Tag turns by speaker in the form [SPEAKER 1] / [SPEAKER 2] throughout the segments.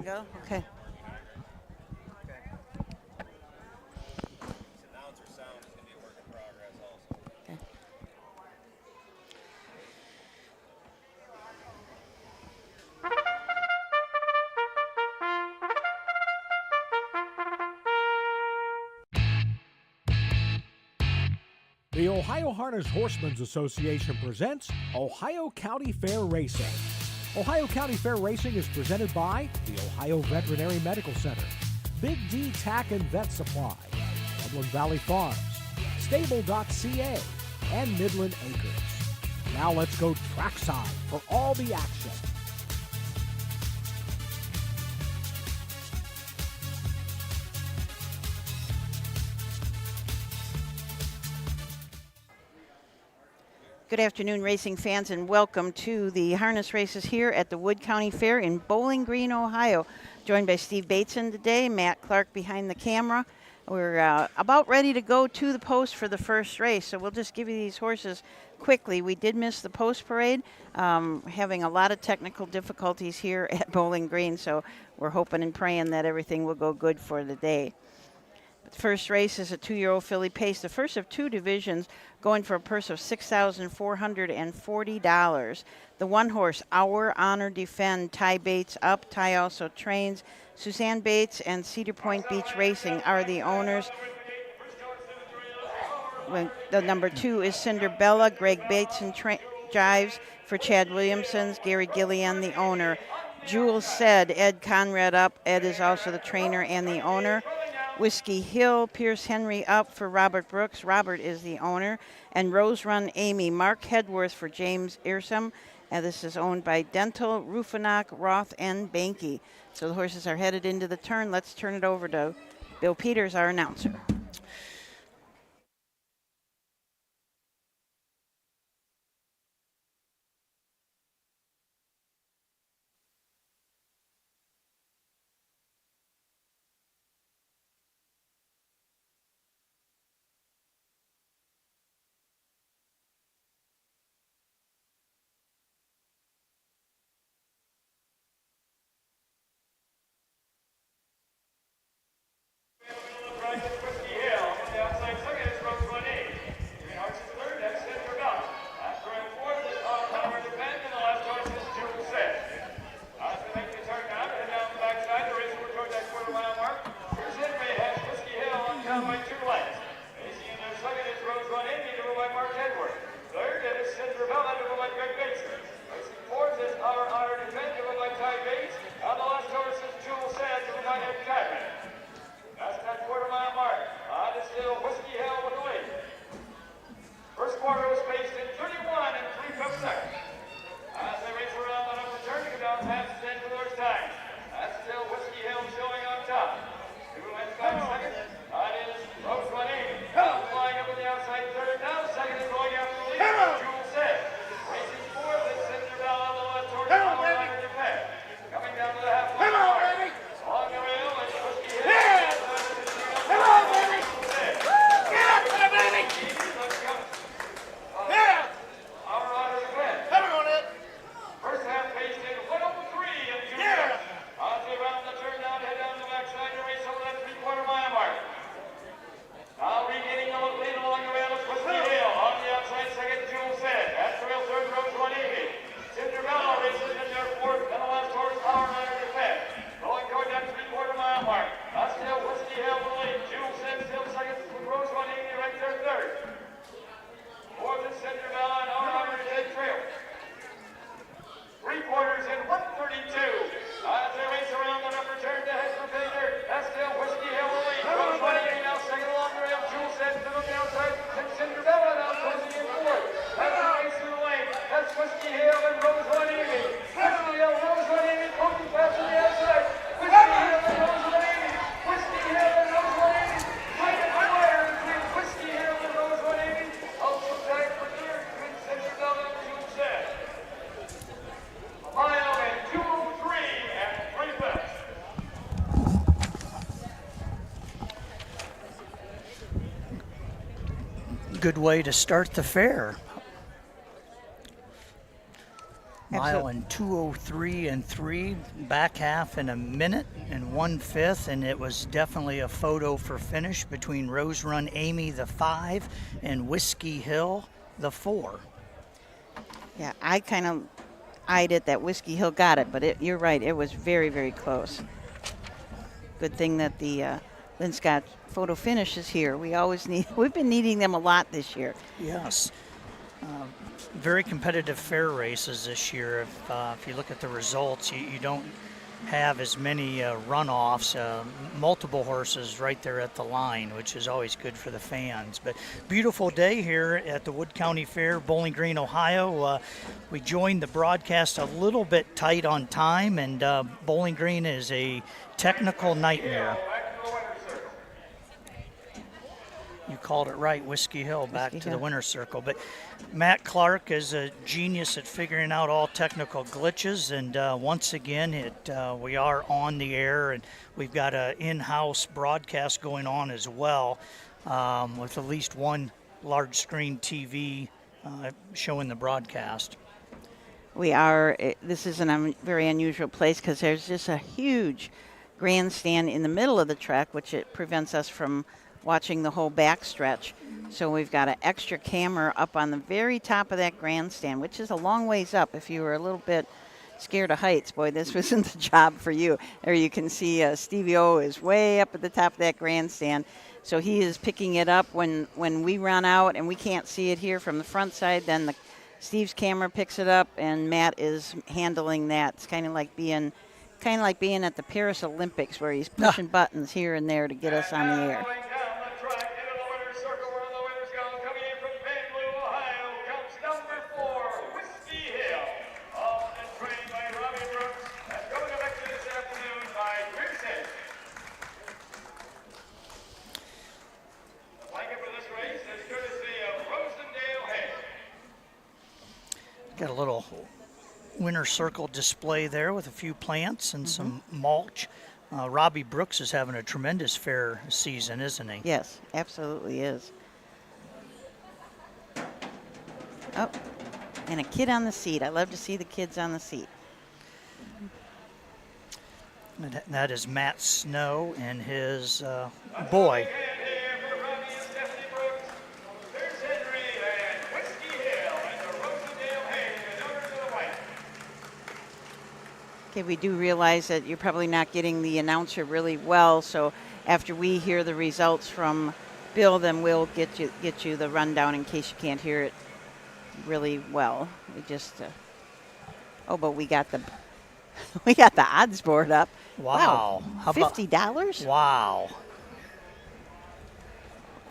[SPEAKER 1] Go? Okay. Okay.
[SPEAKER 2] The Ohio Harness Horsemen's Association presents Ohio County Fair Racing. Ohio County Fair Racing is presented by the Ohio Veterinary Medical Center, Big D Tack and Vet Supply, Dublin Valley Farms, Stable.ca, and Midland Acres. Now let's go trackside for all the action.
[SPEAKER 1] Good afternoon, racing fans, and welcome to the harness races here at the Wood County Fair in Bowling Green, Ohio. Joined by Steve Bateson today, Matt Clark behind the camera. We're about ready to go to the post for the first race, so we'll just give you these horses quickly. We did miss the post parade, having a lot of technical difficulties here at Bowling Green, so we're hoping and praying that everything will go good for the day. The first race is a 2-year-old filly pace, the first of two divisions, going for a purse of $6,440. The one horse, Our Honor Defend, Ty Bates up. Ty also trains. Suzanne Bates and Cedar Point Beach Racing are the owners. The number 2 is Cinderbella. Greg Bateson drives for Chad Williamson's. Gary Gillian, the owner. Jules said, Ed Conrad up. Ed is also the trainer and the owner. Whiskey Hill, Pierce Henry up for Robert Brooks. Robert is the owner. And Rose Run Amy, Mark Hedworth for James Earsham. And this is owned by Dental, Rufinock, Roth, and Banky. So the horses are headed into the turn. Let's turn it over to Bill Peters, our announcer.
[SPEAKER 3] Good way to start the fair. Mile in 2:03 and 3, back half in a minute and 1/5, and it was definitely a photo for finish between Rose Run Amy the 5 and Whiskey Hill the 4.
[SPEAKER 1] Yeah, I kind of eyed it that Whiskey Hill got it, but you're right. It was very, very close. Good thing that the Lynn Scott photo finish is here. We've been needing them a lot this year.
[SPEAKER 3] Yes. Very competitive fair races this year. If you look at the results, you don't have as many runoffs, multiple horses right there at the line, which is always good for the fans. But beautiful day here at the Wood County Fair, Bowling Green, Ohio. We joined the broadcast a little bit tight on time, and Bowling Green is a technical nightmare. You called it right, Whiskey Hill, back to the winner's circle. But Matt Clark is a genius at figuring out all technical glitches, and once again, we are on the air, and we've got an in-house broadcast going on as well, with at least one large screen TV showing the broadcast.
[SPEAKER 1] This is a very unusual place because there's just a huge grandstand in the middle of the track, which it prevents us from watching the whole back stretch. So we've got an extra camera up on the very top of that grandstand, which is a long ways up. If you were a little bit scared of heights, boy, this wasn't the job for you. There you can see Stevie O is way up at the top of that grandstand. So he is picking it up when we run out and we can't see it here from the front side. Then Steve's camera picks it up and Matt is handling that. It's kind of like being at the Paris Olympics where he's pushing buttons here and there to get us on the air.
[SPEAKER 3] Got a little winter circle display there with a few plants and some mulch. Robbie Brooks is having a tremendous fair season, isn't he?
[SPEAKER 1] Yes, absolutely is. Oh, and a kid on the seat. I love to see the kids on the seat.
[SPEAKER 3] And that is Matt Snow and his boy.
[SPEAKER 1] Okay, we do realize that you're probably not getting the announcer really well, so after we hear the results from Bill, then we'll get you the rundown in case you can't hear it really well. We just but we got the odds board up.
[SPEAKER 3] Wow. How
[SPEAKER 1] $50?
[SPEAKER 3] Wow.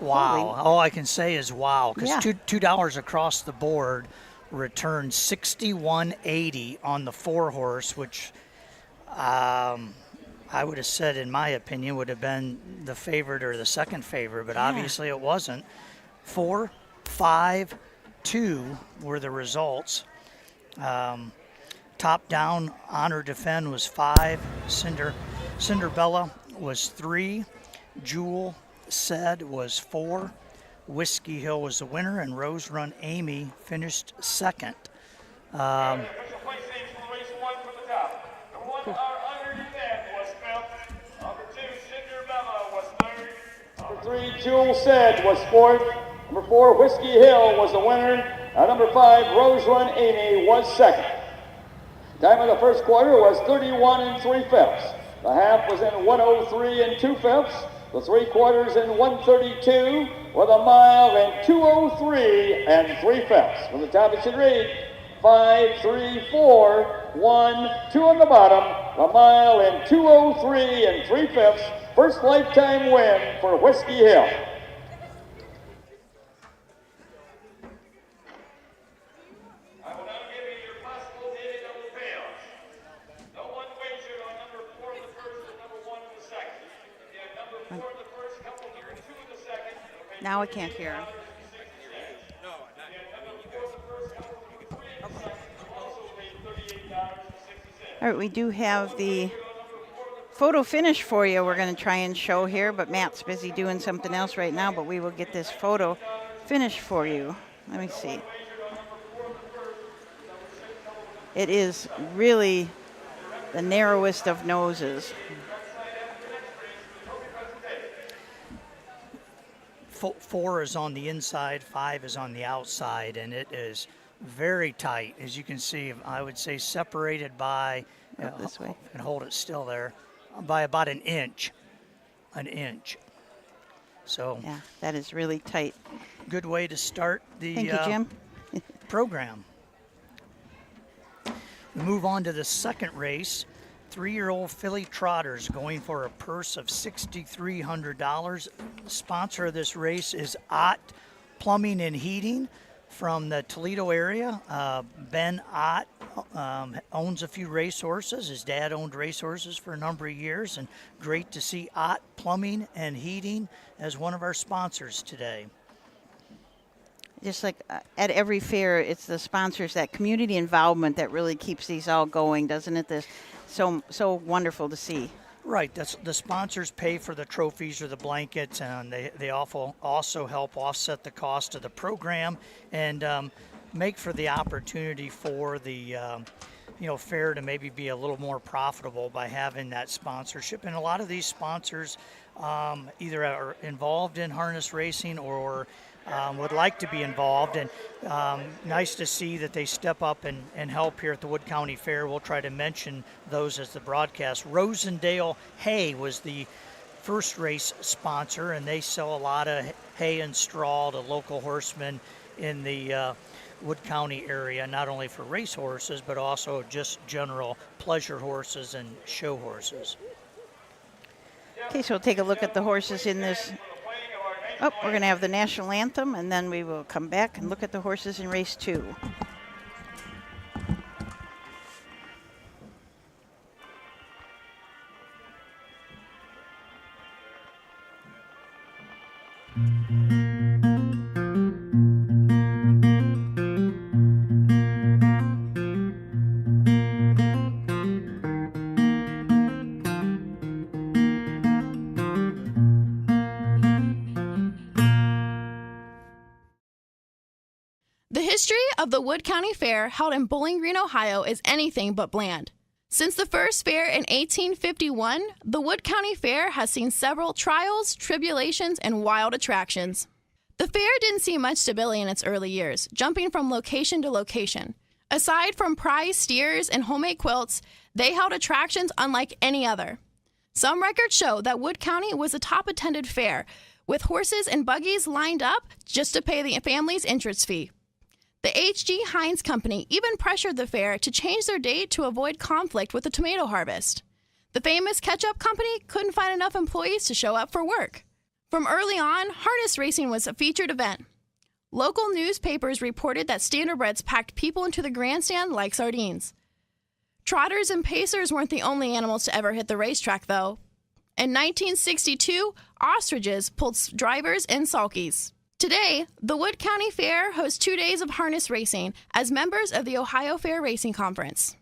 [SPEAKER 3] Wow. All I can say is wow, because $2 across the board returned $61.80 on the 4-horse, which I would have said, in my opinion, would have been the favorite or the second favorite, but obviously it wasn't. 4, 5, 2 were the results. Top down, Honor Defend was 5. Cinderbella was 3. Jewel Said was 4. Whiskey Hill was the winner, and Rose Run Amy finished second.
[SPEAKER 4] Official place names for race 1 from the top. Number 1, our Honor Defend was 5th. Number 2, Cinderbella was 3rd. Number 3, Jewel Said was 4th. Number 4, Whiskey Hill was the winner. Number 5, Rose Run Amy was 2nd. Time of the first quarter was 31 3/5. The half was in 103 2/5. The 3 quarters in 132, with a mile in 203 3/5. From the top it should read 5, 3, 4, 1, 2 on the bottom. A mile in 203 3/5. First lifetime win for Whiskey Hill. I will now give you your possible daily double payouts. No one wagered on number 4 in the first and number 1 in the second. Number 4 in the first, couple number 2 in the second.
[SPEAKER 1] Now I can't hear him. All right, we do have the photo finish for you. We're going to try and show here, but Matt's busy doing something else right now, but we will get this photo finish for you. Let me see. It is really the narrowest of noses.
[SPEAKER 3] Four is on the inside, 5 is on the outside, and it is very tight. As you can see, I would say separated by,
[SPEAKER 1] This way.
[SPEAKER 3] and hold it still there, by about an inch. So
[SPEAKER 1] Yeah, that is really tight.
[SPEAKER 3] good way to start the
[SPEAKER 1] Thank you, Jim.
[SPEAKER 3] program. We move on to the second race. 3-year-old filly trotters going for a purse of $6,300. The sponsor of this race is Ott Plumbing and Heating from the Toledo area. Ben Ott owns a few racehorses. His dad owned racehorses for a number of years, and great to see Ott Plumbing and Heating as one of our sponsors today.
[SPEAKER 1] Just like at every fair, it's the sponsors, that community involvement that really keeps these all going, doesn't it? This so wonderful to see.
[SPEAKER 3] Right, that's the sponsors pay for the trophies or the blankets, and they also help offset the cost of the program and make for the opportunity for the fair to maybe be a little more profitable by having that sponsorship. And a lot of these sponsors either are involved in harness racing or would like to be involved, and nice to see that they step up and help here at the Wood County Fair. We'll try to mention those as the broadcast. Rosendale Hay was the first race sponsor, and they sell a lot of hay and straw to local horsemen in the Wood County area, not only for race horses, but also just general pleasure horses and show horses.
[SPEAKER 1] Okay, so we'll take a look at the horses in this. Oh, we're going to have the national anthem, and then we will come back and look at the horses in race 2.
[SPEAKER 5] The history of the Wood County Fair held in Bowling Green, Ohio is anything but bland. Since the first fair in 1851, the Wood County Fair has seen several trials, tribulations, and wild attractions. The fair didn't see much stability in its early years, jumping from location to location. Aside from prize steers and homemade quilts, they held attractions unlike any other. Some records show that Wood County was a top-attended fair, with horses and buggies lined up just to pay the family's entrance fee. The H.G. Heinz Company even pressured the fair to change their date to avoid conflict with the tomato harvest. The famous ketchup company couldn't find enough employees to show up for work. From early on, harness racing was a featured event. Local newspapers reported that standardbreds packed people into the grandstand like sardines. Trotters and pacers weren't the only animals to ever hit the racetrack, though. In 1962, ostriches pulled drivers and sulkies. Today, the Wood County Fair hosts 2 days of harness racing as members of the Ohio Fair Racing Conference.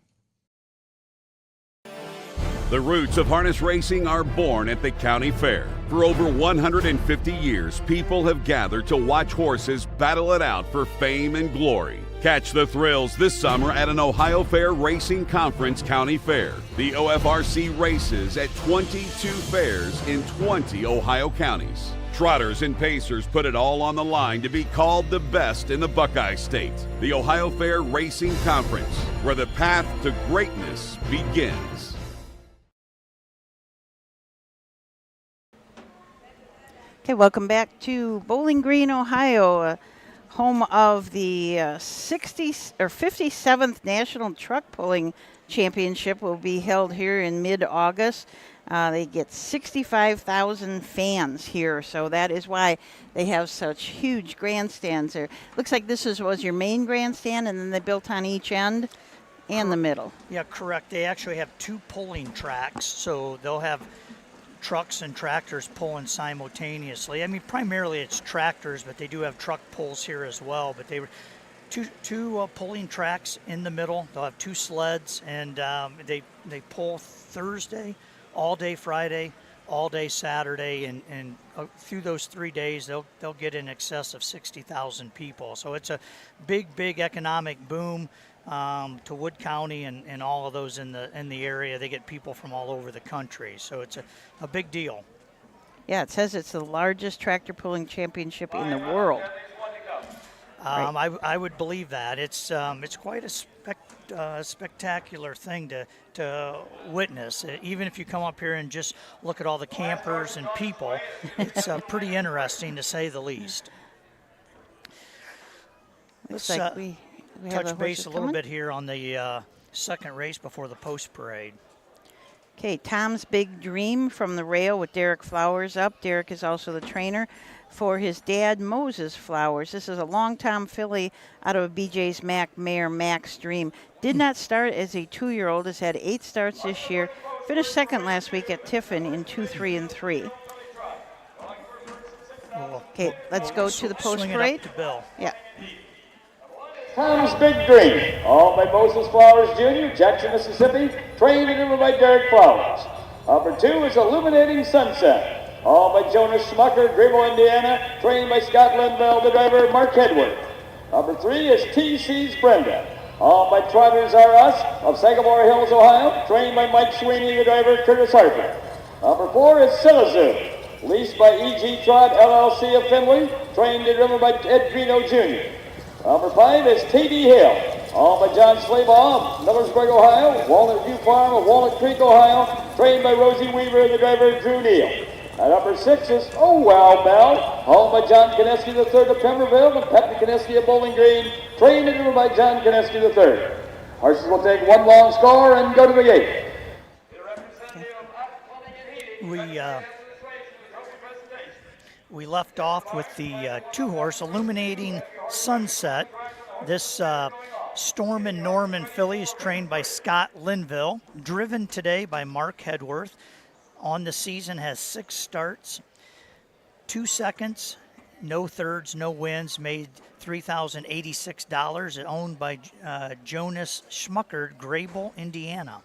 [SPEAKER 6] The roots of harness racing are born at the county fair. For over 150 years, people have gathered to watch horses battle it out for fame and glory. Catch the thrills this summer at an Ohio Fair Racing Conference county fair. The OFRC races at 22 fairs in 20 Ohio counties. Trotters and pacers put it all on the line to be called the best in the Buckeye State. The Ohio Fair Racing Conference, where the path to greatness begins.
[SPEAKER 1] Okay, welcome back to Bowling Green, Ohio, home of the 57th National Truck Pulling Championship. Will be held here in mid-August. They get 65,000 fans here, so that is why they have such huge grandstands there. Looks like this was your main grandstand, and then they built on each end and the middle.
[SPEAKER 3] Yeah, correct. They actually have 2 pulling tracks, so they'll have trucks and tractors pulling simultaneously. I mean, primarily it's tractors, but they do have truck pulls here as well. But they were two pulling tracks in the middle. They'll have 2 sleds, and they pull Thursday, all day Friday, all day Saturday, and through those 3 days they'll get in excess of 60,000 people. So it's a big economic boom to Wood County and all of those in the area. They get people from all over the country, so it's a big deal.
[SPEAKER 1] Yeah, it says it's the largest tractor pulling championship in the world.
[SPEAKER 3] I would believe that. It's quite a spectacular thing to witness. Even if you come up here and just look at all the campers and people, it's pretty interesting to say the least.
[SPEAKER 1] Looks
[SPEAKER 3] Let's
[SPEAKER 1] like we have
[SPEAKER 3] touch
[SPEAKER 1] the
[SPEAKER 3] base
[SPEAKER 1] horses
[SPEAKER 3] a little
[SPEAKER 1] coming.
[SPEAKER 3] bit here on the second race before the post parade.
[SPEAKER 1] Okay, Tom's Big Dream from the rail with Derek Flowers up. Derek is also the trainer for his dad, Moses Flowers. This is a long-time filly out of BJ's Mac mare, Max Dream. Did not start as a 2-year-old, has had 8 starts this year. Finished second last week at Tiffin in 2, 3, and 3. Okay, let's go to the post
[SPEAKER 3] Swing it
[SPEAKER 1] parade.
[SPEAKER 3] up to Bill.
[SPEAKER 1] Yeah.
[SPEAKER 4] Tom's Big Dream, owned by Moses Flowers Jr., Jackson, Mississippi, trained and driven by Derek Flowers. Number 2 is Illuminating Sunset, owned by Jonas Schmucker, Greenville, Indiana, trained by Scott Linville, the driver, Mark Edward. Number 3 is TC's Brenda, owned by Trotters R Us of Sagamore Hills, Ohio, trained by Mike Sweeney, the driver, Curtis Harper. Number 4 is Silazoo, leased by E.G. Trot, LLC of Findlay, trained and driven by Ed Greeno Jr. Number 5 is T.D. Hill, owned by John Slabaugh of Millersburg, Ohio, Walnut View Farm of Walnut Creek, Ohio, trained by Rosie Weaver and the driver Drew Neal. And number 6 is Oh Well Bell, owned by John Kineski III of Pemberville and Patrick Kineski of Bowling Green, trained and driven by John Kineski III. Horses will take one long score and go to the gate.
[SPEAKER 3] We left off with the 2-horse Illuminating Sunset. This Storm and Norman filly is trained by Scott Linville, driven today by Mark Hedworth. On the season has 6 starts, 2 seconds, no thirds, no wins, made $3,086. Owned by Jonas Schmucker, Grable, Indiana.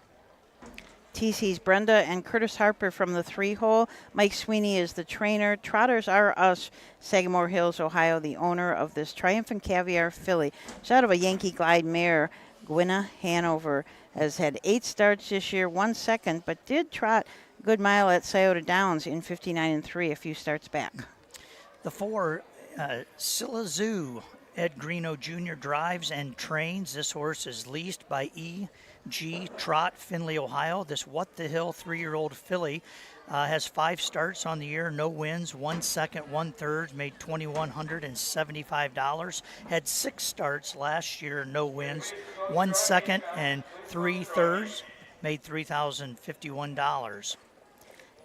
[SPEAKER 1] TC's Brenda and Curtis Harper from the 3-hole. Mike Sweeney is the trainer. Trotters R Us, Sagamore Hills, Ohio, the owner of this Triumphant Caviar filly. It's out of a Yankee Glide mare. Gwynna Hanover has had 8 starts this year, 1 second, but did trot a good mile at Scioto Downs in 59 and 3 a few starts back.
[SPEAKER 3] The 4, Silazoo, Ed Greeno Jr. drives and trains. This horse is leased by E.G. Trot, Findlay, Ohio. This What the Hill 3-year-old filly has 5 starts on the year, no wins, 1 second, 1 third, made $2,175. Had 6 starts last year, no wins, 1 second and 3 thirds, made $3,051.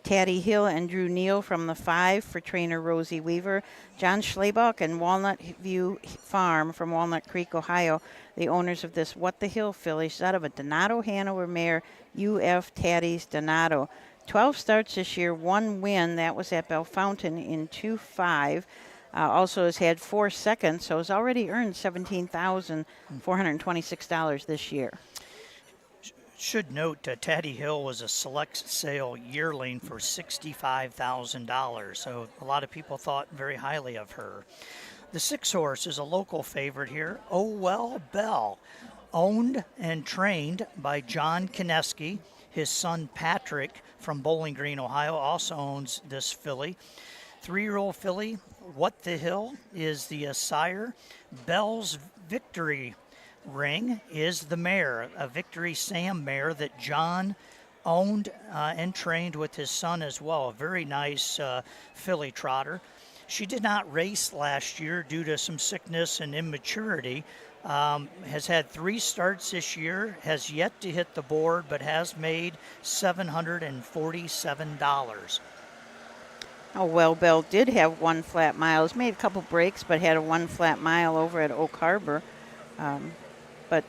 [SPEAKER 1] Taddy Hill and Drew Neal from the 5 for trainer Rosie Weaver. John Schlabach and Walnut View Farm from Walnut Creek, Ohio, the owners of this What the Hill filly. She's out of a Donato Hanover mare, UF Taddy's Donato. 12 starts this year, 1 win. That was at Bellefontaine in 2-5. Also has had 4 seconds, so has already earned $17,426 this year.
[SPEAKER 3] Should note Taddy Hill was a select sale yearling for $65,000, so a lot of people thought very highly of her. The 6-horse is a local favorite here, Oh Well Bell, owned and trained by John Kineski. His son Patrick from Bowling Green, Ohio, also owns this filly. 3-year-old filly, What the Hill, is the sire. Bell's Victory Ring is the mare, a Victory Sam mare that John owned and trained with his son as well. A very nice filly trotter. She did not race last year due to some sickness and immaturity. Has had 3 starts this year, has yet to hit the board, but has made $747.
[SPEAKER 1] Oh, well, Bell did have 1 flat mile. He's made a couple breaks, but had a 1 flat mile over at Oak Harbor. But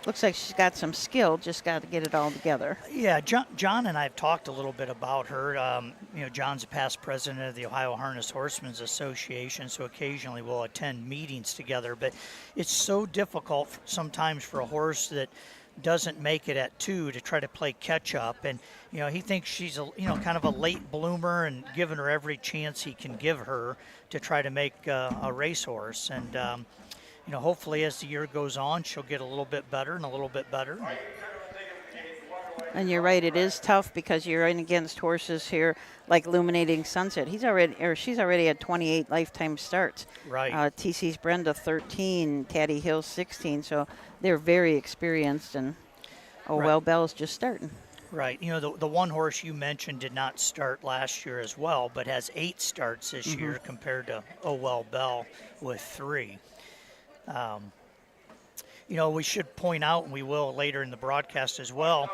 [SPEAKER 1] looks like she's got some skill, just got to get it all together.
[SPEAKER 3] Yeah, John and I have talked a little bit about her. John's a past president of the Ohio Harness Horsemen's Association, so occasionally we'll attend meetings together. But it's so difficult sometimes for a horse that doesn't make it at 2 to try to play catch up. And, he thinks she's kind of a late bloomer and giving her every chance he can give her to try to make a racehorse. And, hopefully as the year goes on, she'll get a little bit better and a little bit better.
[SPEAKER 1] And you're right, it is tough because you're in against horses here like Illuminating Sunset. She's already at 28 lifetime starts.
[SPEAKER 3] Right.
[SPEAKER 1] TC's Brenda 13, Taddy Hill 16. So they're very experienced, and Well Bell's just starting.
[SPEAKER 3] Right. The one horse you mentioned did not start last year as well, but has 8 starts this year compared to Well Bell with 3. We should point out, and we will later in the broadcast as well,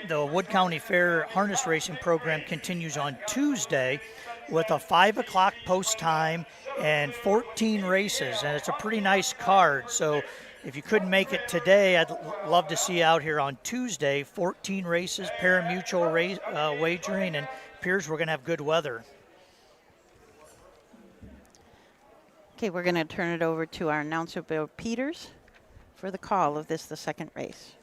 [SPEAKER 3] the Wood County Fair harness racing program continues on Tuesday with a 5 o'clock post time and 14 races, and it's a pretty nice card. So if you couldn't make it today, I'd love to see you out here on Tuesday. 14 races, pari-mutuel wagering, and appears we're going to have good weather.
[SPEAKER 1] Okay, we're going to turn it over to our announcer, Bill Peters, for the call of the second race.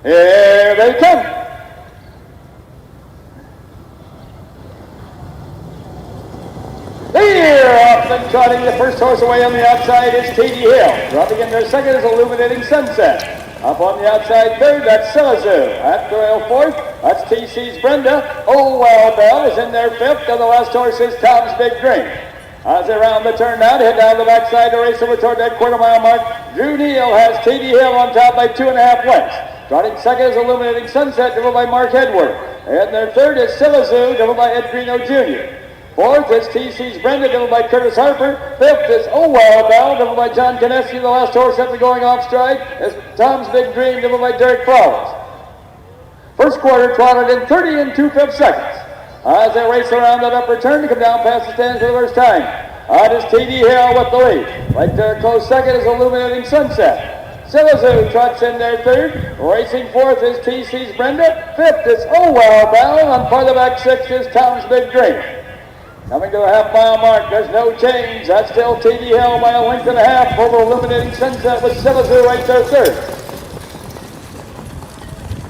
[SPEAKER 4] Here they come. Here, off and trotting the first horse away on the outside is Katie Hill. Dropping in their second is Illuminating Sunset. Up on the outside third, that's Silazoo. At the rail fourth, that's TC's Brenda. Well Bell is in their fifth, and the last horse is Tom's Big Dream. As they round the turn now to head down the backside to race over toward that quarter-mile mark, Drew Neal has Katie Hill on top by 2.5 lengths. Trotting second is Illuminating Sunset, driven by Mark Edward. And their third is Silazoo, driven by Ed Greeno Jr. Fourth is TC's Brenda, driven by Curtis Harper. Fifth is Well Bell, driven by John Canessi. The last horse after going off stride is Tom's Big Dream, driven by Derek Flowers. First quarter trotted in 30 2/5 seconds. As they race around that upper turn to come down past the stands for the first time. That is T.D. Hill with the lead. Right there close second is Illuminating Sunset. Silazoo trots in there third. Racing fourth is TC's Brenda. Fifth is Well Bell. On farther back sixth is Tom's Big Dream. Coming to the half-mile mark, there's no change. That's still T.D. Hill by a length and a half over Illuminating Sunset with Silazoo right there third.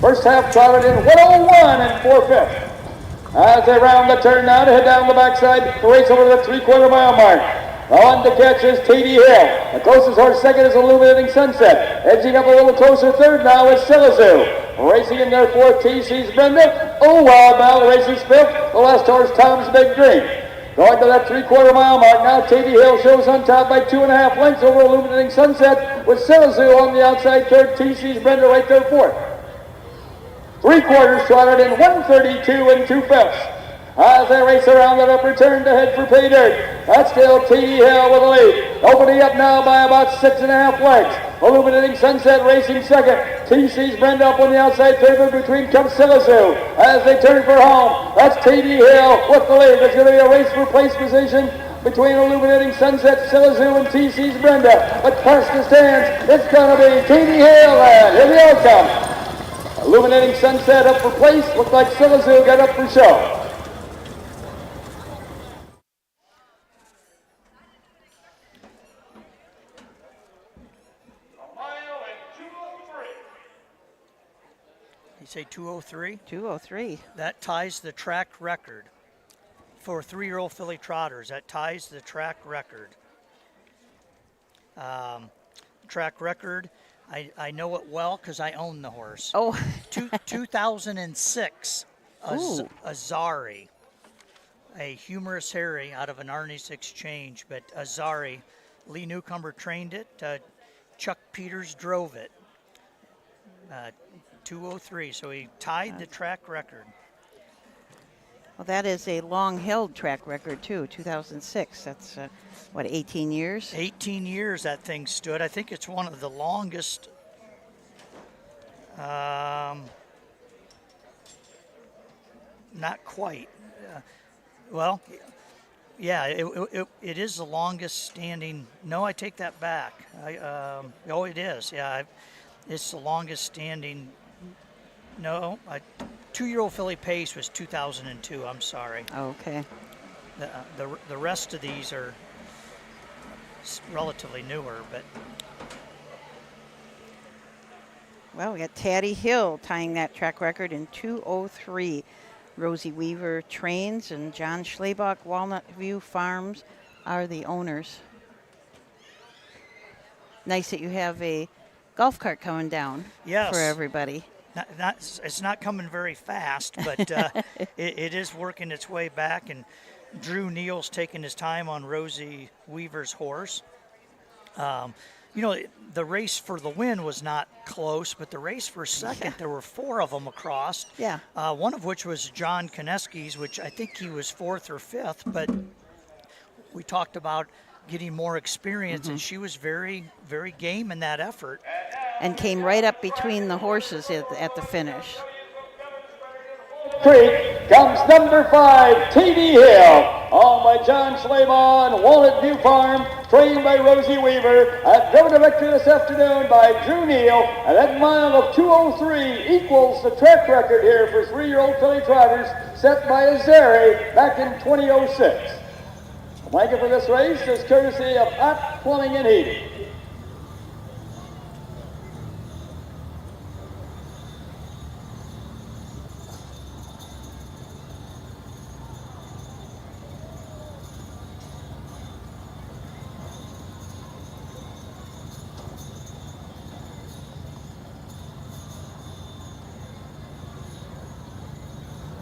[SPEAKER 4] First half trotted in 1:01 4/5. As they round the turn now to head down the backside to race over the 3/4 mile mark. On to catch is T.D. Hill. The closest horse second is Illuminating Sunset. Edging up a little closer third now is Silazoo. Racing in there fourth, TC's Brenda. Well Bell races fifth. The last horse, Tom's Big Dream. Going to that 3/4 mile mark now, T.D. Hill shows on top by 2.5 lengths over Illuminating Sunset with Silazoo on the outside third, TC's Brenda right there fourth. 3/4 trotted in 1:32 2/5. As they race around that upper turn to head for pay dirt. That's still T.D. Hill with the lead. Opening up now by about 6.5 lengths. Illuminating Sunset racing second. TC's Brenda up on the outside third, between comes Silazoo. As they turn for home, that's T.D. Hill with the lead. There's going to be a race for place position between Illuminating Sunset, Silazoo, and TC's Brenda. But past the stands, it's going to be T.D. Hill, and here they all come. Illuminating Sunset up for place. Looked like Silazoo got up for show.
[SPEAKER 3] You say 2:03?
[SPEAKER 1] 2:03.
[SPEAKER 3] That ties the track record for 3-year-old filly trotters. That ties the track record. Track record, I know it well because I own the horse.
[SPEAKER 1] Oh.
[SPEAKER 3] 2006,
[SPEAKER 1] Ooh.
[SPEAKER 3] Azari, a humorous Harry out of an Arnie's Exchange, but Azari, Lee Newcomer trained it. Chuck Peters drove it. 2:03, so he tied the track record.
[SPEAKER 1] Well, that is a long-held track record, too, 2006. That's, 18 years?
[SPEAKER 3] 18 years that thing stood. I think it's one of the longest. Not quite. Well, yeah, it is the longest standing. No, I take that back. Oh, it is. Yeah, it's the longest standing. No, 2-year-old filly pace was 2002. I'm sorry.
[SPEAKER 1] Okay.
[SPEAKER 3] The rest of these are relatively newer, but
[SPEAKER 1] Well, we got Taddy Hill tying that track record in 2:03. Rosie Weaver Trains and John Schlabach, Walnut View Farms are the owners. Nice that you have a golf cart coming down
[SPEAKER 3] yes,
[SPEAKER 1] for everybody.
[SPEAKER 3] it's not coming very fast, but it is working its way back. And Drew Neal's taking his time on Rosie Weaver's horse. The race for the win was not close, but the race for second, there were 4 of them across.
[SPEAKER 1] Yeah.
[SPEAKER 3] One of which was John Koneski's, which I think he was 4th or 5th, but we talked about getting more experience, and she was very, very game in that effort.
[SPEAKER 1] And came right up between the horses at the finish.
[SPEAKER 4] Creek comes number 5, T.D. Hill, owned by John Schlabach, Walnut View Farm, trained by Rosie Weaver, driven to victory this afternoon by Drew Neal, and that mile of 2:03 equals the track record here for 3-year-old filly trotters set by Azari back in 2006. The blanket for this race is courtesy of Hot Plumbing and Heating.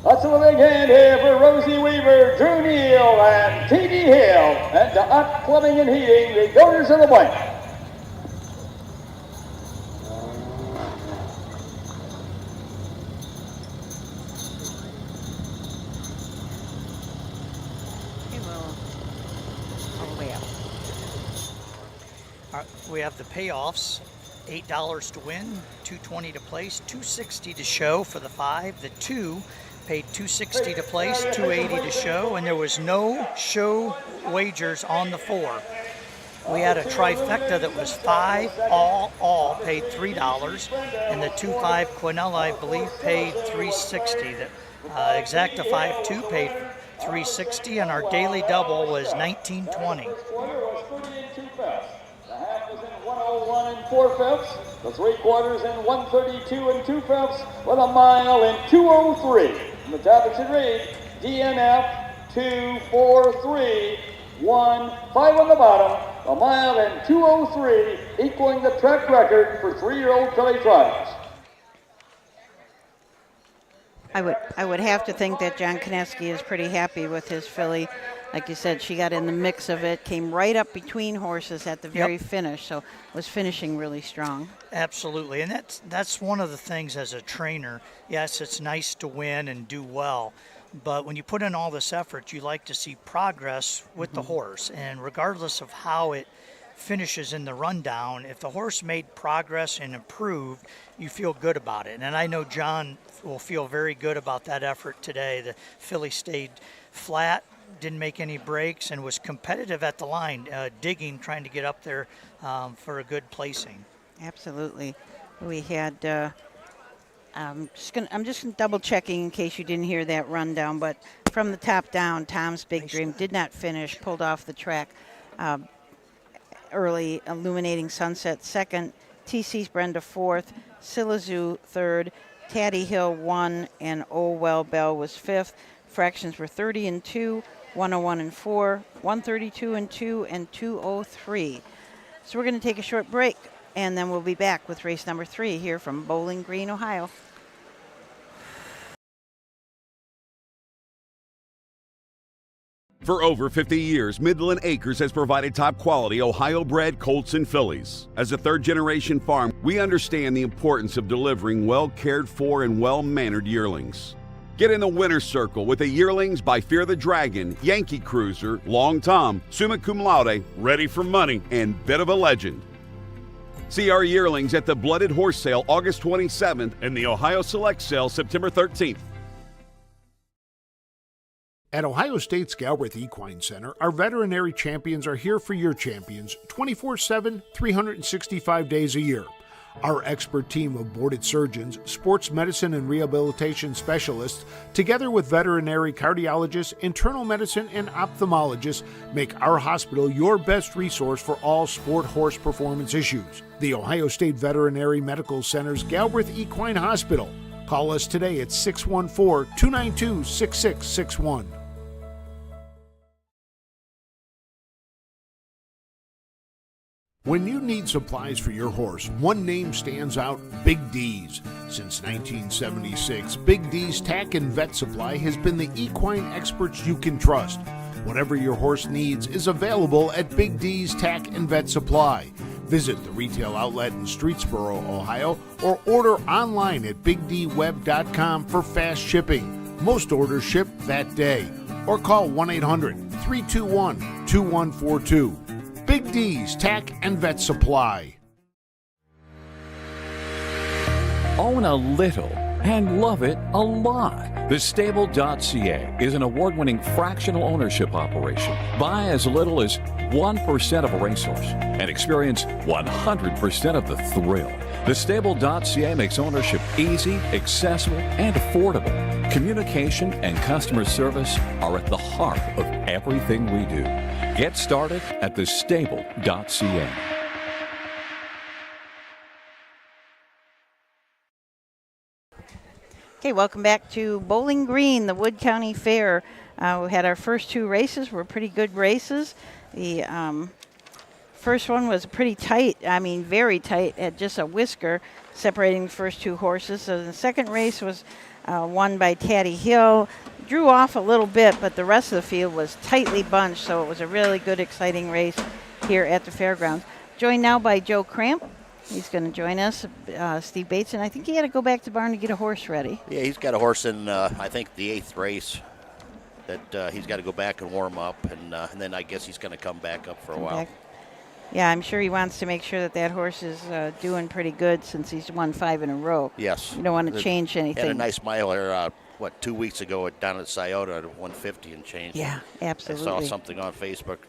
[SPEAKER 4] Let's have a big hand here for Rosie Weaver, Drew Neal, and T.D. Hill, and the Hot Plumbing and Heating, the owners of the blanket.
[SPEAKER 1] Okay, well, all the way up.
[SPEAKER 3] We have the payoffs. $8 to win, $2.20 to place, $2.60 to show for the 5. The 2 paid $2.60 to place, $2.80 to show, and there was no show wagers on the 4. We had a trifecta that was 5, all paid $3, and the 2-5 Quinella, I believe, paid $3.60. The Exacta 5-2 paid $3.60, and our daily double was $19.20.
[SPEAKER 4] The half was in 101 4/5. The 3/4 in 132 2/5 with a mile in 2:03. From the top it should read DNF 243 1 5 on the bottom. A mile in 2:03, equaling the track record for 3-year-old filly trotters.
[SPEAKER 1] I would have to think that John Koneski is pretty happy with his filly. Like you said, she got in the mix of it, came right up between horses at the very finish, so was finishing really strong.
[SPEAKER 3] Absolutely, and that's one of the things as a trainer. Yes, it's nice to win and do well, but when you put in all this effort, you like to see progress with the horse, and regardless of how it finishes in the rundown, if the horse made progress and improved, you feel good about it. And I know John will feel very good about that effort today. The filly stayed flat, didn't make any breaks, and was competitive at the line, digging, trying to get up there for a good placing.
[SPEAKER 1] Absolutely. We had, I'm just gonna double checking in case you didn't hear that rundown, but from the top down, Tom's Big Dream did not finish, pulled off the track early. Illuminating Sunset second, TC's Brenda fourth, Silazoo third, Taddy Hill 1, and Oh Well Bell was 5th. Fractions were 30 and 2, 101 and 4, 132 and 2, and 203. So we're going to take a short break, and then we'll be back with race number 3 here from Bowling Green, Ohio.
[SPEAKER 6] For over 50 years, Midland Acres has provided top-quality Ohio-bred colts and fillies. As a third-generation farm, we understand the importance of delivering well-cared-for and well-mannered yearlings. Get in the winner's circle with the yearlings by Fear the Dragon, Yankee Cruiser, Long Tom, Summa Cum Laude, Ready for Money, and Bit of a Legend. See our yearlings at the Blooded Horse Sale August 27th and the Ohio Select Sale September 13th.
[SPEAKER 7] At Ohio State's Galbraith Equine Center, our veterinary champions are here for your champions 24/7, 365 days a year. Our expert team of boarded surgeons, sports medicine and rehabilitation specialists, together with veterinary cardiologists, internal medicine, and ophthalmologists, make our hospital your best resource for all sport horse performance issues. The Ohio State Veterinary Medical Center's Galbraith Equine Hospital. Call us today at 614-292-6661. When you need supplies for your horse, one name stands out: Big D's. Since 1976, Big D's Tack and Vet Supply has been the equine experts you can trust. Whatever your horse needs is available at Big D's Tack and Vet Supply. Visit the retail outlet in Streetsboro, Ohio, or order online at bigdweb.com for fast shipping. Most orders ship that day. Or call 1-800-321-2142. Big D's Tack and Vet Supply.
[SPEAKER 8] Own a little and love it a lot. TheStable.ca is an award-winning fractional ownership operation. Buy as little as 1% of a racehorse and experience 100% of the thrill. TheStable.ca makes ownership easy, accessible, and affordable. Communication and customer service are at the heart of everything we do. Get started at TheStable.ca.
[SPEAKER 1] Okay, welcome back to Bowling Green, the Wood County Fair. We had our first two races, were pretty good races. The first one was pretty tight, very tight, at just a whisker separating the first two horses. So the second race was won by Taddy Hill. Drew off a little bit, but the rest of the field was tightly bunched, so it was a really good, exciting race here at the Fairgrounds. Joined now by Joe Cramp. He's going to join us. Steve Bateson, I think he had to go back to the barn to get a horse ready.
[SPEAKER 9] Yeah, he's got a horse in, I think, the 8th race that he's got to go back and warm up, and then I guess he's going to come back up for a while.
[SPEAKER 1] Yeah, I'm sure he wants to make sure that that horse is doing pretty good since he's won 5 in a row.
[SPEAKER 9] Yes.
[SPEAKER 1] You don't want to change anything.
[SPEAKER 9] Had a nice mile there, 2 weeks ago down at Scioto at 150 and change.
[SPEAKER 1] Yeah, absolutely.
[SPEAKER 9] I saw something on Facebook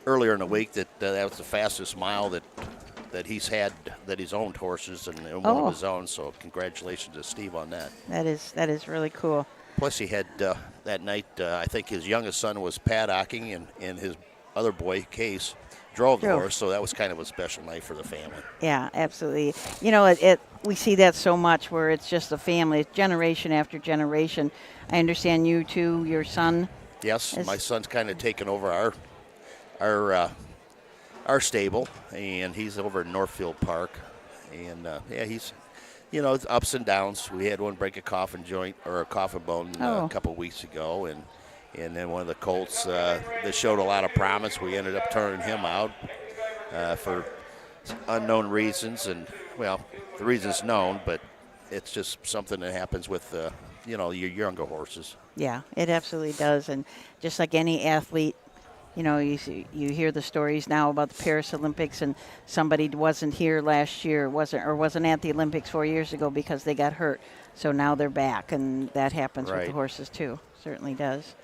[SPEAKER 9] earlier in the week that was the fastest mile that he's had, that he's owned horses and one of his own. So congratulations to Steve on that.
[SPEAKER 1] That is really cool.
[SPEAKER 9] Plus he had that night, I think his youngest son was paddocking and his other boy, Case, drove the horse, so that was kind of a special night for the family.
[SPEAKER 1] Yeah, absolutely. You know, we see that so much where it's just a family, it's generation after generation. I understand you too, your son.
[SPEAKER 9] Yes, my son's kind of taken over our stable, and he's over in Northfield Park, and he's, it's ups and downs. We had one break a coffin joint or a coffin bone a couple of weeks ago, and then one of the colts that showed a lot of promise, we ended up turning him out for unknown reasons. And, well, the reason's known, but it's just something that happens with, your younger horses.
[SPEAKER 1] Yeah, it absolutely does. And just like any athlete, you hear the stories now about the Paris Olympics, and somebody wasn't here last year, wasn't at the Olympics 4 years ago because they got hurt. So now they're back, and that happens with the horses too. Certainly does.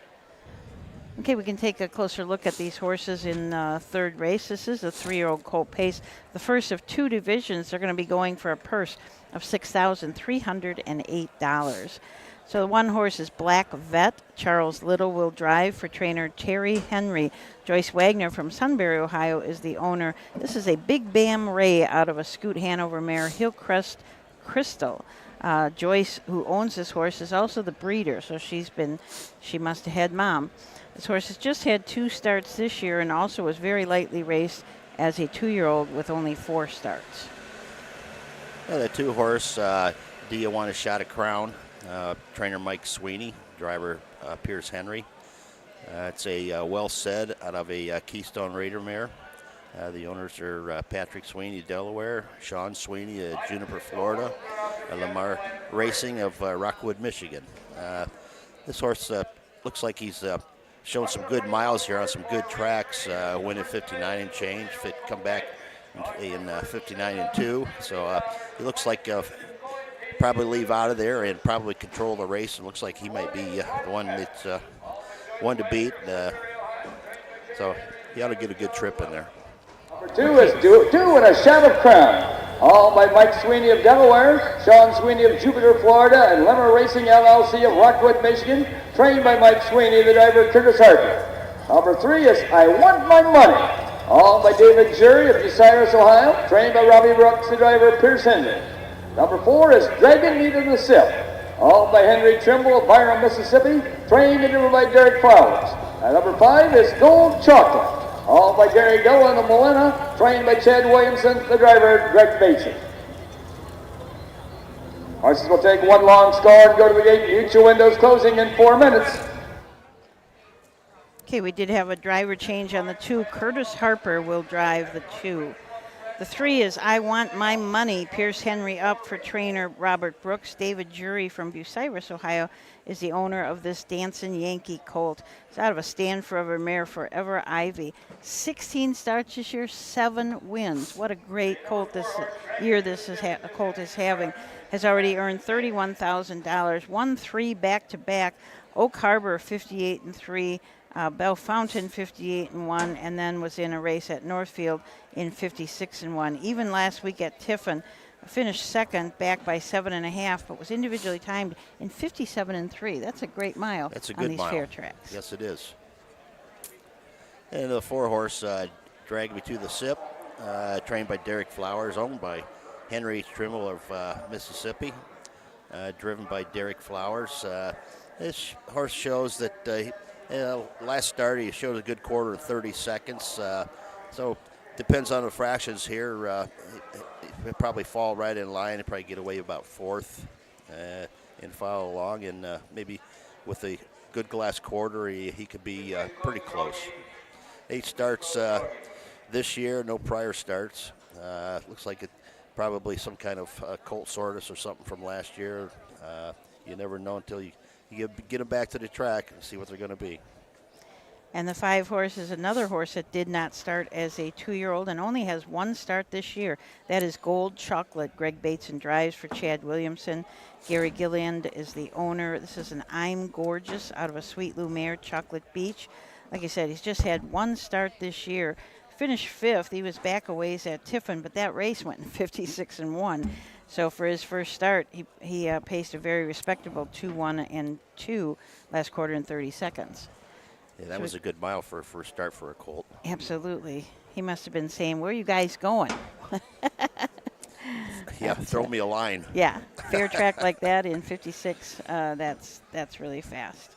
[SPEAKER 1] Okay, we can take a closer look at these horses in third race. This is a 3-year-old colt pace, the first of 2 divisions. They're going to be going for a purse of $6,308. So the one horse is Black Vet. Charles Little will drive for trainer Terry Henry. Joyce Wagner from Sunbury, Ohio is the owner. This is a Big Bam Ray out of a Scoot Hanover mare, Hillcrest Crystal. Joyce, who owns this horse, is also the breeder, so she must have had mom. This horse has just had 2 starts this year and also was very lightly raced as a 2-year-old with only 4 starts.
[SPEAKER 9] Yeah, the 2 horse, Do You Want a Shot at Crown? Trainer Mike Sweeney, driver Pierce Henry. It's a well said out of a Keystone Raider mare. The owners are Patrick Sweeney, Delaware, Sean Sweeney, Juniper, Florida, Lamar Racing of Rockwood, Michigan. This horse looks like he's shown some good miles here on some good tracks, winning 59 and change, come back in 59 and 2. So he looks like probably leave out of there and probably control the race. It looks like he might be the one that's one to beat. So he ought to get a good trip in there.
[SPEAKER 4] Number 2 is Do and a Shot of Crown. Owned by Mike Sweeney of Delaware, Sean Sweeney of Jupiter, Florida, and Lemmer Racing LLC of Rockwood, Michigan. Trained by Mike Sweeney, the driver Curtis Harper. Number 3 is I Want My Money. Owned by David Jury of Bucyrus, Ohio. Trained by Robbie Brooks, the driver Pierce Henry. Number 4 is Dragon Meat in the Sip. Owned by Henry Trimble of Byram, Mississippi. Trained and driven by Derek Flowers. And number 5 is Gold Chocolate. Owned by Gary Dillon of Molina. Trained by Chad Williamson, the driver Greg Bateson. Horses will take one long score and go to the gate. Mutual windows closing in 4 minutes.
[SPEAKER 1] Okay, we did have a driver change on the 2. Curtis Harper will drive the 2. The 3 is I Want My Money. Pierce Henry up for trainer Robert Brooks. David Jury from Bucyrus, Ohio, is the owner of this Dancing Yankee colt. It's out of a stand forever mare, Forever Ivy. 16 starts this year, 7 wins. What a great colt this year colt is having. Has already earned $31,000. Won 3 back-to-back. Oak Harbor 58-3. Bell Fountain 58-1, and then was in a race at Northfield in 56-1. Even last week at Tiffin, finished second, back by 7.5, but was individually timed in 57-3. That's a great mile.
[SPEAKER 9] That's a
[SPEAKER 1] on
[SPEAKER 9] good
[SPEAKER 1] these
[SPEAKER 9] mile.
[SPEAKER 1] fair tracks.
[SPEAKER 9] Yes, it is. And the 4-horse Drag Me to the Sip, trained by Derek Flowers, owned by Henry Trimble of Mississippi, driven by Derek Flowers. This horse shows that last start he showed a good quarter of 30 seconds. So depends on the fractions here. He'll probably fall right in line and probably get away about 4th and follow along. And maybe with a good glass quarter, he could be pretty close. 8 starts this year, no prior starts. Looks like it probably some kind of colt soreness or something from last year. You never know until you get them back to the track and see what they're going to be.
[SPEAKER 1] And the 5 horse is another horse that did not start as a 2-year-old and only has 1 start this year. That is Gold Chocolate. Greg Bateson drives for Chad Williamson. Gary Gilliland is the owner. This is an I'm Gorgeous out of a Sweet Lou Mare, Chocolate Beach. Like I said, he's just had 1 start this year. Finished 5th. He was back a ways at Tiffin, but that race went in 56-1. So for his first start, he paced a very respectable 2-1-2 last quarter in 30 seconds.
[SPEAKER 9] Yeah, that was a good mile for a first start for a colt.
[SPEAKER 1] Absolutely. He must have been saying, where are you guys going?
[SPEAKER 9] Yeah, throw me a line.
[SPEAKER 1] Yeah, fair track like that in 56, that's really fast.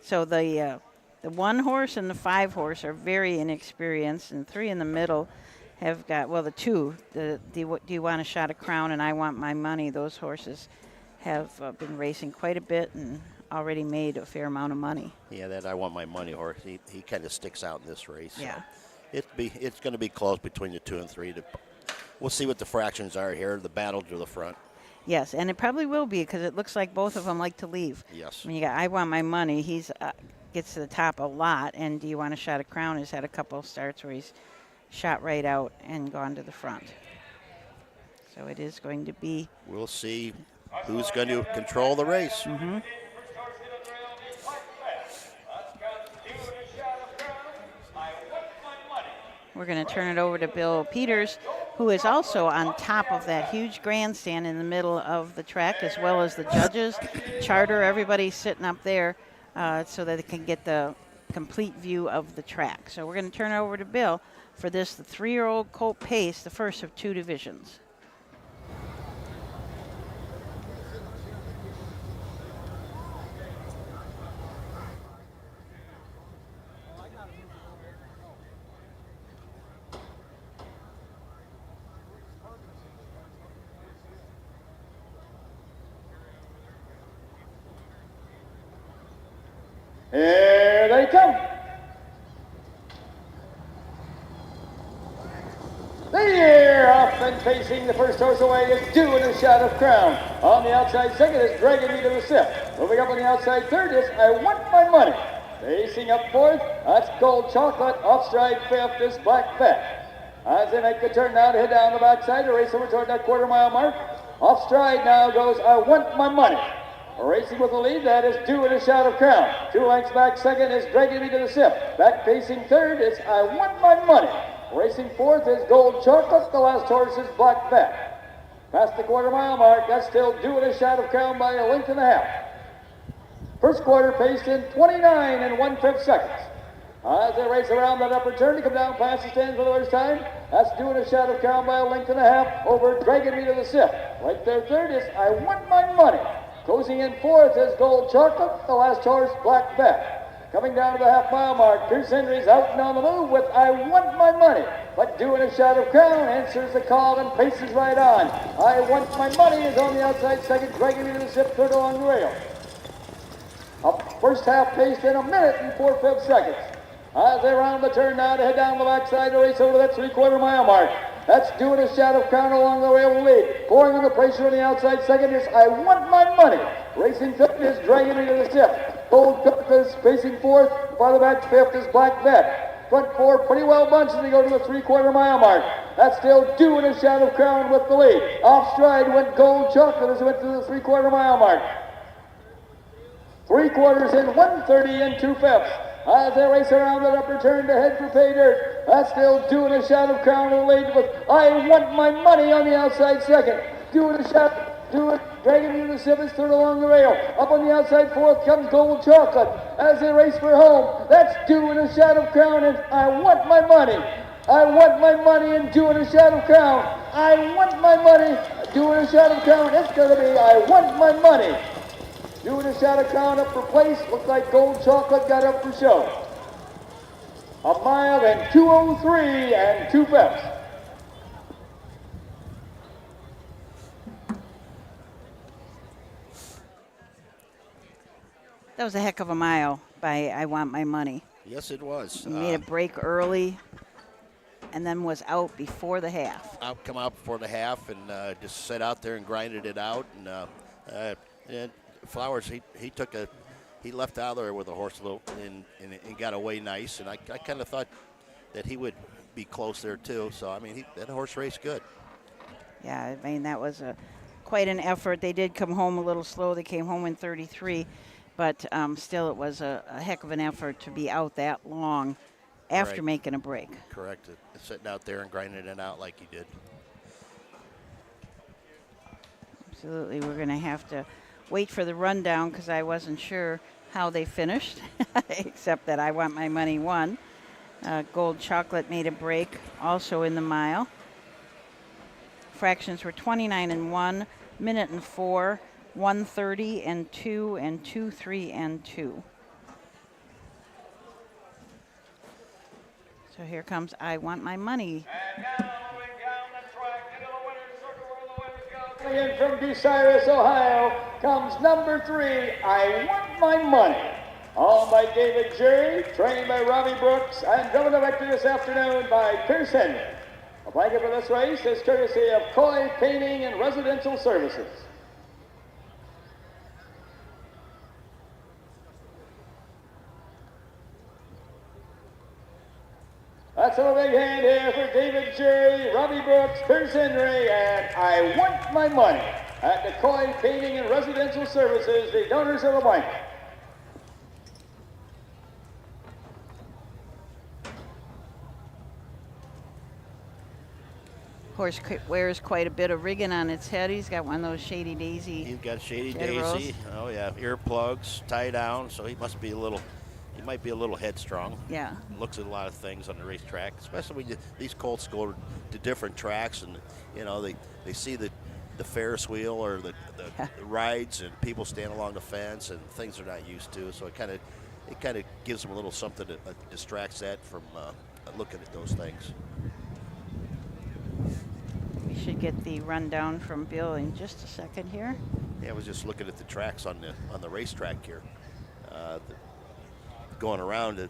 [SPEAKER 1] So the 1 horse and the 5 horse are very inexperienced, and 3 in the middle have got, well, the 2, Do You Want a Shot of Crown and I Want My Money, those horses have been racing quite a bit and already made a fair amount of money.
[SPEAKER 9] Yeah, that I Want My Money horse, he kind of sticks out in this race.
[SPEAKER 1] Yeah.
[SPEAKER 9] So it's going to be close between the 2 and 3. We'll see what the fractions are here, the battle to the front.
[SPEAKER 1] Yes, and it probably will be because it looks like both of them like to leave.
[SPEAKER 9] Yes.
[SPEAKER 1] When you got I Want My Money, he's gets to the top a lot, and Do You Want a Shot of Crown has had a couple of starts where he's shot right out and gone to the front. So it is going to be.
[SPEAKER 9] We'll see who's going to control the race.
[SPEAKER 1] Mm-hmm. We're going to turn it over to Bill Peters, who is also on top of that huge grandstand in the middle of the track, as well as the judges, Charter, everybody's sitting up there so that they can get the complete view of the track. So we're going to turn it over to Bill for this, the 3-year-old colt pace, the first of 2 divisions.
[SPEAKER 4] Here they come. There, off and facing the first horse away is Doing a Shot of Crown. On the outside second is Dragon Me to the Sip. Moving up on the outside third is I Want My Money. Facing up fourth, that's Gold Chocolate. Off stride fifth is Black Fat. As they make the turn now to head down the backside to race over toward that quarter-mile mark. Off stride now goes I Want My Money. Racing with the lead, that is Doing a Shot of Crown. 2 lengths back second is Dragging Me to the Sip. Back facing third is I Want My Money. Racing fourth is Gold Chocolate. The last horse is Black Bet. Past the quarter-mile mark, that's still due at a shot of crown by a length and a half. First quarter paced in 29 and 1/5 seconds. As they race around that upper turn to come down past the stands for the first time, that's doing a shot of crown by a length and a half over Dragon Me to the Sip. Right there third is I Want My Money. Closing in fourth is Gold Chocolate. The last horse, Black Bet. Coming down to the half-mile mark, Pierce Henry's out and on the move with I Want My Money. But doing a shot of crown, answers the call and paces right on. I Want My Money is on the outside second, Dragon Me to the Sip third along the rail. Up first half paced in 1 minute and 4/5 seconds. As they round the turn now to head down the backside to race over that 3/4 mile mark. That's doing a shot of crown along the rail lead. Pouring on the pressure on the outside second is I Want My Money. Racing third is Dragon Me to the Sip. Gold Cup is pacing fourth. Farther back fifth is Black Bet. Front four pretty well bunched as they go to the 3/4 mile mark. That's still doing a shot of crown with the lead. Off stride went Gold Chocolate as it went to the 3/4 mile mark. 3 quarters in 1:30 and 2/5. As they race around that upper turn to head for pay dirt. That's still doing a shot of crown and lead with I Want My Money on the outside second. Doing a shot, Dragon Me to the Sip is third along the rail. Up on the outside fourth comes Gold Chocolate. As they race for home, that's doing a shot of crown and I Want My Money. I Want My Money and doing a shot of crown. I Want My Money, doing a shot of crown. It's going to be I Want My Money. Doing a shot of crown up for place. Looks like Gold Chocolate got up for show. 1 mile and 2:03 and 2/5.
[SPEAKER 1] That was a heck of a mile by I Want My Money.
[SPEAKER 9] Yes, it was.
[SPEAKER 1] He made a break early and then was out before the half.
[SPEAKER 9] Come out before the half and just sat out there and grinded it out. And Flowers, he left out there with a horse a little and got away nice. And I kind of thought that he would be close there too. So I mean, that horse raced good.
[SPEAKER 1] Yeah, I mean that was quite an effort. They did come home a little slow. They came home in 33, but still it was a heck of an effort to be out that long after
[SPEAKER 9] Right.
[SPEAKER 1] making a break.
[SPEAKER 9] Correct. Sitting out there and grinding it out like he did.
[SPEAKER 1] Absolutely. We're going to have to wait for the rundown because I wasn't sure how they finished, except that I Want My Money won. Gold Chocolate made a break also in the mile. Fractions were 29 and 1, minute and 4, 1:30 and 2, and 2:03 and 2. So here comes I Want My Money.
[SPEAKER 4] And now moving down the track into the winner's circle where the winners go. Coming in from Bucyrus, Ohio, comes number 3, I Want My Money. Owned by David Jury, trained by Robbie Brooks, and driven directly this afternoon by Pierce Henry. A blanket for this race is courtesy of Coy Painting and Residential Services. Let's have a big hand here for David Jury, Robbie Brooks, Pierce Henry, and I Want My Money at the Coy Painting and Residential Services, the donors of the blanket.
[SPEAKER 1] Horse wears quite a bit of rigging on its head. He's got one of those Shady Daisy.
[SPEAKER 9] He's got Shady
[SPEAKER 1] Jetteros.
[SPEAKER 9] Daisy. Oh yeah, earplugs, tie down. So he might be a little headstrong.
[SPEAKER 1] Yeah.
[SPEAKER 9] Looks at a lot of things on the racetrack, especially when these colts go to different tracks and they see the Ferris wheel or the rides and people stand along the fence and things they're not used to. So it kind of gives them a little something that distracts that from looking at those things.
[SPEAKER 1] We should get the rundown from Bill in just a second here.
[SPEAKER 9] Yeah, I was just looking at the tracks on the racetrack here. Going around, a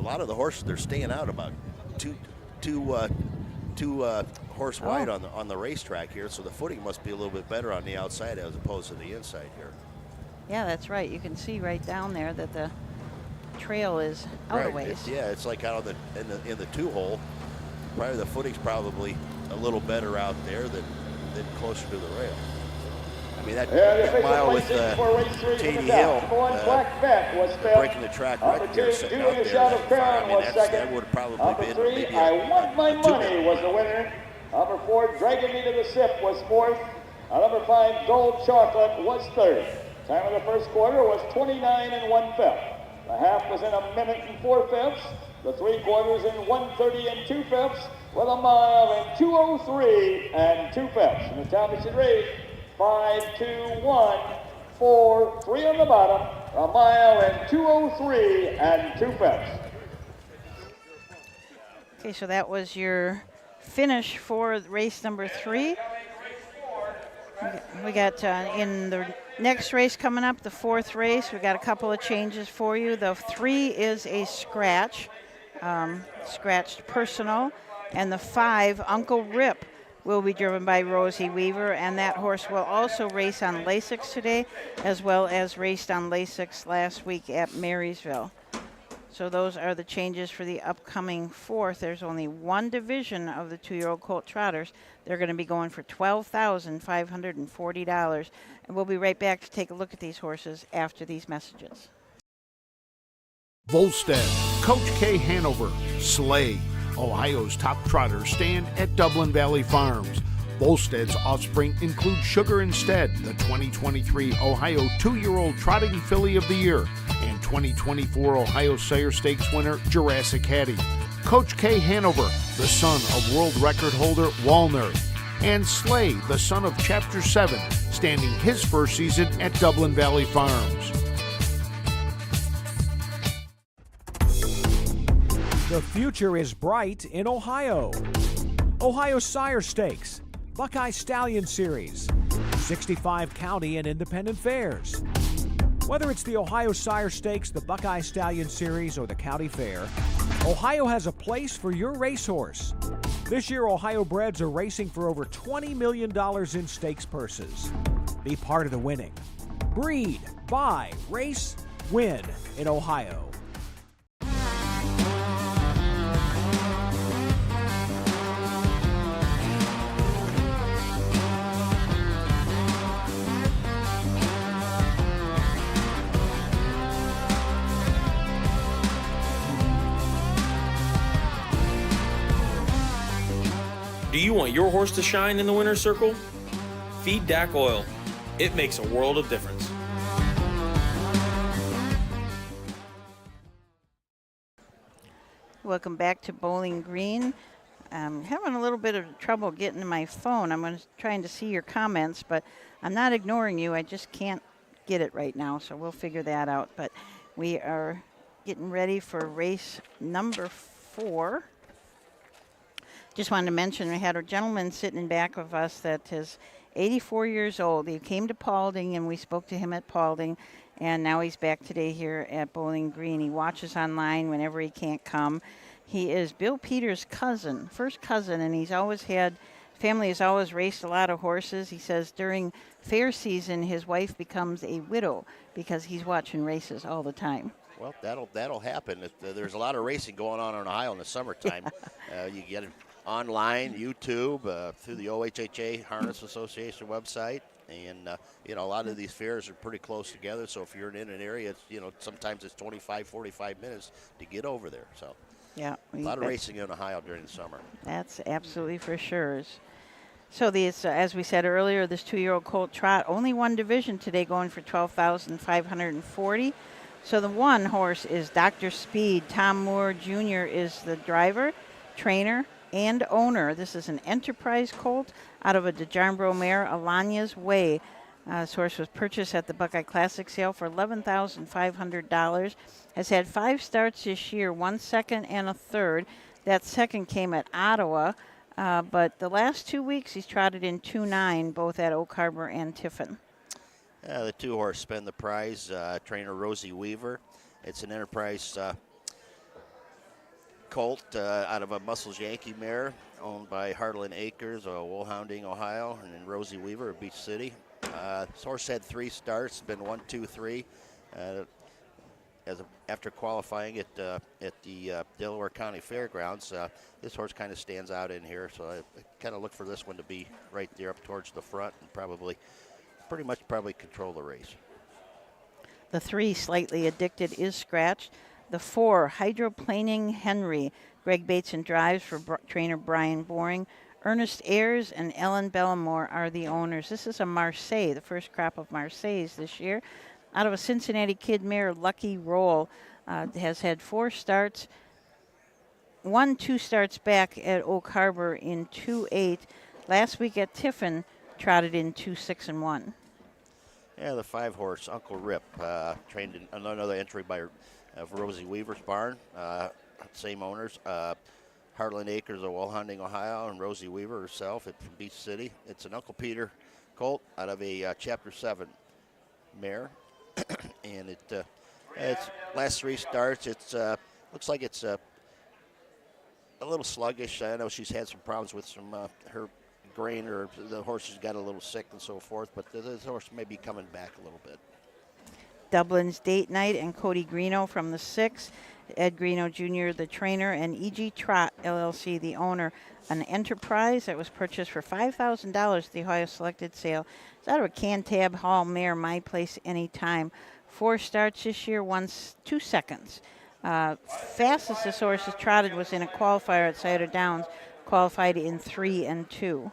[SPEAKER 9] lot of the horses, they're staying out about two horse wide on the racetrack here, so the footing must be a little bit better on the outside as opposed to the inside here.
[SPEAKER 1] Yeah, that's right. You can see right down there that the trail is out a ways.
[SPEAKER 9] It's like out in the 2-hole. Probably the footing's probably a little better out there than closer to the rail. I mean, that
[SPEAKER 4] And the official
[SPEAKER 9] mile with
[SPEAKER 4] placings for race 3
[SPEAKER 9] Katie
[SPEAKER 4] for the top.
[SPEAKER 9] Hill,
[SPEAKER 4] Number 1, Black Bet was fifth.
[SPEAKER 9] breaking the track
[SPEAKER 4] Number
[SPEAKER 9] record there,
[SPEAKER 4] 2,
[SPEAKER 9] sitting
[SPEAKER 4] Doing
[SPEAKER 9] out
[SPEAKER 4] a
[SPEAKER 9] there
[SPEAKER 4] Shot of
[SPEAKER 9] that far. I
[SPEAKER 4] Crown
[SPEAKER 9] mean,
[SPEAKER 4] was second.
[SPEAKER 9] that would have probably
[SPEAKER 4] Number
[SPEAKER 9] been
[SPEAKER 4] 3,
[SPEAKER 9] maybe
[SPEAKER 4] I Want My
[SPEAKER 9] a 2
[SPEAKER 4] Money
[SPEAKER 9] minute.
[SPEAKER 4] was the winner. Number 4, Dragging Me to the Sip was fourth. Number 5, Gold Chocolate was third. Time of the first quarter was 29 and 1/5. The half was in 1 minute and 4/5. The 3/4 in 1:30 and 2/5, with a mile in 2:03 and 2/5. And the time should read 5, 2, 1, 4, 3 on the bottom. A mile in 2:03 and 2/5.
[SPEAKER 1] Okay, so that was your finish for race number 3. We got in the next race coming up, the 4th race, we got a couple of changes for you. The 3 is a scratch, scratched personal, and the 5, Uncle Rip, will be driven by Rosie Weaver, and that horse will also race on Lasix today, as well as raced on Lasix last week at Marysville. So those are the changes for the upcoming 4th. There's only one division of the 2-year-old colt trotters. They're going to be going for $12,540. And we'll be right back to take a look at these horses after these messages.
[SPEAKER 7] Volstead, Coach K. Hanover, Slay, Ohio's top trotters stand at Dublin Valley Farms. Volstead's offspring include Sugar Instead, the 2023 Ohio 2-year-old Trotting Filly of the Year, and 2024 Ohio Sire Stakes winner Jurassic Hattie. Coach K. Hanover, the son of world record holder Walner, and Slay, the son of Chapter 7, standing his first season at Dublin Valley Farms.
[SPEAKER 2] The future is bright in Ohio. Ohio Sire Stakes, Buckeye Stallion Series, 65 county and independent fairs. Whether it's the Ohio Sire Stakes, the Buckeye Stallion Series, or the County Fair, Ohio has a place for your racehorse. This year, Ohio breds are racing for over $20 million in stakes purses. Be part of the winning. Breed, buy, race, win in Ohio.
[SPEAKER 10] Do you want your horse to shine in the winner's circle? Feed DAC Oil. It makes a world of difference.
[SPEAKER 1] Welcome back to Bowling Green. I'm having a little bit of trouble getting to my phone. I'm trying to see your comments, but I'm not ignoring you. I just can't get it right now, so we'll figure that out. But we are getting ready for race number 4. Just wanted to mention we had a gentleman sitting in back of us that is 84 years old. He came to Paulding, and we spoke to him at Paulding, and now he's back today here at Bowling Green. He watches online whenever he can't come. He is Bill Peters' cousin, first cousin, and he's always had, family has always raced a lot of horses. He says during fair season, his wife becomes a widow because he's watching races all the time.
[SPEAKER 9] Well, that'll happen. There's a lot of racing going on in Ohio in the summertime. You get it online, YouTube, through the OHHA Harness Association website, and a lot of these fairs are pretty close together. So if you're in an area, sometimes it's 25, 45 minutes to get over there. So
[SPEAKER 1] yeah,
[SPEAKER 9] a lot of racing in Ohio during the summer. That's
[SPEAKER 1] absolutely for sure. So these, as we said earlier, this 2-year-old colt trot, only one division today, going for $12,540. So the one horse is Dr. Speed. Tom Moore Jr. is the driver, trainer, and owner. This is an Enterprise colt out of a DeJarmbro mare, Alania's Way. This horse was purchased at the Buckeye Classic sale for $11,500. Has had 5 starts this year, 1 second and a third. That second came at Ottawa, but the last 2 weeks he's trotted in 2-9, both at Oak Harbor and Tiffin.
[SPEAKER 9] The 2-horse Spend the Prize, trainer Rosie Weaver. It's an Enterprise colt out of a Muscles Yankee mare owned by Heartland Acres, Woolhounding, Ohio, and then Rosie Weaver of Beach City. This horse had 3 starts, been 1, 2, 3. After qualifying at the Delaware County Fairgrounds, this horse kind of stands out in here, so I kind of look for this one to be right there up towards the front and probably pretty much probably control the race.
[SPEAKER 1] The 3, Slightly Addicted, is scratched. The 4, Hydroplaning Henry, Greg Bateson drives for trainer Brian Boring. Ernest Ayers and Ellen Bellamore are the owners. This is a Marseille, the first crop of Marseilles this year. Out of a Cincinnati kid mare, Lucky Roll, has had 4 starts. 2 starts back at Oak Harbor in 2-8. Last week at Tiffin, trotted in 2-6-1.
[SPEAKER 9] Yeah, the 5 horse, Uncle Rip, trained in another entry by Rosie Weaver's barn. Same owners. Heartland Acres of Wall Hunting, Ohio, and Rosie Weaver herself from Beach City. It's an Uncle Peter colt out of a Chapter 7 mare. And it's last 3 starts. It's looks like it's a little sluggish. I know she's had some problems with some her grain, or the horse has got a little sick and so forth, but this horse may be coming back a little bit.
[SPEAKER 1] Dublin's Date Night and Cody Greeno from the 6. Ed Greeno Jr., the trainer, and E.G. Trot, LLC, the owner. An enterprise that was purchased for $5,000 at the Ohio Selected Sale. It's out of a Cantab Hall mare, My Place Anytime. 4 starts this year, 2 seconds. Fastest this horse has trotted was in a qualifier at Cider Downs, qualified in 3 and 2.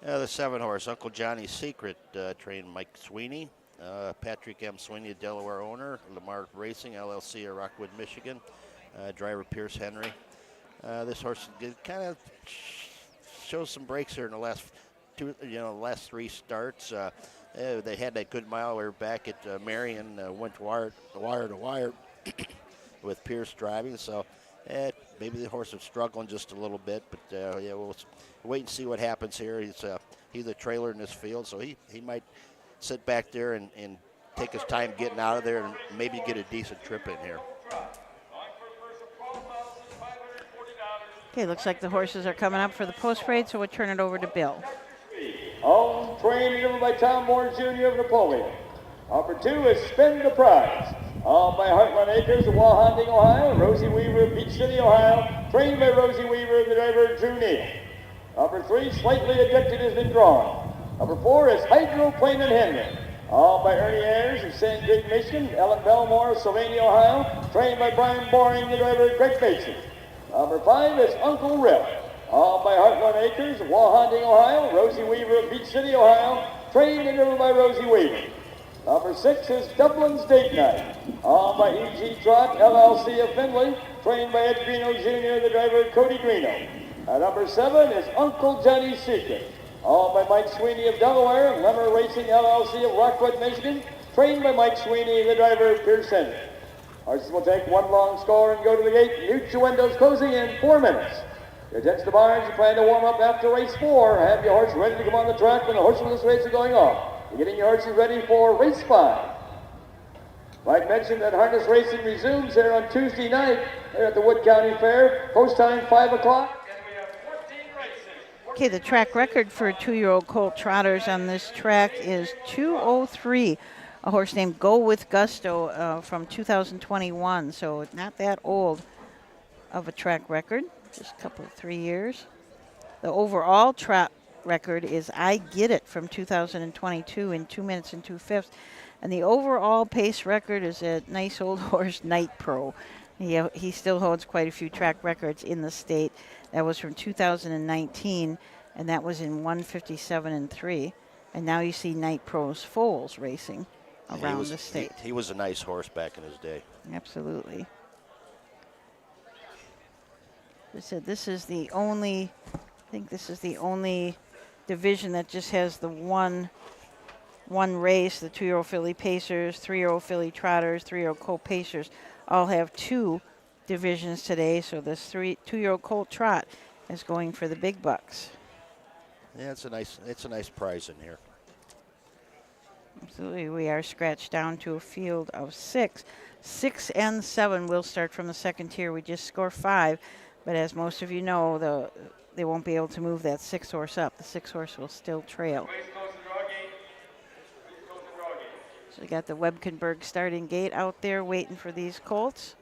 [SPEAKER 9] The 7 horse, Uncle Johnny's Secret, trained Mike Sweeney. Patrick M. Sweeney, a Delaware owner. Lamar Racing, LLC of Rockwood, Michigan. Driver Pierce Henry. This horse kind of shows some breaks here in the last 3 starts. They had that good mile. We were back at Marion, went wire to wire with Pierce driving. So maybe the horse is struggling just a little bit, but we'll wait and see what happens here. He's a trailer in this field, so he might sit back there and take his time getting out of there and maybe get a decent trip in here.
[SPEAKER 1] Okay, looks like the horses are coming up for the post parade, so we'll turn it over to Bill.
[SPEAKER 4] Owned, trained, driven by Tom Moore Jr. of Napoleon. Number 2 is Spin the Prize. Owned by Heartland Acres of Wall Hunting, Ohio. Rosie Weaver of Beach City, Ohio. Trained by Rosie Weaver, the driver Drew Neal. Number 3, Slightly Addicted, has been drawn. Number 4 is Hydroplane and Henry. Owned by Ernie Ayers of Sand Creek, Michigan. Ellen Belmore of Sylvania, Ohio. Trained by Brian Boring, the driver Greg Bateson. Number 5 is Uncle Rip. Owned by Heartland Acres of Wall Hunting, Ohio. Rosie Weaver of Beach City, Ohio. Trained and driven by Rosie Weaver. Number 6 is Dublin's Date Night. Owned by E.G. Trot, LLC of Findlay. Trained by Ed Greeno Jr., the driver Cody Greeno. Number 7 is Uncle Johnny's Secret. Owned by Mike Sweeney of Delaware, Lemmer Racing LLC of Rockwood, Michigan. Trained by Mike Sweeney, the driver Pierce Henry. Horses will take 1 long score and go to the gate. Mutuendo's closing in 4 minutes. Your attention to barns, you plan to warm up after race 4. Have your horse ready to come on the track when the horses of this race are going off. You're getting your horses ready for race 5. Like mentioned, that harness racing resumes here on Tuesday night here at the Wood County Fair. Post time 5 o'clock.
[SPEAKER 1] Okay, the track record for 2-year-old colt trotters on this track is 2:03. A horse named Go With Gusto from 2021, so not that old of a track record, just a couple of 3 years. The overall trot record is I Get It from 2022 in 2 minutes and 2/5. And the overall pace record is a nice old horse, Night Pro. He still holds quite a few track records in the state. That was from 2019, and that was in 1:57 and 3. And now you see Night Pro's foals racing around the state.
[SPEAKER 9] He was a nice horse back in his day.
[SPEAKER 1] Absolutely. I said this is the only, I think this is the only division that just has the one race. The 2-year-old filly pacers, 3-year-old filly trotters, 3-year-old colt pacers all have 2 divisions today. So this 2-year-old colt trot is going for the big bucks.
[SPEAKER 9] Yeah, it's a nice prize in here.
[SPEAKER 1] Absolutely. We are scratched down to a field of 6. 6 and 7 will start from the second tier. We just score 5, but as most of you know, they won't be able to move that 6 horse up. The 6 horse will still trail. So we got the Webkenberg starting gate out there waiting for these colts.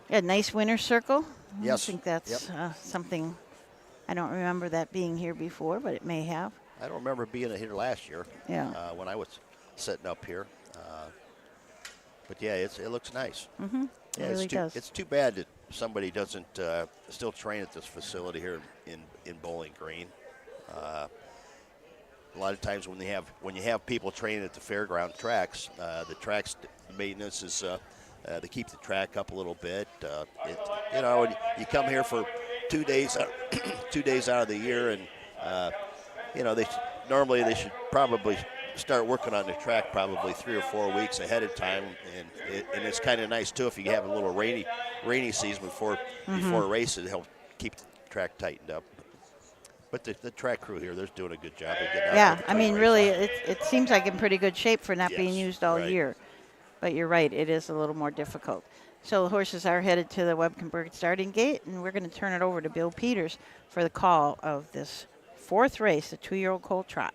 [SPEAKER 1] Yeah, nice winner circle.
[SPEAKER 9] Yes.
[SPEAKER 1] I think that's something, I don't remember that being here before, but it may have.
[SPEAKER 9] I don't remember being here last year.
[SPEAKER 1] Yeah.
[SPEAKER 9] When I was sitting up here. But yeah, it looks nice.
[SPEAKER 1] Mm-hmm.
[SPEAKER 9] Yeah,
[SPEAKER 1] It really does.
[SPEAKER 9] It's too bad that somebody doesn't still train at this facility here in Bowling Green. A lot of times when you have people training at the fairground tracks, the tracks maintenance is to keep the track up a little bit. When you come here for 2 days, 2 days out of the year, and normally they should probably start working on the track probably 3 or 4 weeks ahead of time, and it's kind of nice too if you have a little rainy season before a race to help keep the track tightened up. But the track crew here, they're doing a good job of getting out
[SPEAKER 1] Yeah,
[SPEAKER 9] there.
[SPEAKER 1] I mean, really, it seems like in pretty good shape for not being
[SPEAKER 9] Yes,
[SPEAKER 1] used all
[SPEAKER 9] right.
[SPEAKER 1] year. But you're right, it is a little more difficult. So the horses are headed to the Webkenburg starting gate, and we're going to turn it over to Bill Peters for the call of this 4th race, the 2-year-old colt trot.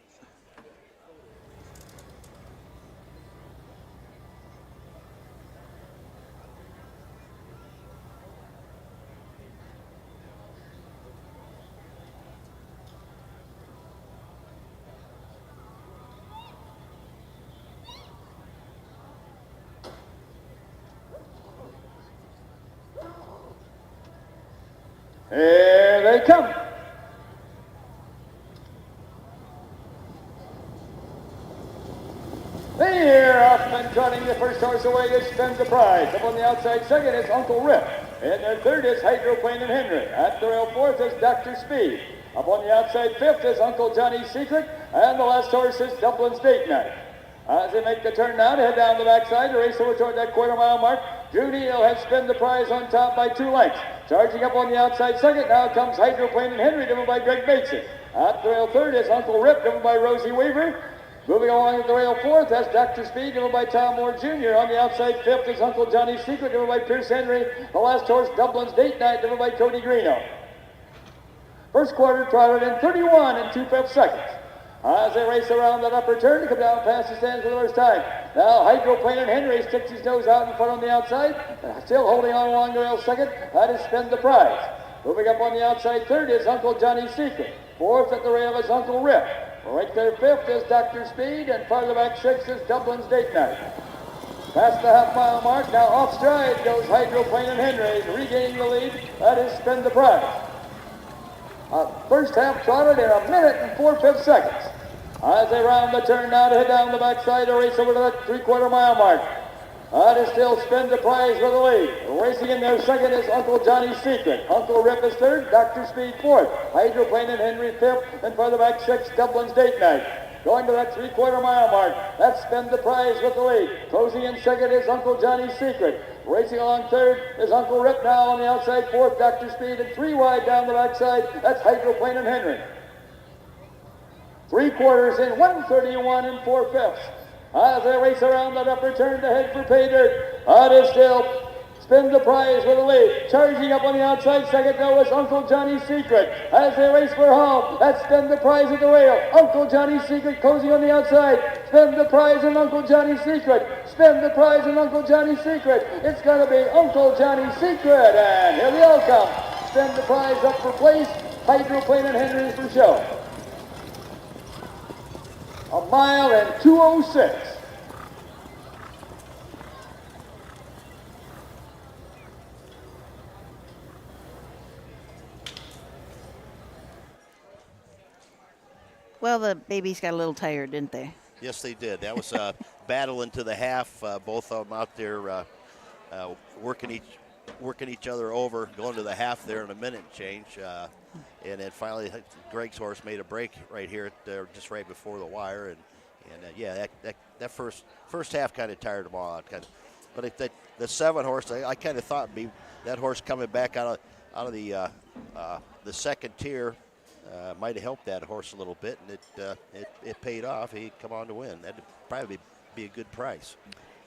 [SPEAKER 4] Here they come. There, off and trotting the first horse away is Spend the Prize. Up on the outside second is Uncle Rip. In the third is Hydroplane and Henry. At the rail fourth is Dr. Speed. Up on the outside fifth is Uncle Johnny's Secret. And the last horse is Dublin's Date Night. As they make the turn now to head down the backside to race over toward that quarter-mile mark, Drew Neal has Spend the Prize on top by 2 lengths. Charging up on the outside second, now comes Hydroplane and Henry, driven by Greg Bateson. At the rail third is Uncle Rip, driven by Rosie Weaver. Moving along at the rail fourth, that's Dr. Speed, driven by Tom Moore Jr. On the outside fifth is Uncle Johnny's Secret, driven by Pierce Henry. The last horse, Dublin's Date Night, driven by Cody Greeno. First quarter trotted in 31 2/5 seconds. As they race around that upper turn to come down past the stands for the first time. Now Hydroplane and Henry sticks his nose out in front on the outside. Still holding on along the rail second. That is Spend the Prize. Moving up on the outside third is Uncle Johnny's Secret. Fourth at the rail is Uncle Rip. Right there fifth is Dr. Speed, and farther back sixth is Dublin's Date Night. Past the half-mile mark, now off stride goes Hydroplane and Henry, regaining the lead. That is Spend the Prize. First half trotted in 1 4/5 seconds. As they round the turn now to head down the backside to race over to that 3/4 mile mark. That is still Spend the Prize for the lead. Racing in there second is Uncle Johnny's Secret. Uncle Rip is third, Dr. Speed fourth, Hydroplane and Henry fifth, and farther back sixth, Dublin's Date Night. Going to that 3/4 mile mark, that's Spend the Prize with the lead. Closing in second is Uncle Johnny's Secret. Racing along third is Uncle Rip now on the outside fourth, Dr. Speed, and 3 wide down the backside, that's Hydroplane and Henry. 3 quarters in 1:31 4/5. As they race around that upper turn to head for pay dirt, that is still Spend the Prize with a lead. Charging up on the outside second now is Uncle Johnny's Secret. As they race for home, that's Spend the Prize at the rail. Uncle Johnny's Secret closing on the outside. Spend the Prize and Uncle Johnny's Secret. Spend the Prize and Uncle Johnny's Secret. It's going to be Uncle Johnny's Secret. And here they all come. Spend the Prize up for place. Hydroplane and Henry for show. 1 mile and 2:06.
[SPEAKER 1] Well, the babies got a little tired, didn't they?
[SPEAKER 9] Yes, they did. That was a battle into the half. Both of them out there working each other over, going to the half there in a minute and change. And then finally, Greg's horse made a break right here, just right before the wire. And that first half kind of tired them all out. But the 7 horse, I kind of thought that horse coming back out of the second tier might have helped that horse a little bit, and it paid off. He come on to win. That'd probably be a good price.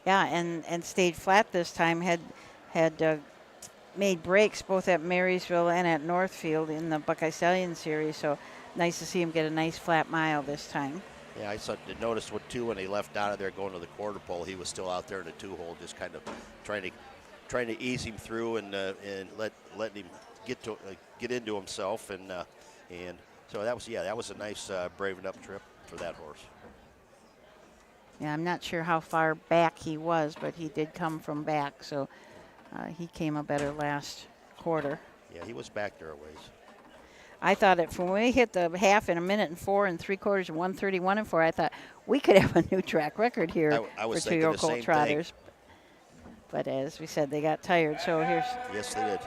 [SPEAKER 1] Yeah, and stayed flat this time. Had made breaks both at Marysville and at Northfield in the Buckeye Stallion Series. So nice to see him get a nice flat mile this time.
[SPEAKER 9] Yeah, I noticed when they left out of there going to the quarter pole, he was still out there in the 2-hole, just kind of trying to ease him through and letting him get into himself and So that was a nice braving up trip for that horse.
[SPEAKER 1] Yeah, I'm not sure how far back he was, but he did come from back, so he came a better last quarter.
[SPEAKER 9] Yeah, he was back there a ways.
[SPEAKER 1] I thought that when we hit the half in 1:04 3/4 and 1:31 4, I thought we could have a new track record here
[SPEAKER 9] I was
[SPEAKER 1] for
[SPEAKER 9] thinking
[SPEAKER 1] two-year-old
[SPEAKER 9] the
[SPEAKER 1] colt
[SPEAKER 9] same
[SPEAKER 1] trotters. But as we said, they got tired. So here's
[SPEAKER 9] Yes, they did.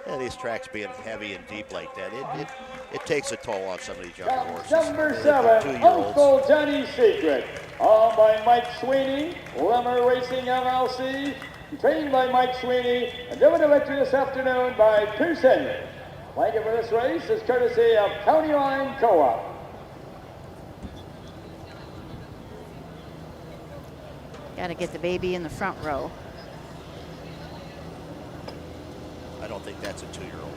[SPEAKER 9] Yeah, these tracks being heavy and deep like that, it takes a toll on some of these younger horses.
[SPEAKER 4] Number
[SPEAKER 9] The
[SPEAKER 4] 7,
[SPEAKER 9] 2-year-olds.
[SPEAKER 4] Uncle Johnny's Secret, owned by Mike Sweeney, Lemmer Racing LLC, trained by Mike Sweeney, and driven to victory this afternoon by Pierce Henry. Blanket for this race is courtesy of County Line Co-op.
[SPEAKER 1] got to get the baby in the front row.
[SPEAKER 9] I don't think that's a 2-year-old.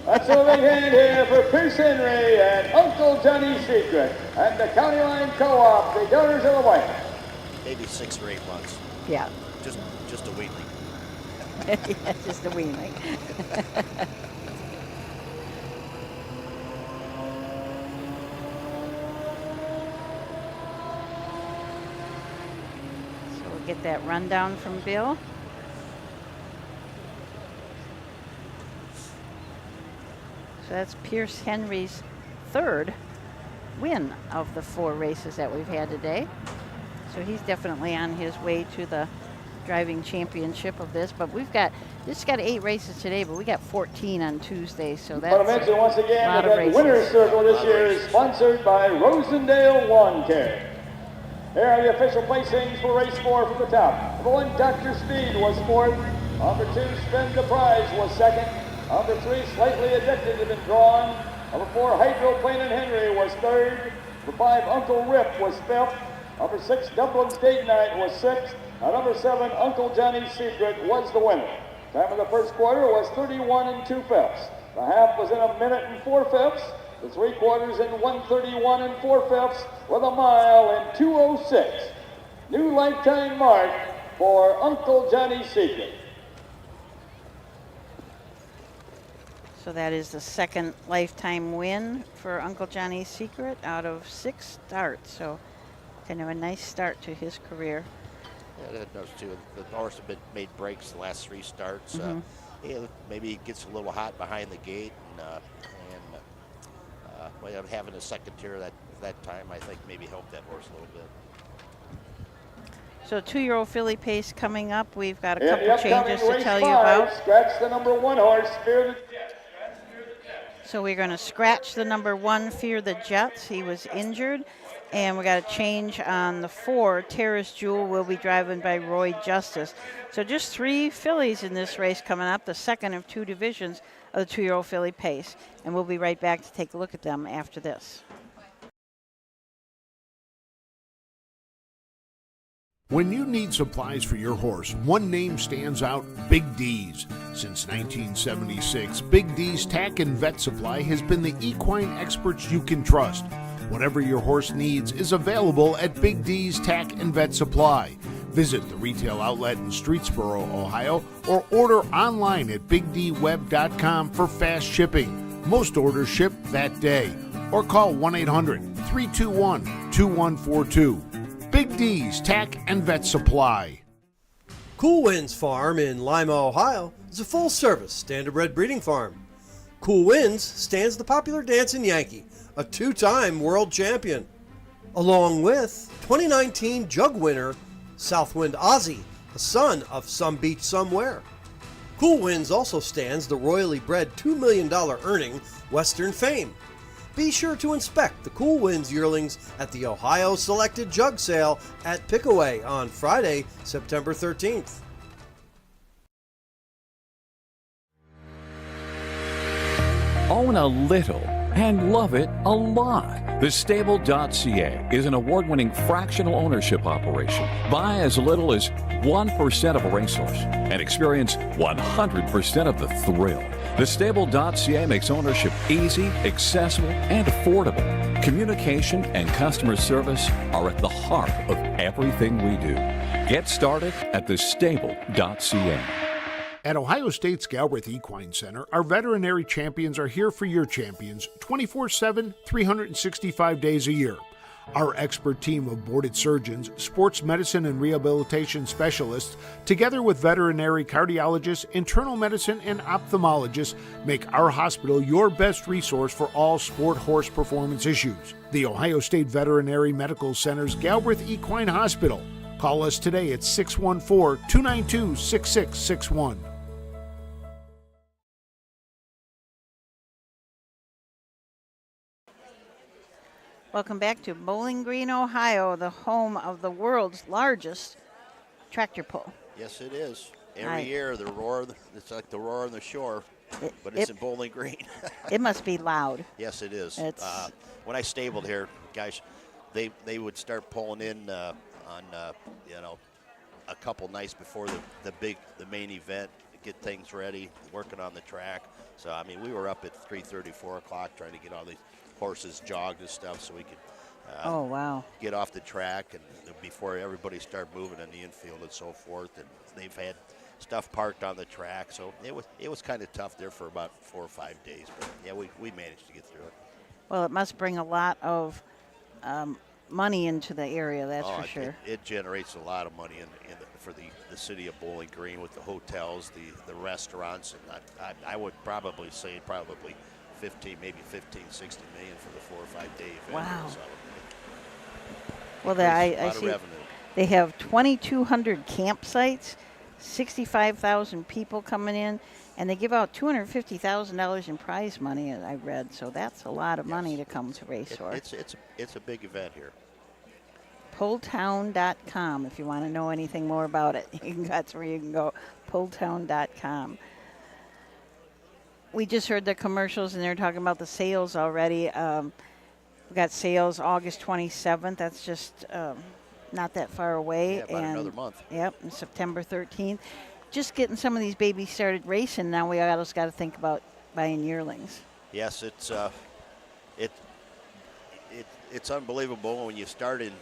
[SPEAKER 4] That's a big hand here for Pierce Henry and Uncle Johnny's Secret and the County Line Co-op, the owners of the blanket.
[SPEAKER 9] Maybe 6 or 8 months.
[SPEAKER 1] Yeah.
[SPEAKER 9] Just a weekly.
[SPEAKER 1] Yeah, just a weanling. So we'll get that rundown from Bill. So that's Pierce Henry's 3rd win of the 4 races that we've had today. So he's definitely on his way to the driving championship of this. But we've got, this got 8 races today, but we got 14 on Tuesday. So that's
[SPEAKER 4] I want to mention once again
[SPEAKER 1] a lot
[SPEAKER 4] that
[SPEAKER 1] of
[SPEAKER 4] the
[SPEAKER 1] races.
[SPEAKER 4] winner's circle this year is sponsored by Rosendale Lawn Care. Here are the official placings for race 4 from the top. Number 1, Dr. Speed was 4th. Number 2, Spend the Prize was 2nd. Number 3, Slightly Addicted had been drawn. Number 4, Hydroplane and Henry was 3rd. Number 5, Uncle Rip was 5th. Number 6, Dublin State Night was 6th. And number 7, Uncle Johnny's Secret was the winner. Time of the first quarter was 31 2/5. The half was in 1 minute and 4/5. The 3/4 in 1:31 4/5 with a mile in 2:06. New lifetime mark for Uncle Johnny's Secret.
[SPEAKER 1] So that is the 2nd lifetime win for Uncle Johnny's Secret out of 6 starts. So kind of a nice start to his career.
[SPEAKER 9] Yeah, those two. The horse have made breaks the last 3 starts. Yeah, maybe he gets a little hot behind the gate, and having a second tier that time, I think maybe helped that horse a little bit.
[SPEAKER 1] So 2-year-old filly pace coming up. We've got a
[SPEAKER 4] In
[SPEAKER 1] couple
[SPEAKER 4] the upcoming
[SPEAKER 1] changes to
[SPEAKER 4] race
[SPEAKER 1] tell you
[SPEAKER 4] 5,
[SPEAKER 1] about.
[SPEAKER 4] scratch the number 1 horse, Fear the Jet.
[SPEAKER 1] So we're going to scratch the number 1, Fear the Jets. He was injured. And we got a change on the 4, Terrace Jewel will be driven by Roy Justice. So just 3 fillies in this race coming up, the 2nd of 2 divisions of the 2-year-old filly pace. And we'll be right back to take a look at them after this.
[SPEAKER 7] When you need supplies for your horse, one name stands out, Big D's. Since 1976, Big D's Tack and Vet Supply has been the equine experts you can trust. Whatever your horse needs is available at Big D's Tack and Vet Supply. Visit the retail outlet in Streetsboro, Ohio, or order online at BigDWeb.com for fast shipping. Most orders ship that day. Or call 1-800-321-2142. Big D's Tack and Vet Supply.
[SPEAKER 11] Cool Winds Farm in Lima, Ohio is a full-service standardbred breeding farm. Cool Winds stands the popular dancing Yankee, a 2-time world champion, along with 2019 jug winner Southwind Ozzy, the son of Some Beach Somewhere. Cool Winds also stands the royally bred $2 million earning Western Fame. Be sure to inspect the Cool Winds yearlings at the Ohio Selected Jug Sale at Pickaway on Friday, September 13th.
[SPEAKER 8] Own a little and love it a lot. TheStable.ca is an award-winning fractional ownership operation. Buy as little as 1% of a racehorse and experience 100% of the thrill. TheStable.ca makes ownership easy, accessible, and affordable. Communication and customer service are at the heart of everything we do. Get started at TheStable.ca.
[SPEAKER 7] At Ohio State's Galbraith Equine Center, our veterinary champions are here for your champions 24/7, 365 days a year. Our expert team of boarded surgeons, sports medicine and rehabilitation specialists, together with veterinary cardiologists, internal medicine, and ophthalmologists, make our hospital your best resource for all sport horse performance issues. The Ohio State Veterinary Medical Center's Galbraith Equine Hospital. Call us today at 614-292-6661.
[SPEAKER 1] Welcome back to Bowling Green, Ohio, the home of the world's largest tractor pull.
[SPEAKER 9] Yes, it is. Every year, the roar, it's like the roar on the shore, but it's in Bowling Green.
[SPEAKER 1] It must be loud.
[SPEAKER 9] Yes, it is. When I stabled here, guys, they would start pulling in on a couple nights before the main event, get things ready, working on the track. So I mean, we were up at 3:30, 4 o'clock trying to get all these horses jogged and stuff so we could get off the track and before everybody started moving in the infield and so forth. And they've had stuff parked on the track, so it was kind of tough there for about 4 or 5 days. But yeah, we managed to get through it.
[SPEAKER 1] Well, it must bring a lot of money into the area, that's for sure.
[SPEAKER 9] It generates a lot of money for the city of Bowling Green with the hotels, the restaurants, and I would probably say 15, maybe 15, 60 million for the 4 or 5 day event.
[SPEAKER 1] Wow.
[SPEAKER 9] So
[SPEAKER 1] well, I see they have 2,200 campsites, 65,000 people coming in, and they give out $250,000 in prize money, I read. So that's a lot of money to come to Racehorse.
[SPEAKER 9] It's a big event here.
[SPEAKER 1] Pulltown.com if you want to know anything more about it. That's where you can go, pulltown.com. We just heard the commercials, and they're talking about the sales already. We've got sales August 27th. That's just not that far away.
[SPEAKER 9] Yeah, about another month.
[SPEAKER 1] Yep, and September 13th. Just getting some of these babies started racing. Now we just got to think about buying yearlings.
[SPEAKER 9] Yes, it's unbelievable when you start in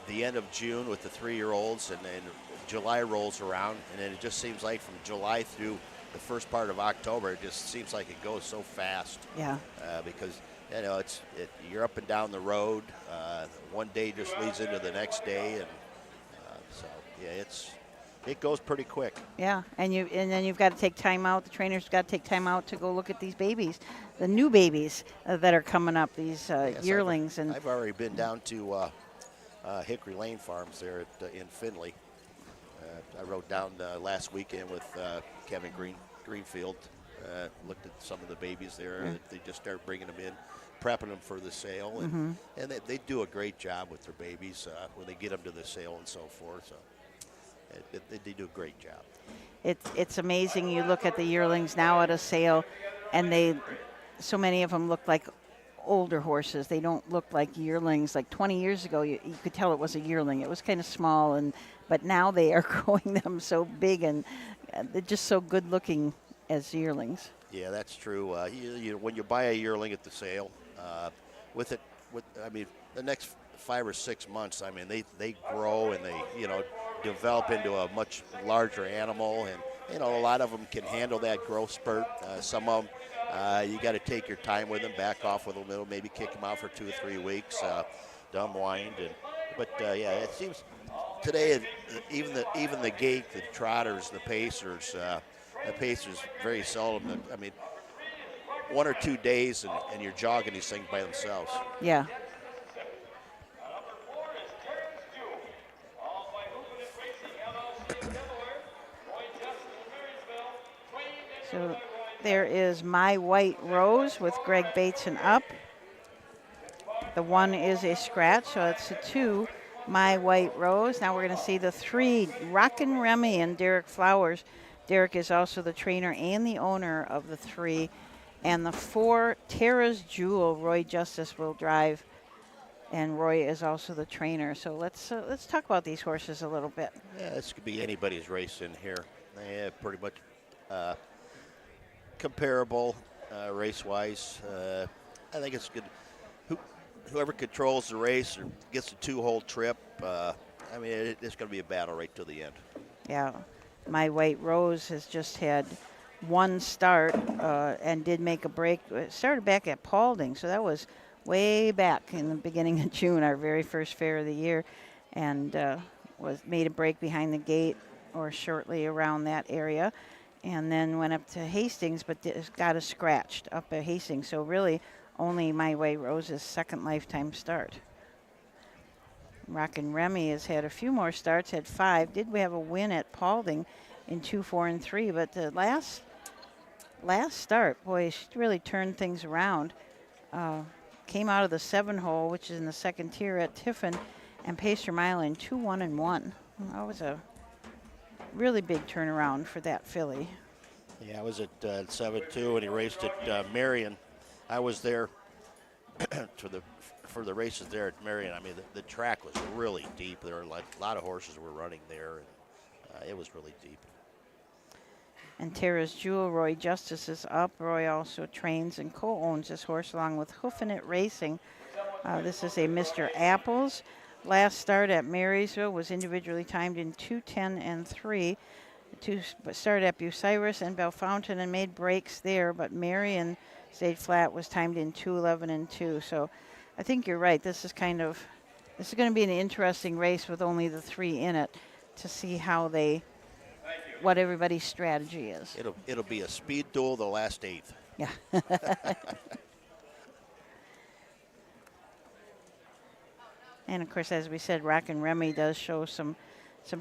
[SPEAKER 9] the end of June with the 3-year-olds, and then July rolls around, and then it just seems like from July through the first part of October, it just seems like it goes so fast.
[SPEAKER 1] Yeah.
[SPEAKER 9] Because you're up and down the road. One day just leads into the next day, and so yeah, it goes pretty quick.
[SPEAKER 1] Yeah, and then you've got to take time out. The trainers got to take time out to go look at these babies, the new babies that are coming up, these yearlings.
[SPEAKER 9] I've already been down to Hickory Lane Farms there in Findlay. I rode down last weekend with Kevin Greenfield. Looked at some of the babies there. They just start bringing them in, prepping them for the sale, and they do a great job with their babies when they get them to the sale and so forth. So they do a great job.
[SPEAKER 1] It's amazing. You look at the yearlings now at a sale, and so many of them look like older horses. They don't look like yearlings. Like 20 years ago, you could tell it was a yearling. It was kind of small, but now they are growing them so big, and they're just so good looking as yearlings.
[SPEAKER 9] Yeah, that's true. When you buy a yearling at the sale, the next 5 or 6 months, I mean, they grow and they develop into a much larger animal, and a lot of them can handle that growth spurt. Some of them you got to take your time with them, back off with them, maybe kick them out for 2 or 3 weeks, to unwind. But it seems today even the gate, the trotters, the pacers very seldom. I mean, 1 or 2 days and you're jogging these things by themselves.
[SPEAKER 1] Yeah. So there is My White Rose with Greg Bateson up. The 1 is a scratch, so it's a 2, My White Rose. Now we're going to see the 3, Rockin' Remy and Derek Flowers. Derek is also the trainer and the owner of the 3. And the 4, Tara's Jewel, Roy Justice will drive. And Roy is also the trainer. So let's talk about these horses a little bit.
[SPEAKER 9] Yeah, this could be anybody's race in here. Yeah, pretty much comparable race-wise. I think it's good. Whoever controls the race or gets a 2-hole trip, it's going to be a battle right to the end.
[SPEAKER 1] Yeah. My White Rose has just had one start and did make a break. It started back at Paulding, so that was way back in the beginning of June, our very first fair of the year, and was made a break behind the gate or shortly around that area, and then went up to Hastings, but got a scratched up at Hastings. So really only My White Rose's second lifetime start. Rockin' Remy has had a few more starts, had 5. Did we have a win at Paulding in 2, 4, and 3, but the last start, boy, she really turned things around. Came out of the 7 hole, which is in the second tier at Tiffin, and paced her mile in 2, 1, and 1. That was a really big turnaround for that filly.
[SPEAKER 9] Yeah, I was at 7-2, and he raced at Marion. I was there for the races there at Marion. I mean, the track was really deep. There were a lot of horses were running there, and it was really deep.
[SPEAKER 1] And Tara's Jewel, Roy Justice is up. Roy also trains and co-owns this horse along with Hoofin' It Racing. This is a Mr. Apples. Last start at Marysville was individually timed in 2:10 and 3. Started at Bucyrus and Bellefontaine and made breaks there, but Marion stayed flat, was timed in 2:11 and 2. So I think you're right. This is going to be an interesting race with only the 3 in it to see what everybody's strategy is.
[SPEAKER 9] It'll be a speed duel the last 8th.
[SPEAKER 1] Yeah. And of course, as we said, Rockin' Remy does show some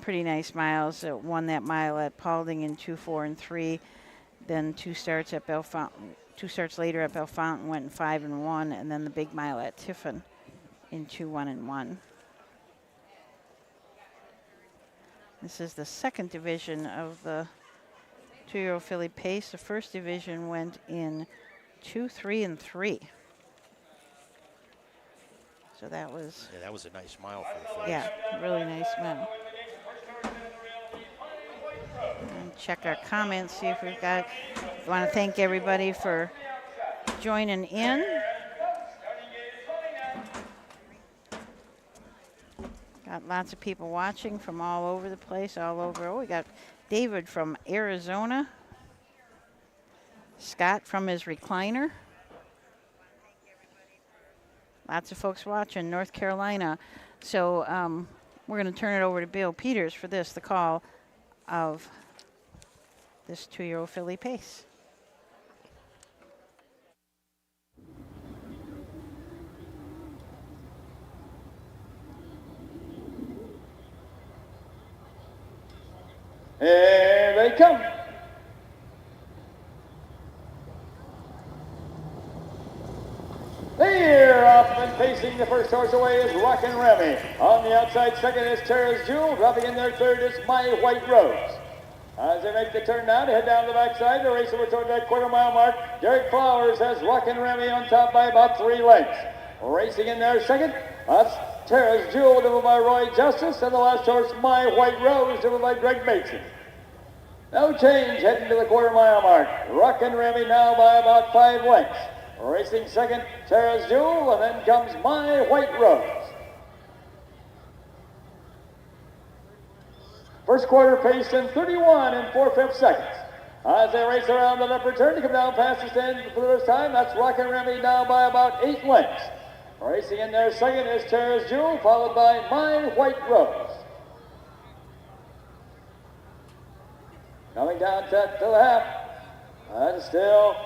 [SPEAKER 1] pretty nice miles. Won that mile at Paulding in 2, 4, and 3. Then 2 starts later at Bellefontaine went in 5 and 1, and then the big mile at Tiffin in 2, 1, and 1. This is the second division of the 2-year-old filly pace. The first division went in 2, 3, and 3. So that was
[SPEAKER 9] a nice mile for the fillies.
[SPEAKER 1] Yeah, really nice mile. And check our comments, see if we've got. I want to thank everybody for joining in. Got lots of people watching from all over the place, all over. Oh, we got David from Arizona. Scott from his recliner. Lots of folks watching, North Carolina. So we're going to turn it over to Bill Peters for the call of this 2-year-old filly pace.
[SPEAKER 4] Here they come. Here, off and pacing the first horse away is Rockin' Remy. On the outside, second is Tara's Jewel. Dropping in there, third is My White Rose. As they make the turn now to head down the backside, the race over toward that quarter-mile mark. Derek Flowers has Rockin' Remy on top by about 3 lengths. Racing in there second, that's Tara's Jewel, driven by Roy Justice, and the last horse, My White Rose, driven by Greg Bateson. No change heading to the quarter-mile mark. Rockin' Remy now by about 5 lengths. Racing second, Tara's Jewel, and then comes My White Rose. First quarter paced in 31 and 4/5 seconds. As they race around the upper turn to come down past the stand for the first time, that's Rockin' Remy now by about 8 lengths. Racing in there second is Tara's Jewel, followed by My White Rose. Coming down to the half, and still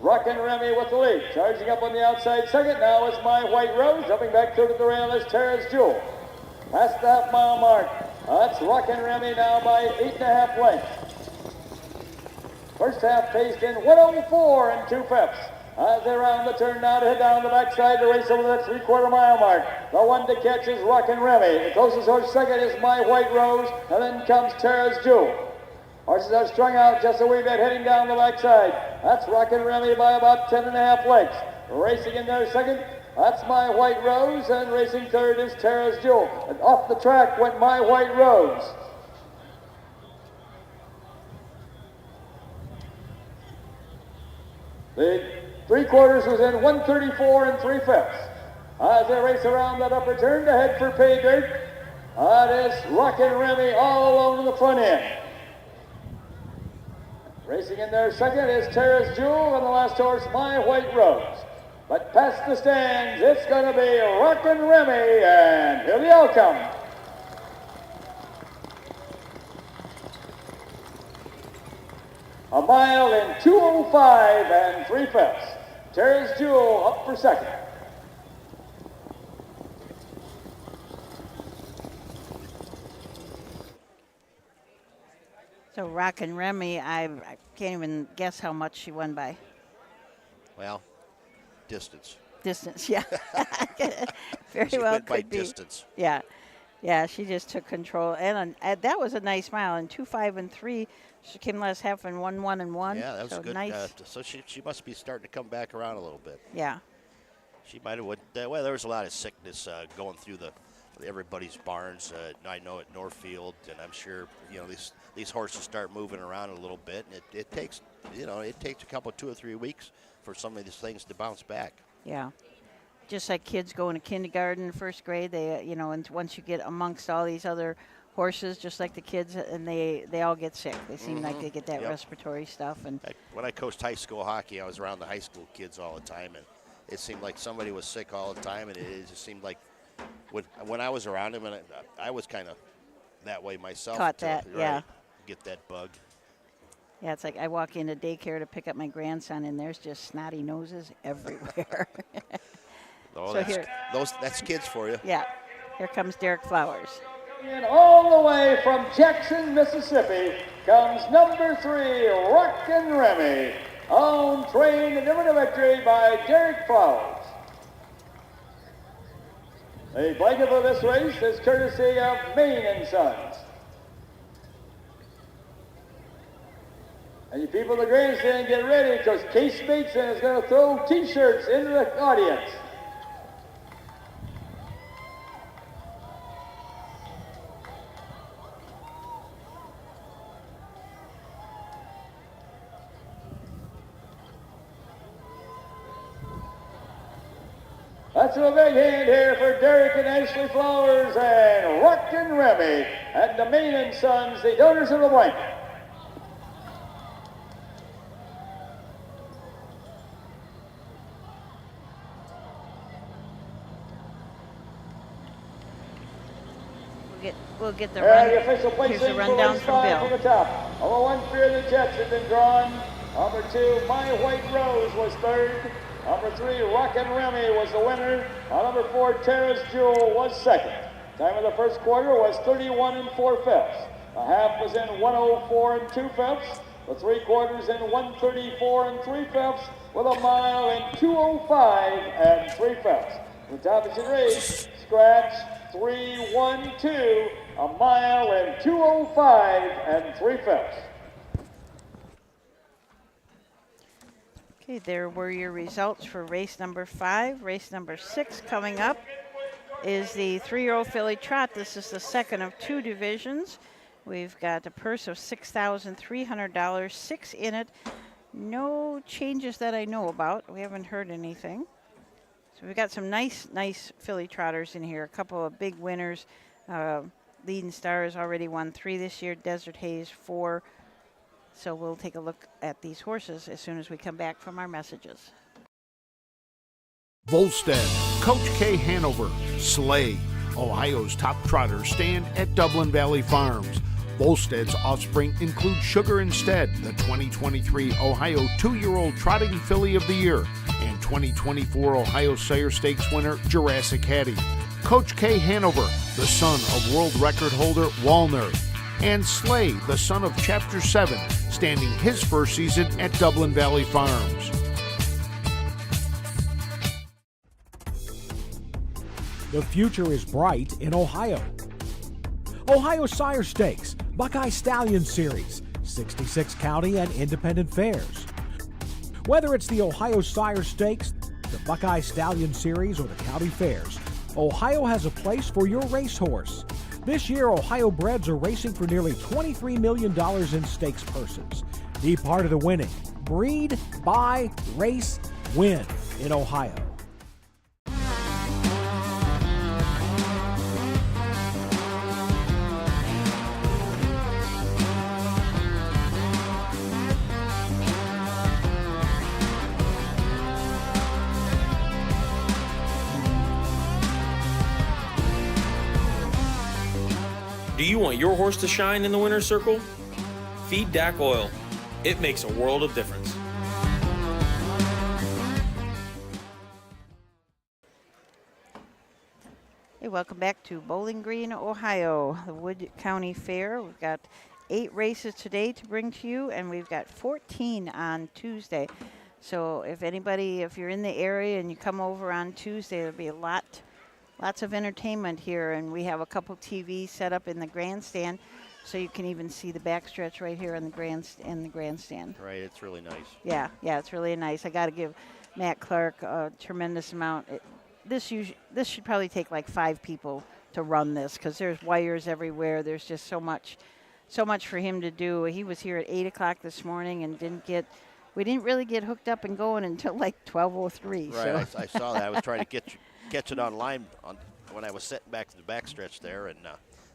[SPEAKER 4] Rockin' Remy with the lead. Charging up on the outside second now is My White Rose. Jumping back through to the rail is Tara's Jewel. Past the half-mile mark, that's Rockin' Remy now by 8.5 lengths. First half paced in 104 and 2/5. As they round the turn now to head down the backside to race over the 3/4 mile mark. The one to catch is Rockin' Remy. The closest horse second is My White Rose, and then comes Tara's Jewel. Horses are strung out just a wee bit heading down the backside. That's Rockin' Remy by about 10.5 lengths. Racing in there second, that's My White Rose, and racing third is Tara's Jewel. And off the track went My White Rose. The 3/4 was in 134 and 3/5. As they race around that upper turn to head for pay dirt, that is Rockin' Remy all alone in the front end. Racing in there second is Tara's Jewel, and the last horse, My White Rose. But past the stands, it's going to be Rockin' Remy, and here the outcome. A mile in 2:05 and 3/5. Tara's Jewel up for second.
[SPEAKER 1] So Rockin' Remy, I can't even guess how much she won by.
[SPEAKER 9] Well, distance.
[SPEAKER 1] Distance, yeah. Very
[SPEAKER 9] She
[SPEAKER 1] well
[SPEAKER 9] went by
[SPEAKER 1] could be.
[SPEAKER 9] distance.
[SPEAKER 1] Yeah, yeah. She just took control, and that was a nice mile. In 2:5 and 3, she came last half in 1:1 and 1.
[SPEAKER 9] Yeah, that was
[SPEAKER 1] so
[SPEAKER 9] good.
[SPEAKER 1] Nice.
[SPEAKER 9] So she must be starting to come back around a little bit.
[SPEAKER 1] Yeah.
[SPEAKER 9] She might have went. Well, there was a lot of sickness going through everybody's barns. I know at Northfield, and I'm sure these horses start moving around a little bit, and it takes a couple 2 or 3 weeks for some of these things to bounce back.
[SPEAKER 1] Yeah. Just like kids going to kindergarten, first grade, and once you get amongst all these other horses, just like the kids, and they all get sick. They seem like they get that respiratory stuff. And
[SPEAKER 9] when I coached high school hockey, I was around the high school kids all the time, and it seemed like somebody was sick all the time, and it just seemed like when I was around them, and I was kind of that way myself.
[SPEAKER 1] Caught that, yeah.
[SPEAKER 9] Get that bug.
[SPEAKER 1] Yeah, it's like I walk into daycare to pick up my grandson, and there's just snotty noses everywhere.
[SPEAKER 9] Oh,
[SPEAKER 1] so
[SPEAKER 9] that's kids for you.
[SPEAKER 1] Yeah. Here comes Derek Flowers.
[SPEAKER 4] And all the way from Jackson, Mississippi, comes number 3, Rockin' Remy, on train and delivered to victory by Derek Flowers. The blanket for this race is courtesy of Main and Sons. And you people in the grandstand, get ready, because Case Bateson is going to throw T-shirts into the audience. That's a big hand here for Derek and Ashley Flowers and Rockin' Remy and the Main and Sons, the owners of the blanket.
[SPEAKER 1] We'll get the
[SPEAKER 4] And the official
[SPEAKER 1] Here's the
[SPEAKER 4] placing
[SPEAKER 1] rundown
[SPEAKER 4] for
[SPEAKER 1] from
[SPEAKER 4] from
[SPEAKER 1] Bill.
[SPEAKER 4] the top. Number 1, Fear the Jets, had been drawn. Number 2, My White Rose was third. Number 3, Rockin' Remy was the winner. Number 4, Tara's Jewel was second. Time of the first quarter was 31 and 4/5. The half was in 104 and 2/5. The 3 quarters in 134 and 3/5, with a mile in 2:05 and 3/5. The top is in race, scratch 3-1-2, a mile in 2:05 and 3/5.
[SPEAKER 1] Okay, there were your results for race number 5. Race number 6 coming up is the 3-year-old filly trot. This is the second of 2 divisions. We've got a purse of $6,300, 6 in it. No changes that I know about. We haven't heard anything. So we've got some nice filly trotters in here. A couple of big winners. Leading Star has already won 3 this year. Desert Haze 4. So we'll take a look at these horses as soon as we come back from our messages.
[SPEAKER 7] Volstead, Coach K. Hanover, Slay, Ohio's top trotters stand at Dublin Valley Farms. Volstead's offspring include Sugar Instead, the 2023 Ohio 2-year-old Trotting Filly of the Year, and 2024 Ohio Sire Stakes winner Jurassic Hattie. Coach K. Hanover, the son of world record holder Walner, and Slay, the son of Chapter 7, standing his first season at Dublin Valley Farms.
[SPEAKER 2] The future is bright in Ohio. Ohio Sire Stakes, Buckeye Stallion Series, 66 county and independent fairs. Whether it's the Ohio Sire Stakes, the Buckeye Stallion Series, or the county fairs, Ohio has a place for your racehorse. This year, Ohio breds are racing for nearly $23 million in stakes purses. Be part of the winning. Breed, buy, race, win in Ohio.
[SPEAKER 10] Do you want your horse to shine in the winner's circle? Feed DAC Oil. It makes a world of difference.
[SPEAKER 1] Hey, welcome back to Bowling Green, Ohio, the Wood County Fair. We've got 8 races today to bring to you, and we've got 14 on Tuesday. So if you're in the area and you come over on Tuesday, there'll be lots of entertainment here, and we have a couple TVs set up in the grandstand, so you can even see the backstretch right here in the grandstand.
[SPEAKER 9] Right, it's really nice.
[SPEAKER 1] Yeah, it's really nice. I got to give Matt Clark a tremendous amount. This should probably take like 5 people to run this, because there's wires everywhere. There's just so much for him to do. He was here at 8 o'clock this morning and we didn't really get hooked up and going until like 12:03.
[SPEAKER 9] Right,
[SPEAKER 1] so.
[SPEAKER 9] I saw that. I was trying to catch it online when I was sitting back to the backstretch there, and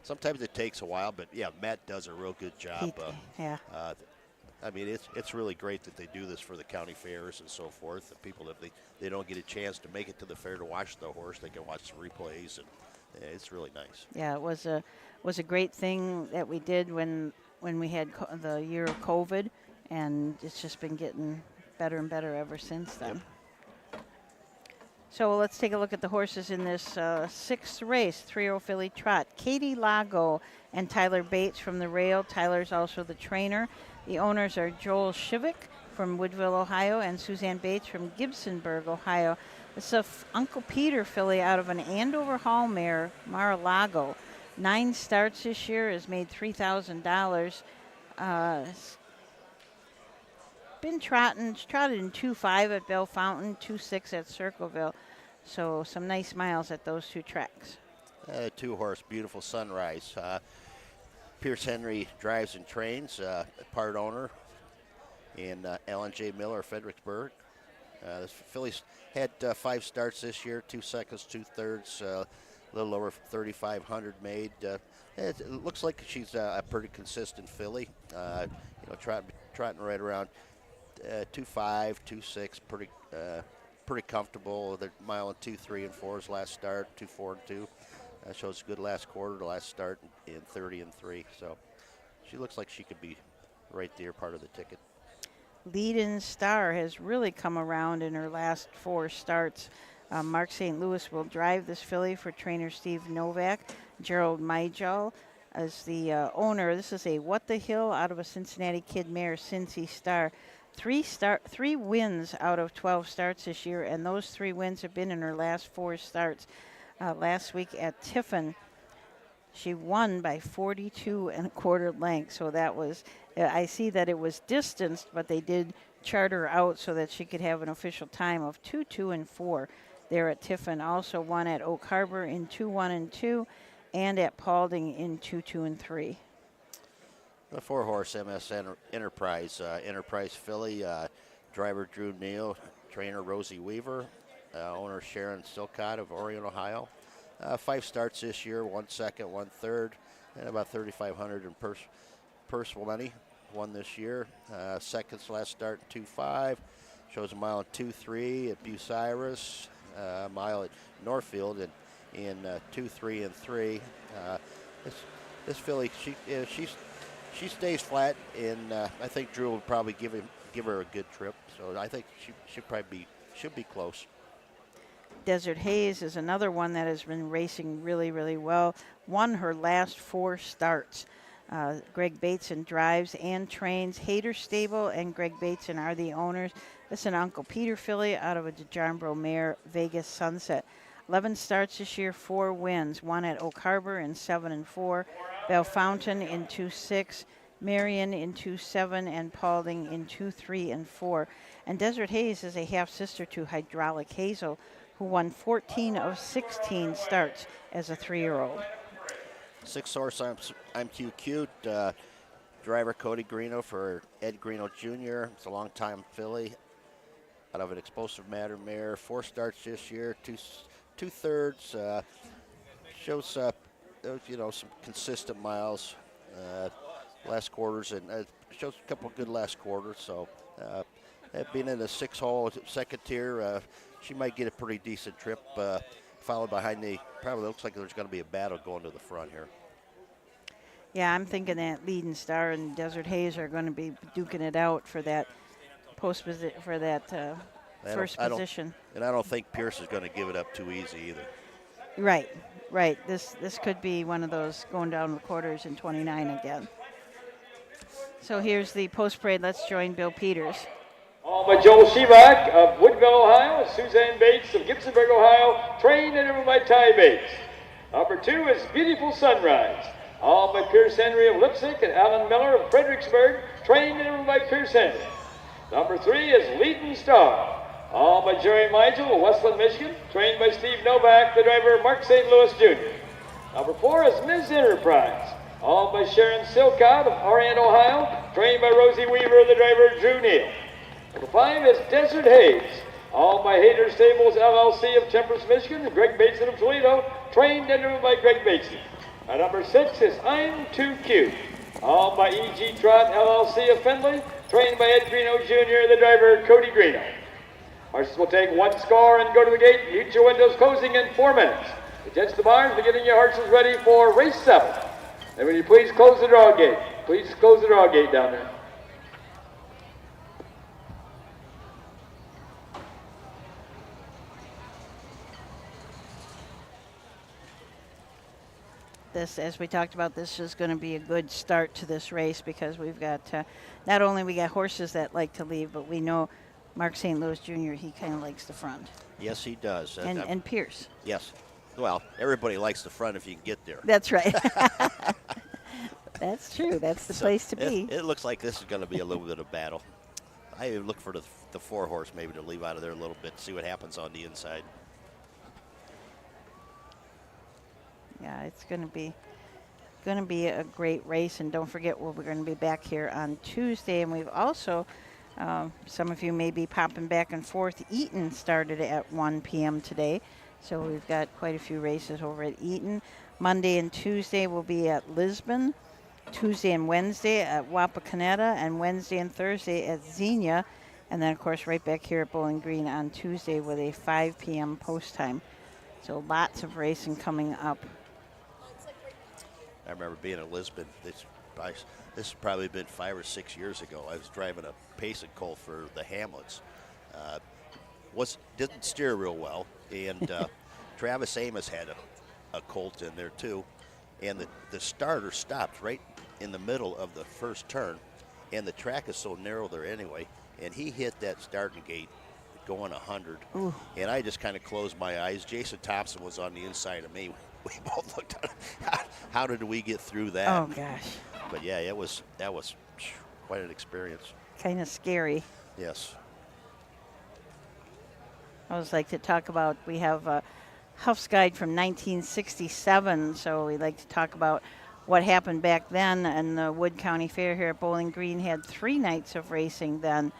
[SPEAKER 9] sometimes it takes a while, but yeah, Matt does a real good job.
[SPEAKER 1] Yeah.
[SPEAKER 9] I mean, it's really great that they do this for the county fairs and so forth. The people, if they don't get a chance to make it to the fair to watch the horse, they can watch the replays, and it's really nice.
[SPEAKER 1] Yeah, it was a great thing that we did when we had the year of COVID, and it's just been getting better and better ever since then.
[SPEAKER 9] Yep.
[SPEAKER 1] So let's take a look at the horses in this 6th race, 3-year-old filly trot. Katie Lago and Tyler Bates from the rail. Tyler's also the trainer. The owners are Joel Shivik from Woodville, Ohio, and Suzanne Bates from Gibsonburg, Ohio. It's a Uncle Peter filly out of an Andover Hall mare, Mar-a-Lago. 9 starts this year, has made $3,000. Been trotted in 2.5 at Bell Fountain, 2.6 at Circleville. So some nice miles at those 2 tracks.
[SPEAKER 9] 2-horse, beautiful Sunrise. Pierce Henry drives and trains, part owner in Alan J. Miller, Fredericksburg. This filly's had 5 starts this year, 2 seconds, 2 thirds, a little over 3,500 made. It looks like she's a pretty consistent filly. Trotting right around 2.5, 2.6, pretty comfortable. The mile and 2, 3, and 4's last start, 2, 4, and 2. Shows a good last quarter, the last start in 30 and 3. So she looks like she could be right there, part of the ticket.
[SPEAKER 1] Lead-in Star has really come around in her last 4 starts. Mark St. Louis will drive this filly for trainer Steve Novak. Gerald Mijal is the owner. This is a What the Hill out of a Cincinnati Kid mare, Cincy Star. 3 wins out of 12 starts this year, and those 3 wins have been in her last 4 starts. Last week at Tiffin, she won by 42 1/4 lengths. So that was, I see that it was distanced, but they did chart her out so that she could have an official time of 2, 2, and 4 there at Tiffin. Also won at Oak Harbor in 2, 1, and 2, and at Paulding in 2, 2, and 3.
[SPEAKER 9] The 4-horse MS Enterprise filly, driver Drew Neal, trainer Rosie Weaver, owner Sharon Silcott of Orion, Ohio. 5 starts this year, 1 second, 1 third, and about 3,500 in purse money. Won this year. Seconds last start in 2.5. Shows a mile in 2.3 at Bucyrus, a mile at Northfield in 2.3 and 3. This filly, she stays flat, and I think Drew will probably give her a good trip. So I think she should be close.
[SPEAKER 1] Desert Haze is another one that has been racing really, really well. Won her last 4 starts. Greg Bateson drives and trains. Hayter Stable and Greg Bateson are the owners. This is an Uncle Peter filly out of a DeJarmbro mare, Vegas Sunset. 11 starts this year, 4 wins. 1 at Oak Harbor in 7 and 4. Bell Fountain in 2.6. Marion in 2.7 and Paulding in 2.3 and 4. And Desert Haze is a half-sister to Hydraulic Hazel, who won 14 of 16 starts as a 3-year-old.
[SPEAKER 9] 6-horse, I'm Too Cute. Driver Cody Greeno for Ed Greeno Jr. It's a long-time filly out of an Explosive Matter mare. 4 starts this year, 2 thirds. Shows some consistent miles last quarters, and shows a couple of good last quarters. So being in the 6-hole second tier, she might get a pretty decent trip. Followed behind probably looks like there's going to be a battle going to the front here.
[SPEAKER 1] Yeah, I'm thinking that Leading Star and Desert Haze are going to be duking it out for that first position.
[SPEAKER 9] And I don't think Pierce is going to give it up too easy either.
[SPEAKER 1] Right, right. This could be one of those going down the quarters in 29 again. So here's the post parade. Let's join Bill Peters.
[SPEAKER 4] By Joel Shevak of Woodville, Ohio, Suzanne Bates of Gibsonburg, Ohio, trained and driven by Ty Bates. Number 2 is Beautiful Sunrise, all by Pierce Henry of Lipsick and Alan Miller of Fredericksburg, trained and driven by Pierce Henry. Number 3 is Leading Star, all by Jerry Meigel of Westland, Michigan, trained by Steve Novak, the driver Mark St. Louis Jr. Number 4 is Ms. Enterprise, all by Sharon Silcott of Orient, Ohio, trained by Rosie Weaver, the driver Drew Neal. Number 5 is Desert Haze, all by Hayter Stables LLC of Temperance, Michigan, and Greg Bateson of Toledo, trained and driven by Greg Bateson. And number 6 is I'm Too Cute, all by E.G. Trot LLC of Findlay, trained by Ed Greeno Jr., the driver Cody Greeno. Horses will take 1 score and go to the gate. Mute your windows closing in 4 minutes. Against the barns, we're getting your horses ready for race 7. And will you please close the draw gate? Please close the draw gate down there.
[SPEAKER 1] This, as we talked about, this is going to be a good start to this race because we've got not only we got horses that like to leave, but we know Mark St. Louis Jr., he kind of likes the front.
[SPEAKER 9] Yes, he does.
[SPEAKER 1] And Pierce.
[SPEAKER 9] Yes. Well, everybody likes the front if you can get there.
[SPEAKER 1] That's right. That's true. That's the place to be.
[SPEAKER 9] It looks like this is going to be a little bit of battle. I look for the 4-horse maybe to leave out of there a little bit, see what happens on the inside.
[SPEAKER 1] Yeah, it's going to be a great race, and don't forget we're going to be back here on Tuesday, and we've also some of you may be popping back and forth. Eaton started at 1 p.m. today, so we've got quite a few races over at Eaton. Monday and Tuesday will be at Lisbon, Tuesday and Wednesday at Wapakoneta, and Wednesday and Thursday at Xenia, and then of course right back here at Bowling Green on Tuesday with a 5 p.m. post time. So lots of racing coming up.
[SPEAKER 9] I remember being in Lisbon. This has probably been 5 or 6 years ago. I was driving a pacing colt for the Hamlets. Didn't steer real well, and Travis Amos had a colt in there too, and the starter stopped right in the middle of the first turn, and the track is so narrow there anyway, and he hit that starting gate going 100. Ooh. And I just kind of closed my eyes. Jason Thompson was on the inside of me. We both looked at it. How did we get through that?
[SPEAKER 1] Oh gosh.
[SPEAKER 9] But yeah, that was quite an experience.
[SPEAKER 1] Kind of scary.
[SPEAKER 9] Yes.
[SPEAKER 1] I always like to talk about, we have Huff's Guide from 1967, so we like to talk about what happened back then. And the Wood County Fair here at Bowling Green had 3 nights of racing then.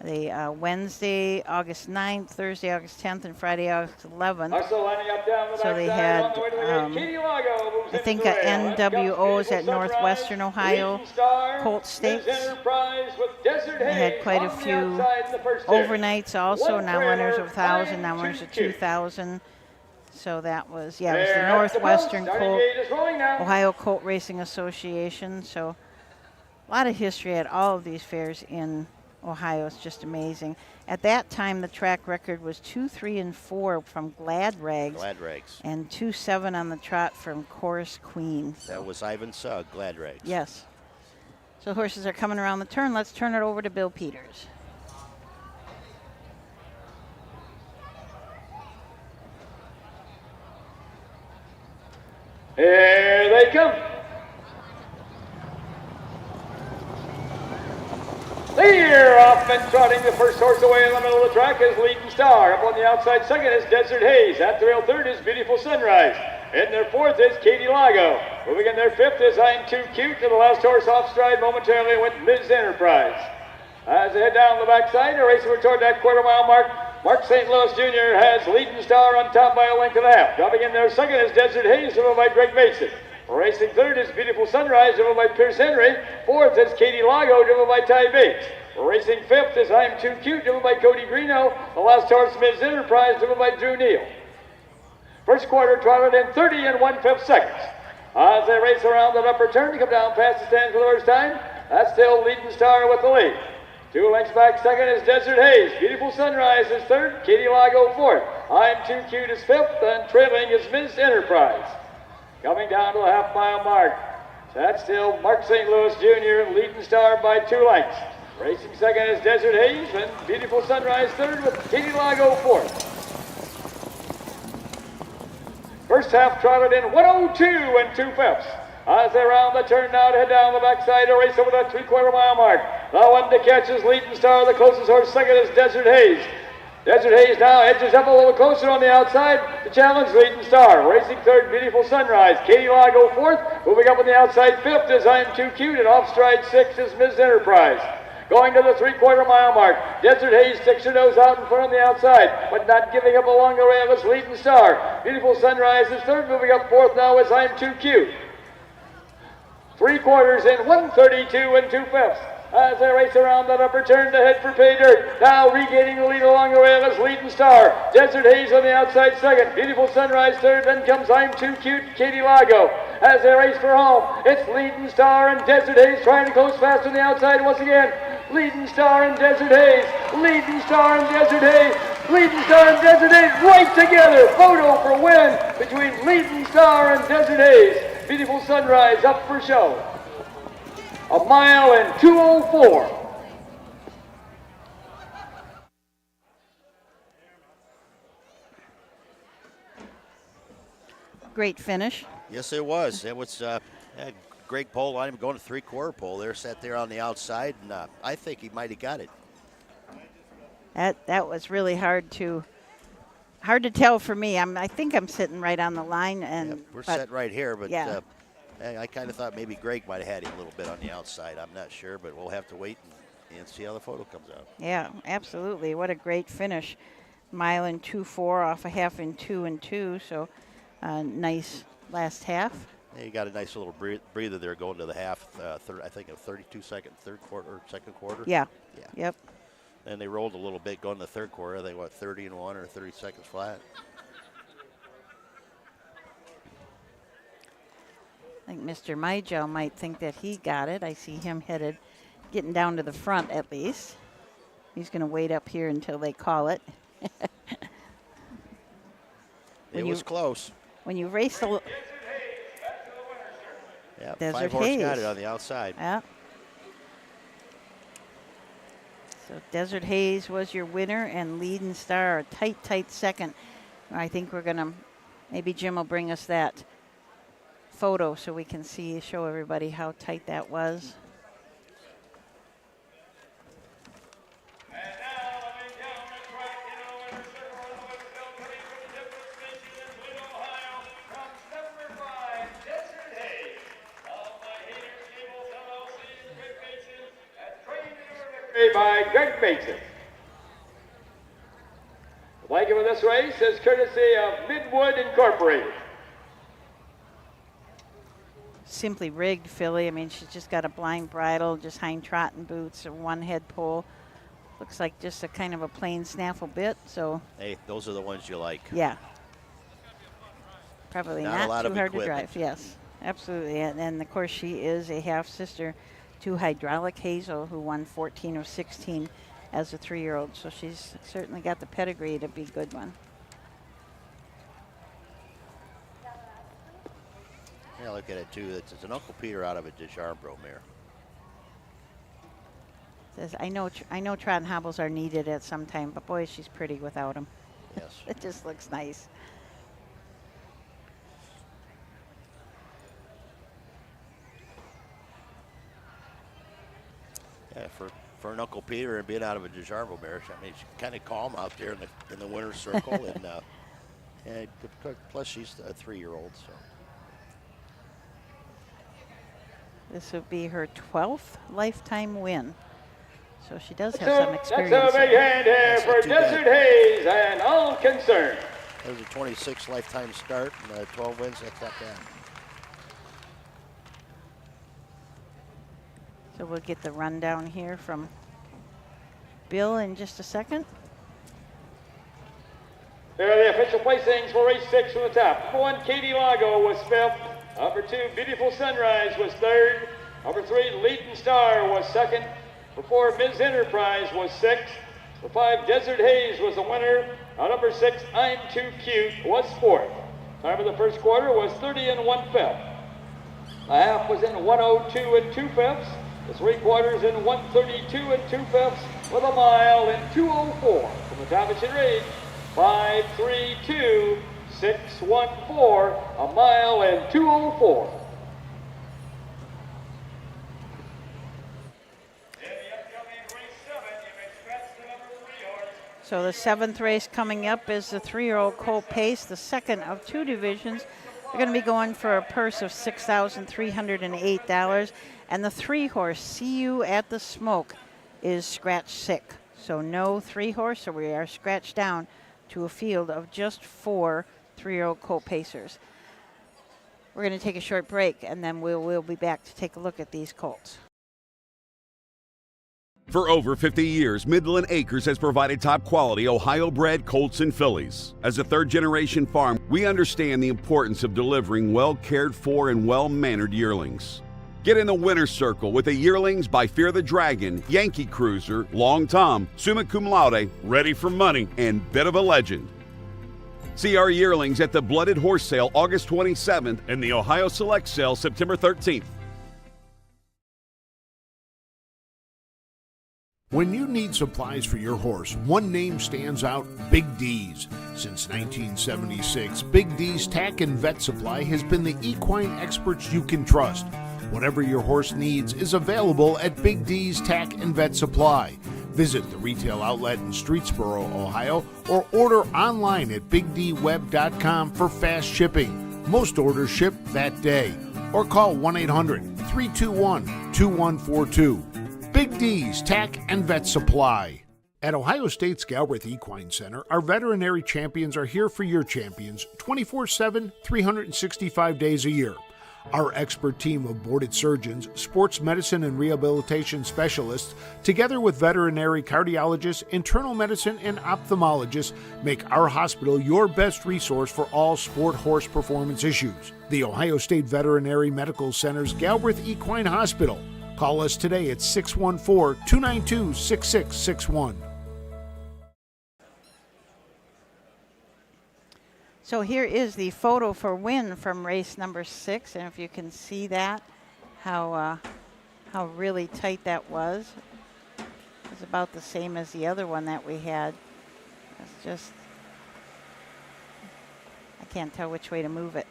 [SPEAKER 1] The Wednesday, August 9th, Thursday, August 10th, and Friday, August 11th. So they had, I think, NWOs at Northwestern Ohio, Colt Stakes. They had quite a few overnights also, non-winners of 1,000, non-winners of 2,000. So that was, yeah, it was the Northwestern Colt, Ohio Colt Racing Association. So a lot of history at all of these fairs in Ohio. Is just amazing. At that time, the track record was 2, 3, and 4 from Glad Rags. And 2, 7 on the trot from Chorus Queen.
[SPEAKER 9] That was Ivan Sugg, Glad Rags.
[SPEAKER 1] Yes. So horses are coming around the turn. Let's turn it over to Bill Peters.
[SPEAKER 4] Here they come. They're off and trotting. The first horse away in the middle of the track is Leading Star. Up on the outside second is Desert Haze. At the rail third is Beautiful Sunrise. In their fourth is Katie Lago. Moving in their fifth is I'm Too Cute. To the last horse off stride momentarily went Ms. Enterprise. As they head down the backside, they're racing toward that quarter-mile mark. Mark St. Louis Jr. has Leading Star on top by a length and a half. Dropping in there second is Desert Haze, driven by Greg Mason. Racing third is Beautiful Sunrise, driven by Pierce Henry. Fourth is Katie Lago, driven by Ty Bates. Racing fifth is I'm Too Cute, driven by Cody Greeno. The last horse, Ms. Enterprise, driven by Drew Neal. First quarter trotted in 30 and 1/5 seconds. As they race around that upper turn to come down past the stand for the first time, that's still Leading Star with the lead. 2 lengths back second is Desert Haze. Beautiful Sunrise is third. Katie Lago fourth. I'm Too Cute is fifth, and trailing is Miss Enterprise. Coming down to the half-mile mark, that's still Mark St. Louis Jr. Leading Star by 2 lengths. Racing second is Desert Haze, and Beautiful Sunrise third with Katie Lago fourth. First half trotted in 102 and 2/5. As they round the turn now to head down the backside to race over that 3/4 mile mark. The one to catch is Leading Star. The closest horse second is Desert Haze. Desert Haze now edges up a little closer on the outside to challenge Leading Star. Racing third, Beautiful Sunrise. Katie Lago fourth. Moving up on the outside fifth is I'm Too Cute, and off stride sixth is Miss Enterprise. Going to the 3/4 mile mark. Desert Haze sticks her nose out in front on the outside, but not giving up along the rail is Leading Star. Beautiful Sunrise is third. Moving up fourth now is I'm Too Cute. 3/4 in 132 and 2/5. As they race around that upper turn to head for pay dirt. Now regaining the lead along the rail is Leading Star. Desert Haze on the outside second. Beautiful Sunrise third. Then comes I'm Too Cute, Katie Lago. As they race for home, it's Leading Star and Desert Haze trying to close fast on the outside once again. Leading Star and Desert Haze. Leading Star and Desert Haze. Leading Star and Desert Haze right together. Photo for win between Leading Star and Desert Haze. Beautiful Sunrise up for show. 1 mile and 2:04.
[SPEAKER 1] Great finish.
[SPEAKER 9] Yes, it was. It was great pole line. Going to 3/4 pole there, sat there on the outside, and I think he might have got it.
[SPEAKER 1] That was really hard to tell for me. I think I'm sitting right on the line, and
[SPEAKER 9] We're set right here, but
[SPEAKER 1] yeah.
[SPEAKER 9] I kind of thought maybe Greg might have had him a little bit on the outside. I'm not sure, but we'll have to wait and see how the photo comes out.
[SPEAKER 1] Yeah, absolutely. What a great finish. 1 mile and 2:04 off a half in 2 and 2. So nice last half.
[SPEAKER 9] Yeah, you got a nice little breather there going to the half. I think a 32-second second quarter.
[SPEAKER 1] Yeah.
[SPEAKER 9] Yeah.
[SPEAKER 1] Yep.
[SPEAKER 9] And they rolled a little bit going to the third quarter. They went 30 and 1 or 30 seconds flat.
[SPEAKER 1] I think Mr. Mygel might think that he got it. I see him getting down to the front at least. He's going to wait up here until they call it.
[SPEAKER 9] It was close.
[SPEAKER 1] When you race the
[SPEAKER 9] Yeah,
[SPEAKER 1] Desert
[SPEAKER 9] 5 horse
[SPEAKER 1] Haze
[SPEAKER 9] got it on the outside.
[SPEAKER 1] Yeah. So Desert Haze was your winner, and Leading Star a tight second. I think we're going to, maybe Jim will bring us that photo so we can show everybody how tight that was.
[SPEAKER 4] And now, coming down the track in the winner's circle, on the way to Bill Cody for the difference station in Toledo, Ohio, comes number 5, Desert Haze, of my Haters Stables LLC, Greg Bateson, and trained in victory by Greg Bateson. The blanket of this race is courtesy of Midwood Incorporated.
[SPEAKER 1] Simply rigged filly. I mean, she's just got a blind bridle, just hind trotting boots, a one head pole. Looks like just a kind of a plain snaffle bit. So
[SPEAKER 9] Hey, those are the ones you like.
[SPEAKER 1] yeah, probably
[SPEAKER 9] Not a
[SPEAKER 1] not
[SPEAKER 9] lot
[SPEAKER 1] too
[SPEAKER 9] of
[SPEAKER 1] hard to
[SPEAKER 9] equipment.
[SPEAKER 1] drive. Yes, absolutely. And of course, she is a half sister to Hydraulic Hazel, who won 14 of 16 as a 3-year-old. So she's certainly got the pedigree to be a good one.
[SPEAKER 9] Yeah, look at it too. It's an Uncle Peter out of a DeJarmbro mare.
[SPEAKER 1] Says, I know trot and hobbles are needed at some time, but boy, she's pretty without them.
[SPEAKER 9] Yes.
[SPEAKER 1] It just looks nice.
[SPEAKER 9] Yeah, for an Uncle Peter and being out of a DeJarmbro mare, I mean, she's kind of calm out there in the winner's circle, and plus she's a 3-year-old, so.
[SPEAKER 1] This would be her 12th lifetime win. So she does have some experience.
[SPEAKER 4] That's a big hand here for Desert Haze and all concerned.
[SPEAKER 9] That was a 26 lifetime start and 12 wins. That's not bad.
[SPEAKER 1] So we'll get the rundown here from Bill in just a second.
[SPEAKER 4] There are the official placings for race 6 from the top. Number 1, Katie Lago was 5th. Number 2, Beautiful Sunrise was third. Number 3, Leading Star was second. Number 4, Ms. Enterprise was sixth. Number 5, Desert Haze was the winner. Now number 6, I'm Too Cute was fourth. Time of the first quarter was 30 and 1/5. The half was in 102 and 2/5. The 3/4 in 132 and 2/5 with a mile in 2:04. From the top it should read 5:32.614, a mile in 2:04.
[SPEAKER 1] So the 7th race coming up is the 3-year-old Colt Pace, the second of 2 divisions. They're going to be going for a purse of $6,308. And the 3-horse, See You at the Smoke, is scratch sick. So no 3-horse, so we are scratched down to a field of just 4 3-year-old Colt Pacers. We're going to take a short break, and then we'll be back to take a look at these colts.
[SPEAKER 6] For over 50 years, Midland Acres has provided top-quality Ohio-bred colts and fillies. As a third-generation farm, we understand the importance of delivering well-cared-for and well-mannered yearlings. Get in the winner's circle with the yearlings by Fear the Dragon, Yankee Cruiser, Long Tom, Summa Cum Laude, Ready for Money, and Bit of a Legend. See our yearlings at the Blooded Horse Sale August 27th and the Ohio Select Sale September 13th.
[SPEAKER 7] When you need supplies for your horse, one name stands out: Big D's. Since 1976, Big D's Tack and Vet Supply has been the equine experts you can trust. Whatever your horse needs is available at Big D's Tack and Vet Supply. Visit the retail outlet in Streetsboro, Ohio, or order online at bigdweb.com for fast shipping. Most orders ship that day. Or call 1-800-321-2142. Big D's Tack and Vet Supply. At Ohio State's Galbraith Equine Center, our veterinary champions are here for your champions 24/7, 365 days a year. Our expert team of boarded surgeons, sports medicine and rehabilitation specialists, together with veterinary cardiologists, internal medicine, and ophthalmologists, make our hospital your best resource for all sport horse performance issues. The Ohio State Veterinary Medical Center's Galbraith Equine Hospital. Call us today at 614-292-6661.
[SPEAKER 1] So here is the photo for win from race number 6, and if you can see that, how really tight that was. It was about the same as the other one that we had. It's just, I can't tell which way to move it.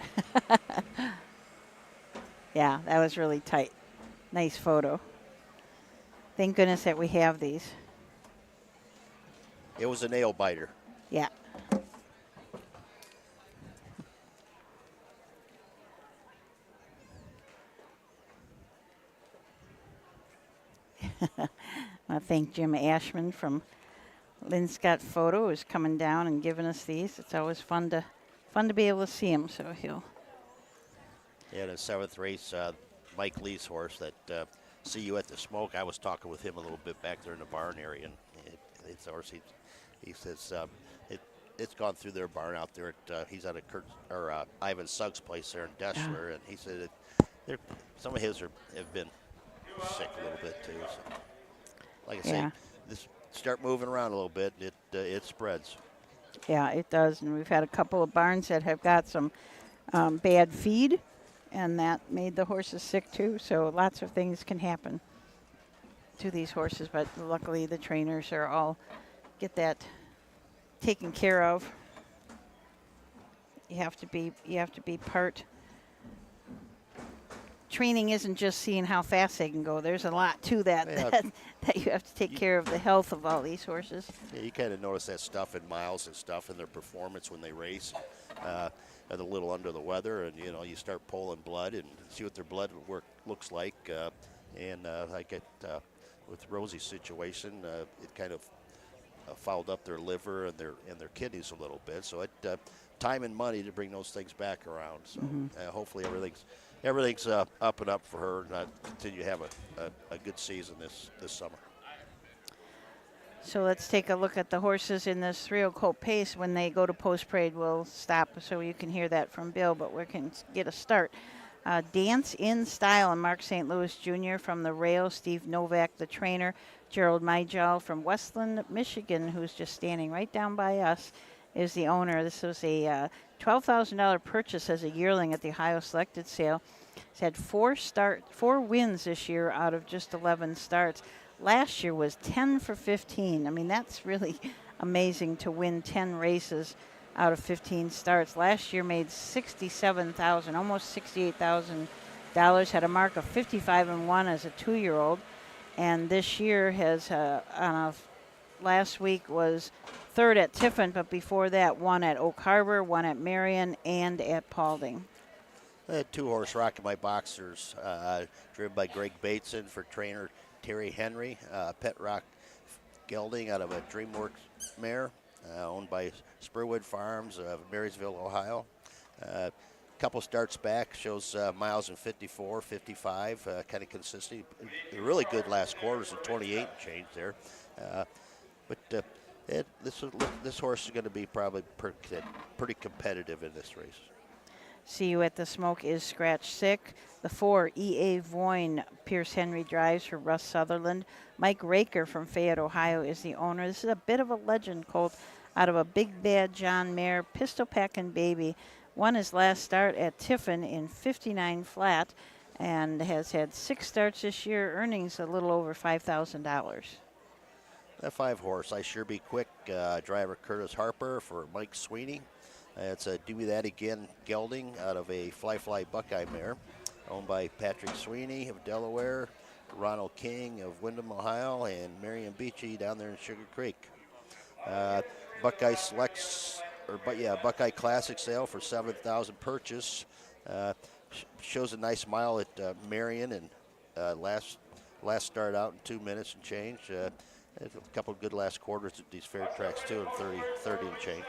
[SPEAKER 1] Yeah, that was really tight. Nice photo. Thank goodness that we have these.
[SPEAKER 9] It was a nail biter.
[SPEAKER 1] Yeah. I thank Jim Ashman from Lynn Scott Photo, who's coming down and giving us these. It's always fun to be able to see him. So he'll.
[SPEAKER 9] Yeah, the 7th race, Mike Lee's horse that See You at the Smoke. I was talking with him a little bit back there in the barn area, and it's horse. He says it's gone through their barn out there. He's at Ivan Suggs' place there in Deschler, and he said some of his have been sick a little bit too. So, like I say, this start moving around a little bit, it spreads.
[SPEAKER 1] Yeah, it does, and we've had a couple of barns that have got some bad feed, and that made the horses sick too. So lots of things can happen to these horses, but luckily the trainers are all get that taken care of. You have to be part. Training isn't just seeing how fast they can go. There's a lot to that, that you have to take care of the health of all these horses.
[SPEAKER 9] Yeah, you kind of notice that stuff in miles and stuff in their performance when they race. Are a little under the weather, and you start pulling blood and see what their blood work looks like. With Rosie's situation, it kind of fouled up their liver and their kidneys a little bit. So time and money to bring those things back around. So hopefully everything's up and up for her, and continue to have a good season this summer.
[SPEAKER 1] So let's take a look at the horses in this 3-year-old Colt Pace. When they go to post parade, we'll stop so you can hear that from Bill, but we can get a start. Dance in Style and Mark St. Louis Jr. from the rail, Steve Novak, the trainer, Gerald Myjal from Westland, Michigan, who's just standing right down by us, is the owner. This was a $12,000 purchase as a yearling at the Ohio Selected Sale. He's had 4 wins this year out of just 11 starts. Last year was 10 for 15. I mean, that's really amazing to win 10 races out of 15 starts. Last year made $67,000, almost $68,000. Had a mark of 55-1 as a 2-year-old, and this year has last week was 3rd at Tiffin, but before that 1 at Oak Harbor, 1 at Marion, and at Paulding.
[SPEAKER 9] I had 2-horse Rocket My Boxers, driven by Greg Bateson for trainer Terry Henry. Pet Rock gelding out of a DreamWorks mare, owned by Spurwood Farms of Marysville, Ohio. Couple starts back, shows miles in 54, 55, kind of consistent. Really good last quarters in 28 and change there. But this horse is going to be probably pretty competitive in this race.
[SPEAKER 1] See You at the Smoke is scratch sick. The 4, E.A. Voyne, Pierce Henry drives for Russ Sutherland. Mike Raker from Fayette, Ohio is the owner. This is a bit of a legend colt out of a Big Bad John mare, Pistol Packin' Baby. Won his last start at Tiffin in 59 flat and has had 6 starts this year, earnings a little over $5,000.
[SPEAKER 9] That 5-horse, I Sure Be Quick, driver Curtis Harper for Mike Sweeney. It's a Do That Again gelding out of a Fly Buckeye mare, owned by Patrick Sweeney of Delaware, Ronald King of Windham, Ohio, and Marion Beachy down there in Sugar Creek. Buckeye Classic sale for $7,000 purchase. Shows a nice mile at Marion and last start out in 2 minutes and change. A couple of good last quarters at these fair tracks too, and 30 and change.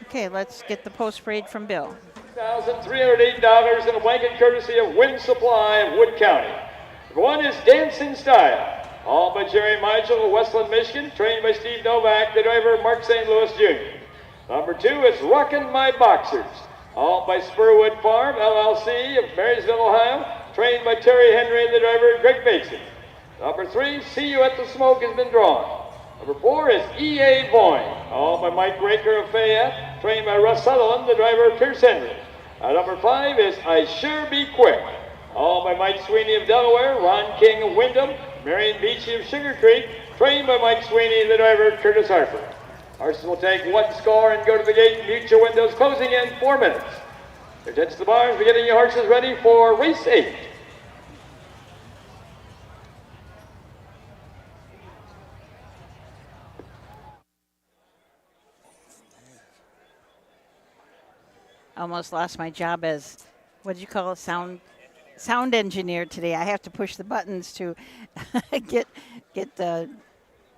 [SPEAKER 1] Okay, let's get the post parade from Bill.
[SPEAKER 4] $1,308 in a blanket courtesy of Wind Supply of Wood County. Number 1 is Dance in Style, all by Jerry Michel of Westland, Michigan, trained by Steve Novak, the driver Mark St. Louis Jr. Number 2 is Rockin' My Boxers, all by Spurwood Farm, LLC of Marysville, Ohio, trained by Terry Henry, the driver Greg Bateson. Number 3, See You at the Smoke has been drawn. Number 4 is E.A. Voyne, all by Mike Raker of Fayette, trained by Russ Sutherland, the driver Pierce Henry. Number 5 is I Sure Be Quick, all by Mike Sweeney of Delaware, Ron King of Windham, Marion Beachy of Sugar Creek, trained by Mike Sweeney, the driver Curtis Harper. Horses will take 1 score and go to the gate. Mute your windows, closing in 4 minutes. Attention to the barns, we're getting your horses ready for race 8.
[SPEAKER 1] Almost lost my job as, what did you call it, sound engineer today. I have to push the buttons to get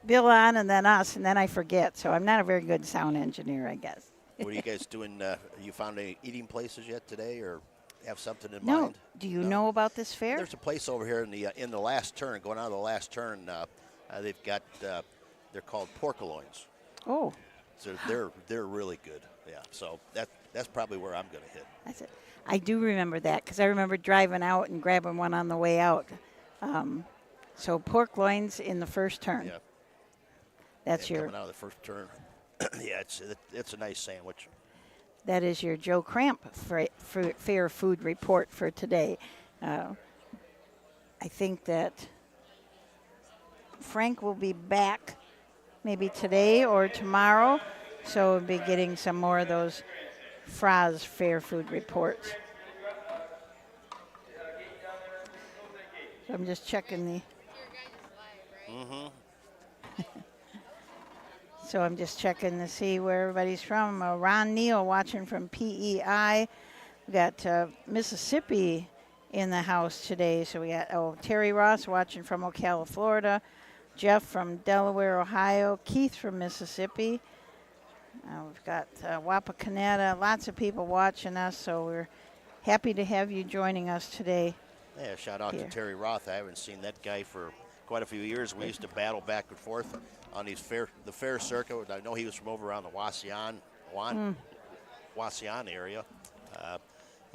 [SPEAKER 1] Bill on and then us, and then I forget. So I'm not a very good sound engineer, I guess.
[SPEAKER 9] What are you guys doing? You found any eating places yet today, or have something in
[SPEAKER 1] No.
[SPEAKER 9] mind?
[SPEAKER 1] Do you know about this fair?
[SPEAKER 9] There's a place over here in the last turn, going out of the last turn. They've got they're called porcoloins.
[SPEAKER 1] Oh.
[SPEAKER 9] So they're really good. Yeah. So that's probably where I'm going to hit.
[SPEAKER 1] That's it. I do remember that because I remember driving out and grabbing one on the way out. So pork loins in the first turn.
[SPEAKER 9] Yeah.
[SPEAKER 1] That's your.
[SPEAKER 9] Coming out of the first turn. Yeah, it's a nice sandwich.
[SPEAKER 1] That is your Joe Cramp fair food report for today. I think that Frank will be back maybe today or tomorrow, so we'll be getting some more of those Fraz fair food reports. So I'm just checking the.
[SPEAKER 9] Mm-hmm.
[SPEAKER 1] So I'm just checking to see where everybody's from. Ron Neal watching from PEI. We got Mississippi in the house today. So we got Terry Ross watching from Ocala, Florida. Jeff from Delaware, Ohio. Keith from Mississippi. We've got Wapakoneta. Lots of people watching us. So we're happy to have you joining us today.
[SPEAKER 9] Yeah, shout out to Terry Roth. I haven't seen that guy for quite a few years. We used to battle back and forth on the fair circuit. I know he was from over around the Wauseon area.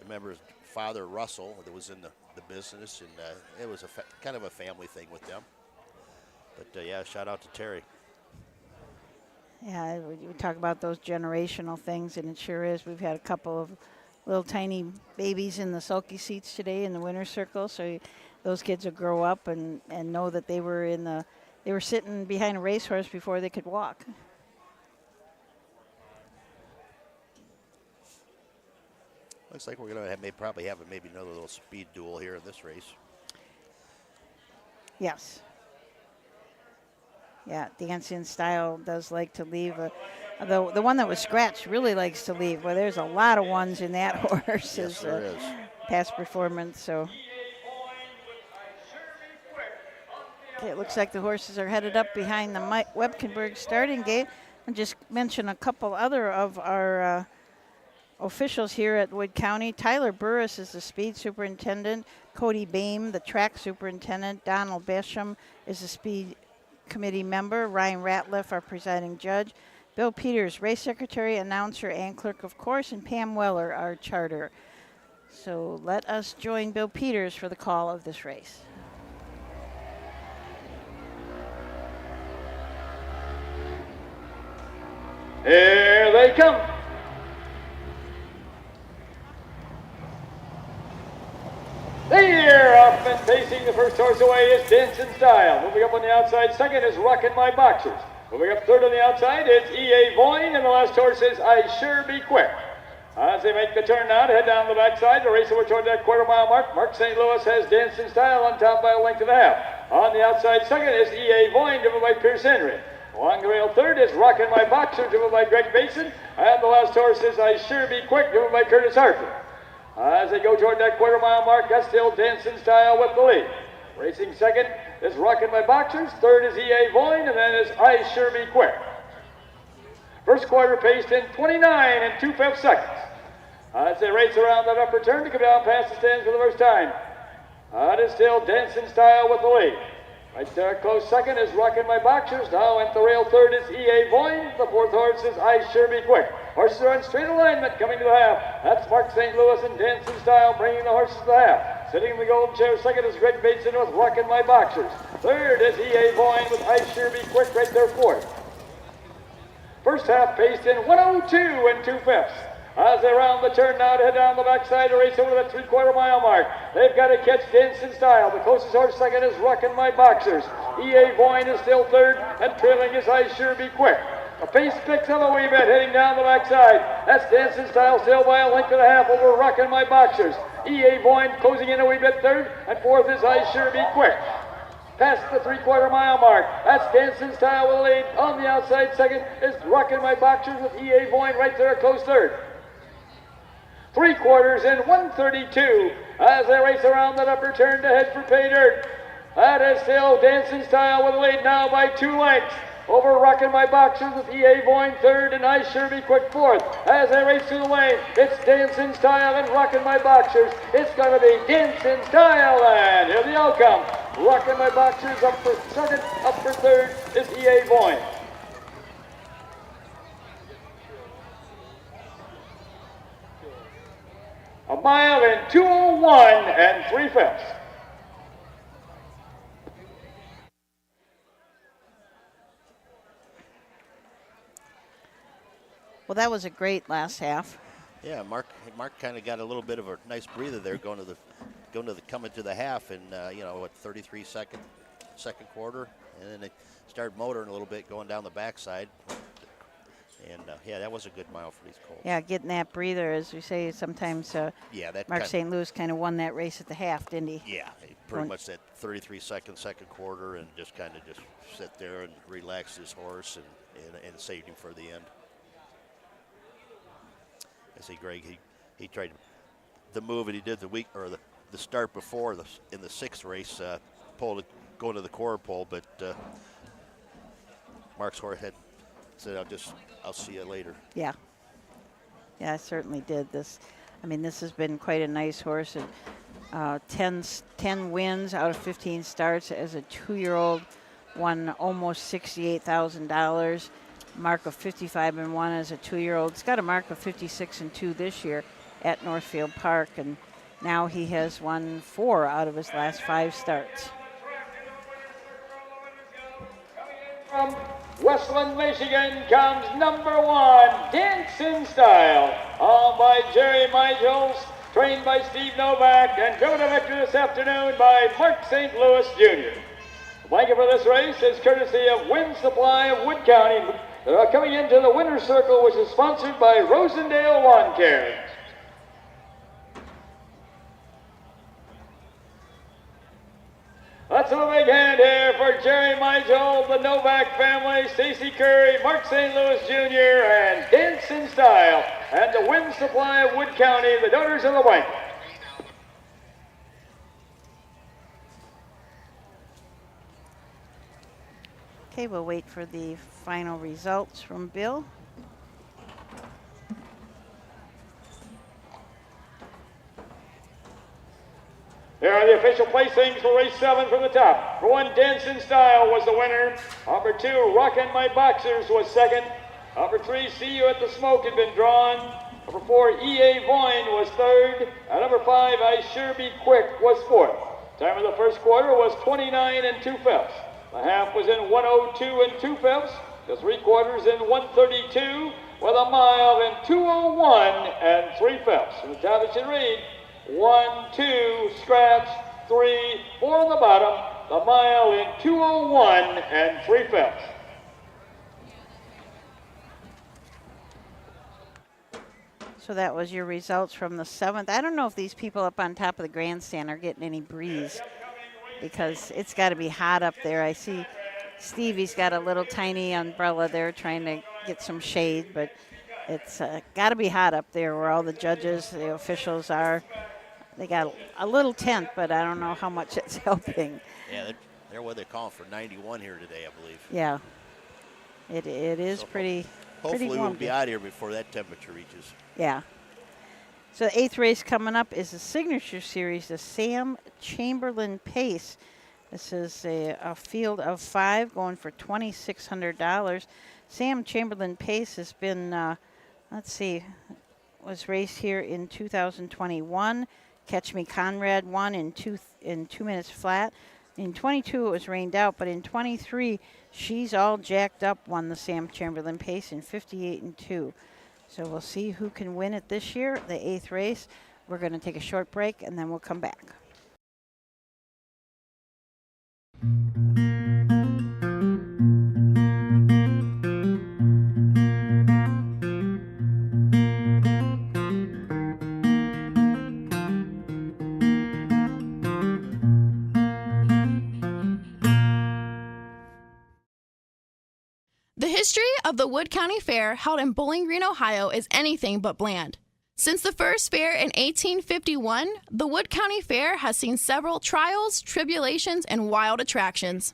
[SPEAKER 9] remember his father, Russell, that was in the business, and it was kind of a family thing with them. But, yeah, shout out to Terry.
[SPEAKER 1] Yeah, we talk about those generational things, and it sure is. We've had a couple of little tiny babies in the sulky seats today in the winner's circle, so those kids will grow up and know that they were sitting behind a racehorse before they could walk.
[SPEAKER 9] Looks like we're going to probably have maybe another little speed duel here in this race.
[SPEAKER 1] Yes. Yeah, Dancing Style does like to leave. The one that was scratched really likes to leave. Well, there's a lot of ones in that horse.
[SPEAKER 9] Yes, there is.
[SPEAKER 1] Past performance. So okay, it looks like the horses are headed up behind the Webkenberg starting gate. And just mention a couple other of our officials here at Wood County. Tyler Burris is the speed superintendent. Cody Boehm, the track superintendent. Donald Besham is the speed committee member. Ryan Ratliff, our presiding judge. Bill Peters, race secretary, announcer, and clerk, of course, and Pam Weller, our charter. So let us join Bill Peters for the call of this race.
[SPEAKER 4] Here they come. There, off and facing the first horse away is Dancing Style. Moving up on the outside, second is Rockin' My Boxers. Moving up third on the outside is E.A. Boyne, and the last horse is I Sure Be Quick. As they make the turn now to head down the backside, the race over toward that quarter-mile mark. Mark St. Louis has Dancing Style on top by a length and a half. On the outside second is E.A. Boyne, driven by Pierce Henry. Along the rail third is Rockin' My Boxer, driven by Greg Basin. And the last horse is I Sure Be Quick, driven by Curtis Harper. As they go toward that quarter-mile mark, that's still Dancing Style with the lead. Racing second is Rockin' My Boxers. Third is E.A. Boyne, and then is I Sure Be Quick. First quarter paced in 29 and 2/5 seconds. As they race around that upper turn to come down past the stands for the first time. It is still Dancing Style with the lead. Right there, close second is Rockin' My Boxers. Now at the rail third is E.A. Boyne. The fourth horse is I Sure Be Quick. Horses are on straight alignment coming to the half. That's Mark St. Louis and Dancing Style bringing the horses to the half. Sitting in the gold chair second is Greg Bateson with Rockin' My Boxers. Third is E.A. Boyne with I Sure Be Quick right there fourth. First half paced in 102 and 2/5. As they round the turn now to head down the backside to race over that 3/4 mile mark. They've got to catch Dancing Style. The closest horse second is Rockin' My Boxers. E.A. Boyne is still third, and trailing is I Sure Be Quick. The pace picks up a wee bit heading down the backside. That's Dancing Style still by a length and a half over Rockin' My Boxers. E.A. Boyne closing in a wee bit third, and fourth is I Sure Be Quick. Past the 3/4 mile mark. That's Dancing Style with the lead. On the outside second is Rockin' My Boxers with E.A. Boyne right there, close third. 3/4 in 132 as they race around that upper turn to head for pay dirt. That is still Dancing Style with the lead now by 2 lengths over Rockin' My Boxers with E.A. Boyne third and I Sure Be Quick fourth. As they race through the lane, it's Dancing Style and Rockin' My Boxers. It's going to be Dancing Style, and here's the outcome. Rockin' My Boxers up for second, up for third is E.A. Boyne. A mile in 2:01 and 3/5.
[SPEAKER 1] Well, that was a great last half.
[SPEAKER 9] Yeah, Mark kind of got a little bit of a nice breather there coming to the half, and 33 second quarter, and then they started motoring a little bit going down the backside. And, that was a good mile for these colts.
[SPEAKER 1] Yeah, getting that breather, as we say, sometimes Mark St. Louis kind of won that race at the half, didn't he?
[SPEAKER 9] Yeah, pretty much that 33 second quarter, and just kind of just sit there and relax his horse and saved him for the end. I see Greg, he tried the move that he did the start before in the 6th race, going to the quarter pole, but Mark's horse had said, I'll see you later.
[SPEAKER 1] Yeah. Yeah, I certainly did. This has been quite a nice horse. And 10 wins out of 15 starts as a 2-year-old, won almost $68,000. Mark of 55-1 as a 2-year-old. It's got a mark of 56-2 this year. at Northfield Park, and now he has won 4 out of his last 5 starts.
[SPEAKER 4] From Westland, Michigan comes number 1, Dancing Style, owned by Jerry Michaels, trained by Steve Novak, and driven to victory this afternoon by Mark St. Louis Jr. The blanket for this race is courtesy of Wind Supply of Wood County. Coming into the winner's circle, which is sponsored by Rosendale Lawn Care. Let's have a big hand here for Jerry Michael, the Novak family, Stacy Curry, Mark St. Louis Jr., and Dancing Style, and the Wind Supply of Wood County, the donors of the blanket.
[SPEAKER 1] Okay, we'll wait for the final results from Bill.
[SPEAKER 4] Here are the official placings for race 7 from the top. For 1, Dancing Style was the winner. Number 2, Rockin' My Boxers was second. Number 3, See You at the Smoke had been drawn. Number 4, E.A. Voyne was third. And number 5, I Sure Be Quick was fourth. Time of the first quarter was 29 2/5. The half was in 102 2/5. The 3 quarters in 132 with a mile in 201 3/5. And the top it should read 1, 2, scratch, 3, 4 on the bottom. The mile in 201 3/5.
[SPEAKER 1] So that was your results from the 7th. I don't know if these people up on top of the grandstand are getting any breeze, because it's got to be hot up there. I see Stevie's got a little tiny umbrella there trying to get some shade, but it's got to be hot up there where all the judges, the officials are. They got a little tent, but I don't know how much it's helping.
[SPEAKER 9] Yeah, they're what they're calling for 91 here today, I believe.
[SPEAKER 1] Yeah, it is
[SPEAKER 9] So
[SPEAKER 1] pretty
[SPEAKER 9] Hopefully
[SPEAKER 1] warm.
[SPEAKER 9] we'll be out here before that temperature reaches.
[SPEAKER 1] Yeah. So the 8th race coming up is the Signature Series, the Sam Chamberlain Pace. This is a field of 5 going for $2,600. Sam Chamberlain Pace has been, was raced here in 2021. Catch Me Conrad won in 2 minutes flat. In 22 it was rained out, but in 23 She's All Jacked Up won the Sam Chamberlain Pace in 58 2. So we'll see who can win it this year, the 8th race. We're going to take a short break and then we'll come back.
[SPEAKER 5] The history of the Wood County Fair held in Bowling Green, Ohio is anything but bland. Since the first fair in 1851, the Wood County Fair has seen several trials, tribulations, and wild attractions.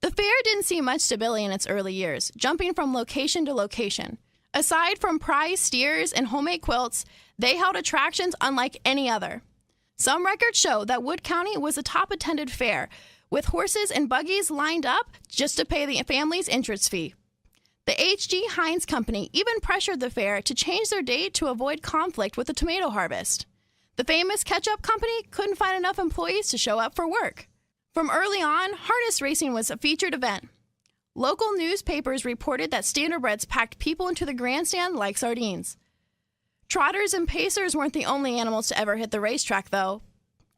[SPEAKER 5] The fair didn't see much stability in its early years, jumping from location to location. Aside from prize steers and homemade quilts, they held attractions unlike any other. Some records show that Wood County was a top-attended fair, with horses and buggies lined up just to pay the family's entrance fee. The H.G. Heinz Company even pressured the fair to change their date to avoid conflict with the tomato harvest. The famous ketchup company couldn't find enough employees to show up for work. From early on, harness racing was a featured event. Local newspapers reported that standardbreds packed people into the grandstand like sardines. Trotters and pacers weren't the only animals to ever hit the racetrack, though.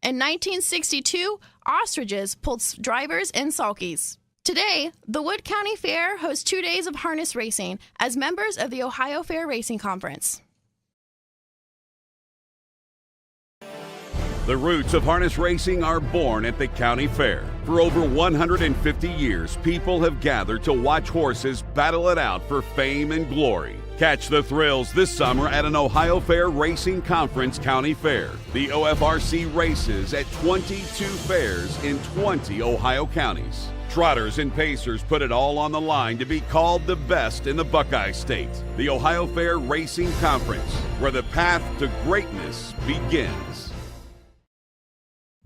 [SPEAKER 5] In 1962, ostriches pulled drivers and sulkies. Today, the Wood County Fair hosts 2 days of harness racing as members of the Ohio Fair Racing Conference.
[SPEAKER 6] The roots of harness racing are born at the county fair. For over 150 years, people have gathered to watch horses battle it out for fame and glory. Catch the thrills this summer at an Ohio Fair Racing Conference County Fair. The OFRC races at 22 fairs in 20 Ohio counties. Trotters and pacers put it all on the line to be called the best in the Buckeye State. The Ohio Fair Racing Conference, where the path to greatness begins.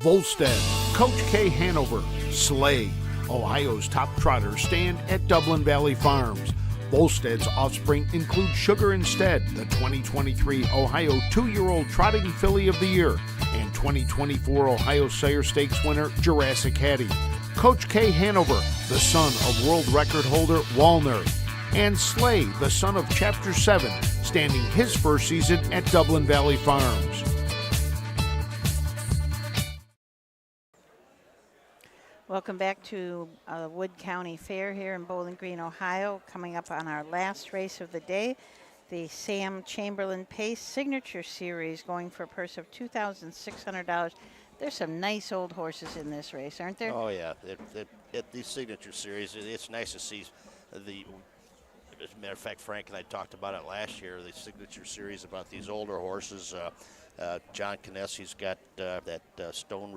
[SPEAKER 7] Volstead, Coach K. Hanover, Slay, Ohio's top trotters stand at Dublin Valley Farms. Volstead's offspring include Sugar Instead, the 2023 Ohio 2-year-old Trotting Filly of the Year, and 2024 Ohio Sire Stakes winner Jurassic Hattie. Coach K. Hanover, the son of world record holder Walner, and Slay, the son of Chapter 7, standing his first season at Dublin Valley Farms.
[SPEAKER 1] Welcome back to Wood County Fair here in Bowling Green, Ohio. Coming up on our last race of the day, the Sam Chamberlain Pace Signature Series, going for a purse of $2,600. There's some nice old horses in this race, aren't there?
[SPEAKER 9] Oh, yeah. These Signature Series, it's nice to see the. As a matter of fact, Frank and I talked about it last year, the Signature Series about these older horses. John Kinessi's got that
[SPEAKER 1] Stony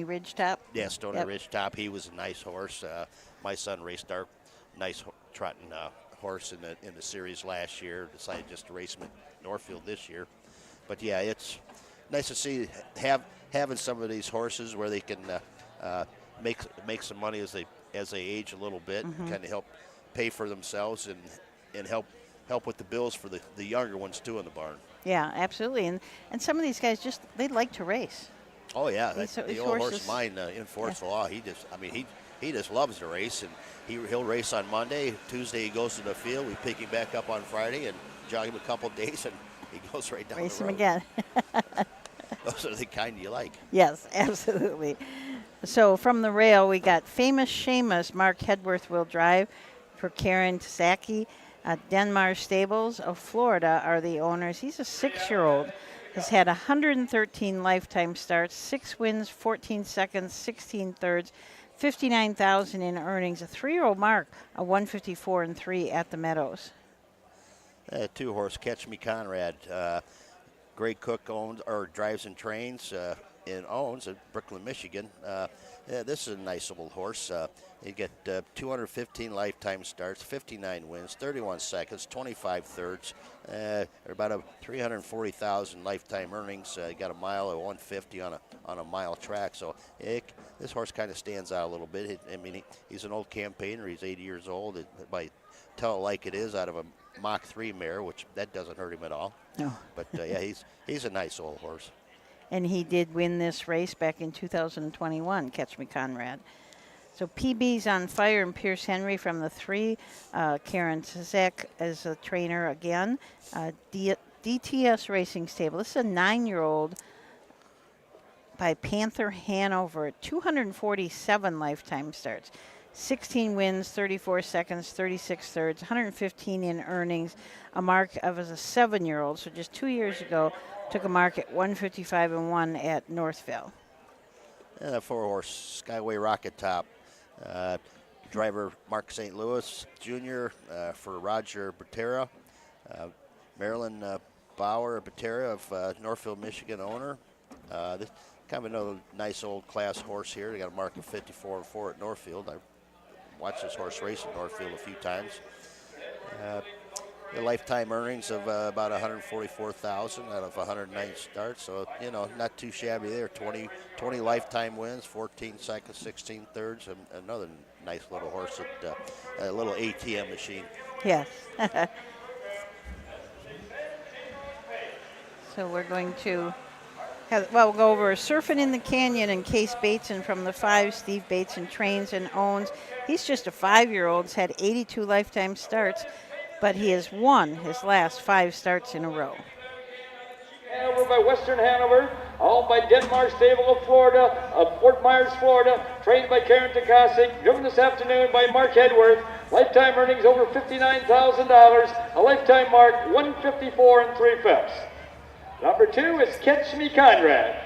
[SPEAKER 1] Ridge Top?
[SPEAKER 9] Yeah, Stony Ridge Top. He was a nice horse. My son raced our nice trotting horse in the series last year. Decided just to race him at Northfield this year. But yeah, it's nice to see having some of these horses where they can make some money as they age a little bit, and kind of help pay for themselves and help with the bills for the younger ones too in the barn.
[SPEAKER 1] Yeah, absolutely. And some of these guys they like to race.
[SPEAKER 9] Oh yeah,
[SPEAKER 1] The
[SPEAKER 9] old horse of mine in Forest Law. He just loves to race, and he'll race on Monday. Tuesday he goes to the field. We pick him back up on Friday and jog him a couple of days, and he goes right down
[SPEAKER 1] Race
[SPEAKER 9] the
[SPEAKER 1] him
[SPEAKER 9] road.
[SPEAKER 1] again.
[SPEAKER 9] Those are the kind you like.
[SPEAKER 1] Yes, absolutely. So from the rail, we got Famous Seamus. Mark Hedworth will drive for Karen Tsaki. Denmar Stables of Florida are the owners. He's a 6-year-old. Has had 113 lifetime starts, 6 wins, 14 seconds, 16 thirds, $59,000 in earnings. A 3-year-old Mark, a 154-3 at the Meadows.
[SPEAKER 9] 2-horse Catch Me Conrad. Greg Cook drives and trains and owns at Brooklyn, Michigan. This is a nice old horse. You get 215 lifetime starts, 59 wins, 31 seconds, 25 thirds, about 340,000 lifetime earnings. You got a mile at 150 on a mile track. So this horse kind of stands out a little bit. He's an old campaigner. He's 80 years old. By tell it like it is, out of a Mach 3 mare, which that doesn't hurt him at all.
[SPEAKER 1] No.
[SPEAKER 9] But yeah, he's a nice old horse.
[SPEAKER 1] And he did win this race back in 2021, Catch Me Conrad. So PB's on fire, and Pierce Henry from the 3. Karen Zizek as a trainer again. DTS Racing Stable. This is a 9-year-old by Panther Hanover. 247 lifetime starts. 16 wins, 34 seconds, 36 thirds, 115 in earnings. A mark of as a 7-year-old. So just 2 years ago, took a mark at 155-1 at Northville.
[SPEAKER 9] And a 4-horse Skyway Rocket Top. Driver Mark St. Louis Jr. For Roger Butera. Marilyn Bauer Butera of Northfield, Michigan owner. This kind of another nice old class horse here. They got a mark of 54-4 at Northfield. I watched this horse race at Northfield a few times. The lifetime earnings of about $144,000 out of 109 starts, so not too shabby there. 20 lifetime wins, 14 seconds, 16 thirds, and another nice little horse at a little ATM machine.
[SPEAKER 1] Yes. So we're going to we'll go over Surfing in the Canyon and Case Bateson from the 5. Steve Bateson trains and owns. He's just a 5-year-old. He's had 82 lifetime starts, but he has won his last 5 starts in a row.
[SPEAKER 4] Hanover by Western Hanover, owned by Denmar Stable of Florida, of Fort Myers, Florida, trained by Karen Takasik, driven this afternoon by Mark Hedworth. Lifetime earnings over $59,000, a lifetime mark 154 3/5. Number 2 is Catch Me Conrad.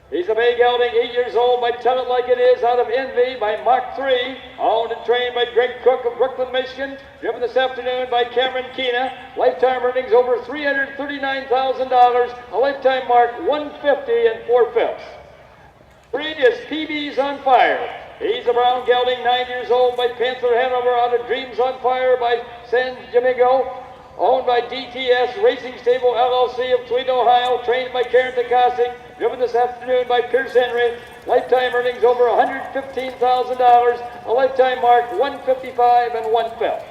[SPEAKER 4] He's a big gelding, 8 years old by Tell It Like It Is out of Envy by Mach 3, owned and trained by Greg Cook of Brooklyn, Michigan, driven this afternoon by Cameron Keena. Lifetime earnings over $339,000, a lifetime mark 150 4/5. 3 is PB's on Fire. He's a brown gelding, 9 years old by Panther Hanover out of Dreams on Fire by San Domingo, owned by DTS Racing Stable LLC of Toledo, Ohio, trained by Karen Takasik, driven this afternoon by Pierce Henry. Lifetime earnings over $115,000, a lifetime mark 155 1/5.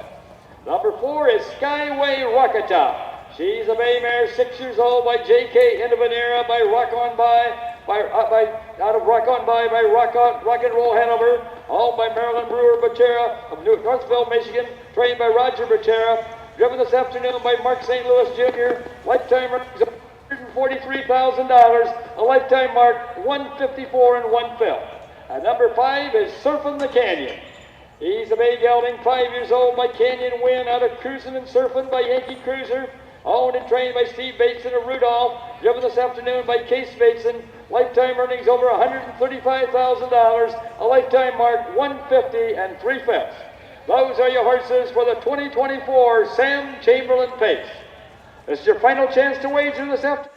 [SPEAKER 4] Number 4 is Skyway Rocket Top. She's a bay mare, 6 years old, by J.K. Indivanera, by Rock On out of Rock On by Rock and Roll Hanover, owned by Marilyn Brewer Butera of Northville, Michigan, trained by Roger Butera, driven this afternoon by Mark St. Louis Jr., lifetime earnings of $143,000, a lifetime mark 154 and 1/5. Number 5 is Surfing the Canyon. He's a bay gelding, 5 years old, by Canyon Win, out of Cruising and Surfing by Yankee Cruiser, owned and trained by Steve Bateson of Rudolph, driven this afternoon by Case Bateson, lifetime earnings over $135,000, a lifetime mark 150 and 3/5. Those are your horses for the 2024 Sam Chamberlain Pace. This is your final chance to wager this afternoon.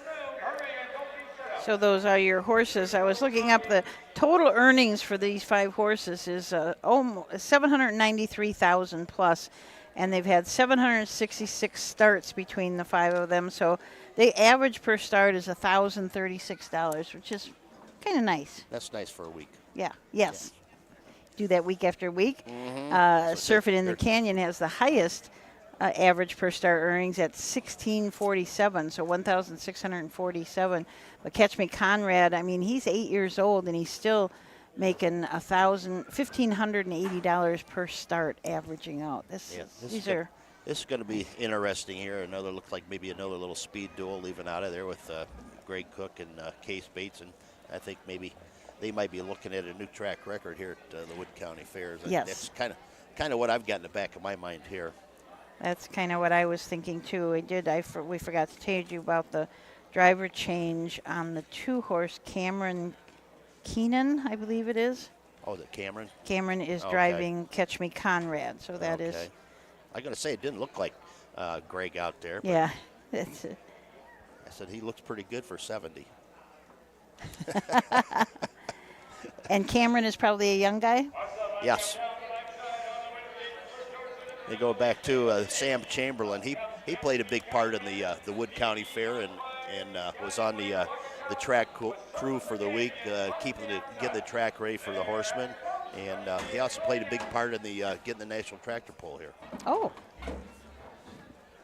[SPEAKER 1] So those are your horses. I was looking up the total earnings for these 5 horses is almost $793,000 plus, and they've had 766 starts between the 5 of them. So the average per start is $1,036, which is kind of nice.
[SPEAKER 9] That's nice for a week.
[SPEAKER 1] Yeah. Yes. Do that week after week.
[SPEAKER 9] Mm-hmm.
[SPEAKER 1] Surfing in the Canyon has the highest average per start earnings at $1,647, so $1,647. But Catch Me Conrad, I mean, he's 8 years old and he's still making $1,580 per start, averaging out. This is going
[SPEAKER 9] to be interesting here. Looks like maybe another little speed duel leaving out of there with Greg Cook and Case Bates, and I think maybe they might be looking at a new track record here at the Wood County Fairs.
[SPEAKER 1] Yes.
[SPEAKER 9] That's kind of what I've got in the back of my mind here.
[SPEAKER 1] That's kind of what I was thinking too. We forgot to tell you about the driver change on the 2-horse Cameron Keenan, I believe it is.
[SPEAKER 9] Oh, the Cameron?
[SPEAKER 1] Cameron is driving Catch Me Conrad, so that is.
[SPEAKER 9] I got to say, it didn't look like Greg out there.
[SPEAKER 1] Yeah.
[SPEAKER 9] I said he looks pretty good for 70.
[SPEAKER 1] And Cameron is probably a young guy?
[SPEAKER 9] Yes. They go back to Sam Chamberlain. He played a big part in the Wood County Fair and was on the track crew for the week, getting the track ready for the horsemen. And he also played a big part in the getting the National Tractor Pull here.
[SPEAKER 1] Oh.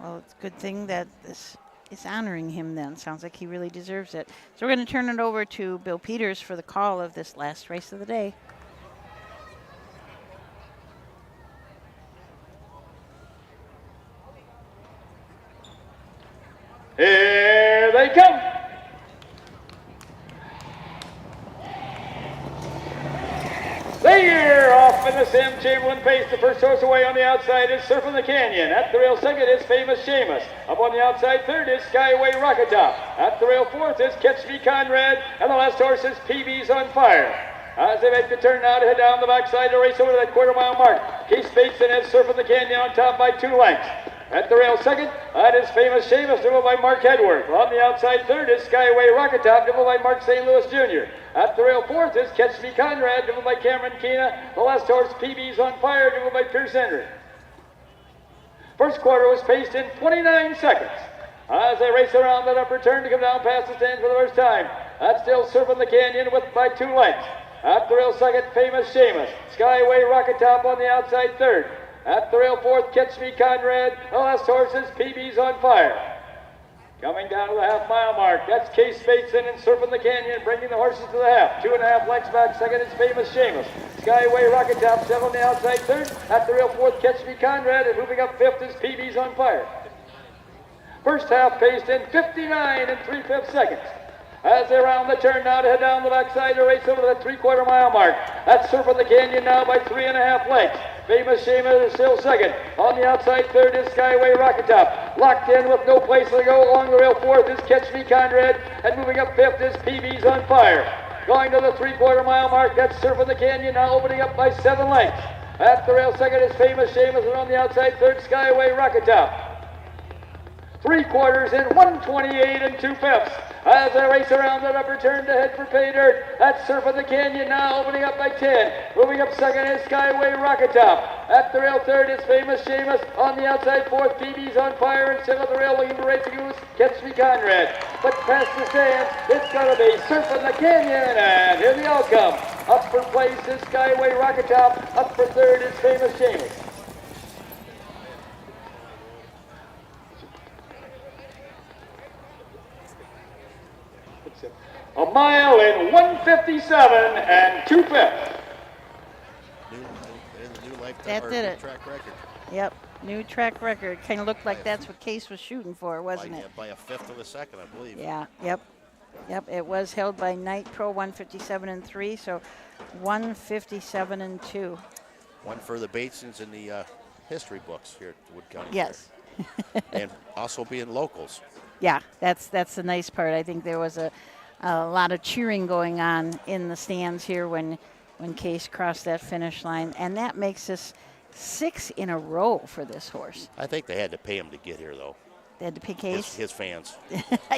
[SPEAKER 1] Well, it's a good thing that this is honoring him then. Sounds like he really deserves it. So we're going to turn it over to Bill Peters for the call of this last race of the day.
[SPEAKER 4] Here they come. They're off in the Sam Chamberlain Pace. The first horse away on the outside is Surfing the Canyon. At the rail second is Famous Seamus. Up on the outside third is Skyway Rocket Top. At the rail fourth is Catch Me Conrad. And the last horse is PB's on Fire. As they make the turn now to head down the backside to race over to that quarter-mile mark. Case Bateson is Surfing the Canyon on top by 2 lengths. At the rail second, that is Famous Seamus, driven by Mark Edwards. On the outside third is Skyway Rocket Top, driven by Mark St. Louis Jr. At the rail fourth is Catch Me Conrad, driven by Cameron Keena. The last horse, PB's on Fire, driven by Pierce Henry. First quarter was paced in 29 seconds. As they race around that upper turn to come down past the stand for the first time. That's still Surfing the Canyon by 2 lengths. At the rail second, Famous Seamus. Skyway Rocket Top on the outside third. At the rail fourth, Catch Me Conrad. The last horse is PB's on Fire. Coming down to the half-mile mark, that's Case Bateson and Surfing the Canyon, bringing the horses to the half. 2.5 lengths back, second is Famous Seamus. Skyway Rocket Top, 7 on the outside third. At the rail fourth, Catch Me Conrad, and moving up fifth is PB's on Fire. First half paced in 59 3/5 seconds. As they round the turn now to head down the backside to race over to the 3/4 mile mark. That's Surfing the Canyon now by 3.5 lengths. Famous Seamus is still second. On the outside third is Skyway Rocket Top. Locked in with no place to go along the rail fourth is Catch Me Conrad. And moving up fifth is PB's on Fire. Going to the 3/4 mile mark, that's Surfing the Canyon now opening up by 7 lengths. At the rail second is Famous Seamus, and on the outside third, Skyway Rocket Top. 3/4 in 128 2/5. As they race around that upper turn to head for pay dirt. That's Surfing the Canyon now opening up by 10. Moving up second is Skyway Rocket Top. At the rail third is Famous Seamus. On the outside fourth, PB's on Fire. And still at the rail looking for racing goose, Catch Me Conrad. But past the stand, it's going to be Surfing the Canyon. And here the outcome. Up for place is Skyway Rocket Top. Up for third is Famous Seamus. A mile in 1:57 and 2/5.
[SPEAKER 1] That did it.
[SPEAKER 9] Track record.
[SPEAKER 1] Yep, new track record. Kind of looked like that's what Case was shooting for, wasn't it?
[SPEAKER 9] By a fifth of a second, I believe.
[SPEAKER 1] Yeah, yep. It was held by Knight Pro 157 and 3, so 157 and 2.
[SPEAKER 9] One for the Batesons in the history books here at the Wood County
[SPEAKER 1] Yes.
[SPEAKER 9] Fair. And also being locals.
[SPEAKER 1] Yeah, that's the nice part. I think there was a lot of cheering going on in the stands here when Case crossed that finish line, and that makes us 6 in a row for this horse.
[SPEAKER 9] I think they had to pay him to get here, though.
[SPEAKER 1] They had to pay Case?
[SPEAKER 9] His fans.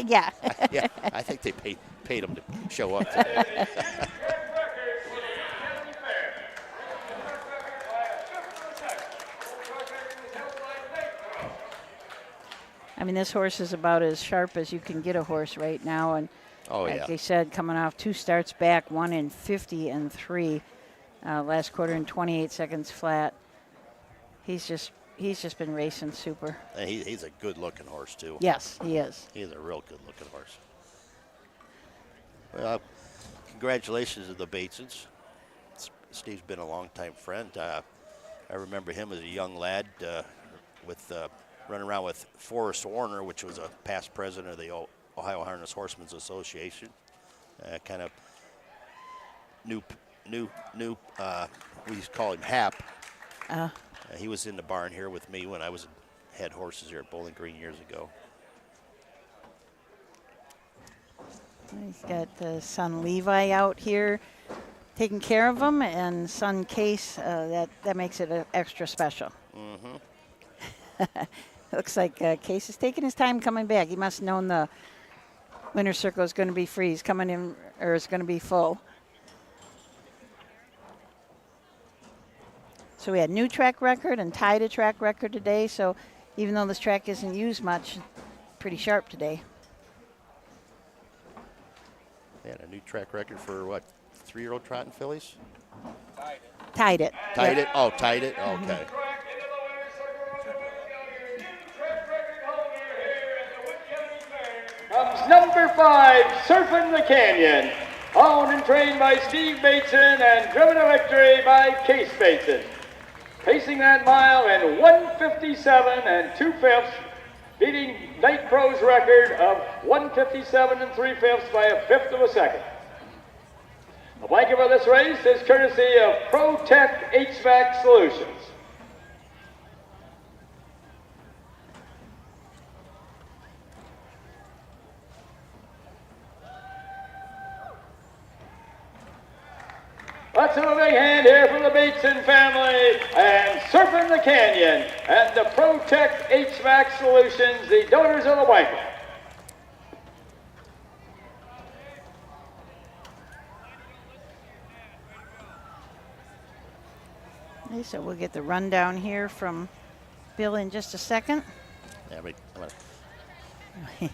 [SPEAKER 1] Yeah.
[SPEAKER 9] Yeah, I think they paid him to show up today.
[SPEAKER 1] I mean, this horse is about as sharp as you can get a horse right now, and like they said, coming off 2 starts back, 1 in 50 and 3, last quarter in 28 seconds flat. He's just been racing super.
[SPEAKER 9] And he's a good-looking horse, too.
[SPEAKER 1] Yes, he is.
[SPEAKER 9] He's a real good-looking horse. Well, congratulations to the Batesons. Steve's been a long-time friend. I remember him as a young lad with running around with Forrest Warner, which was a past president of the Ohio Harness Horsemen's Association. Kind of new. We used to call him Hap. He was in the barn here with me when I had horses here at Bowling Green years ago.
[SPEAKER 1] He's got son Levi out here taking care of him, and son Case. That makes it extra special.
[SPEAKER 9] Mm-hmm.
[SPEAKER 1] Looks like Case is taking his time coming back. He must have known the winner's circle is going to be free. He's coming in, or is going to be full. So we had new track record and tied a track record today. So even though this track isn't used much, pretty sharp today.
[SPEAKER 9] They had a new track record for what, 3-year-old trotting fillies?
[SPEAKER 1] Tied it.
[SPEAKER 9] Tied
[SPEAKER 1] Yep.
[SPEAKER 9] it? Oh, tied it? Okay.
[SPEAKER 1] Mm-hmm.
[SPEAKER 4] Comes number 5, Surfing the Canyon. Owned and trained by Steve Bateson and driven to victory by Case Bateson. Pacing that mile in 1:57 and 2/5, beating Knight Pro's record of 1:57 and 3/5 by a fifth of a second. The blanket for this race is courtesy of ProTech HVAC Solutions. Let's have a big hand here for the Bateson family and Surfing the Canyon and the ProTech HVAC Solutions, the donors of the blanket.
[SPEAKER 1] Okay, so we'll get the rundown here from Bill in just a second.
[SPEAKER 9] Yeah, I'm gonna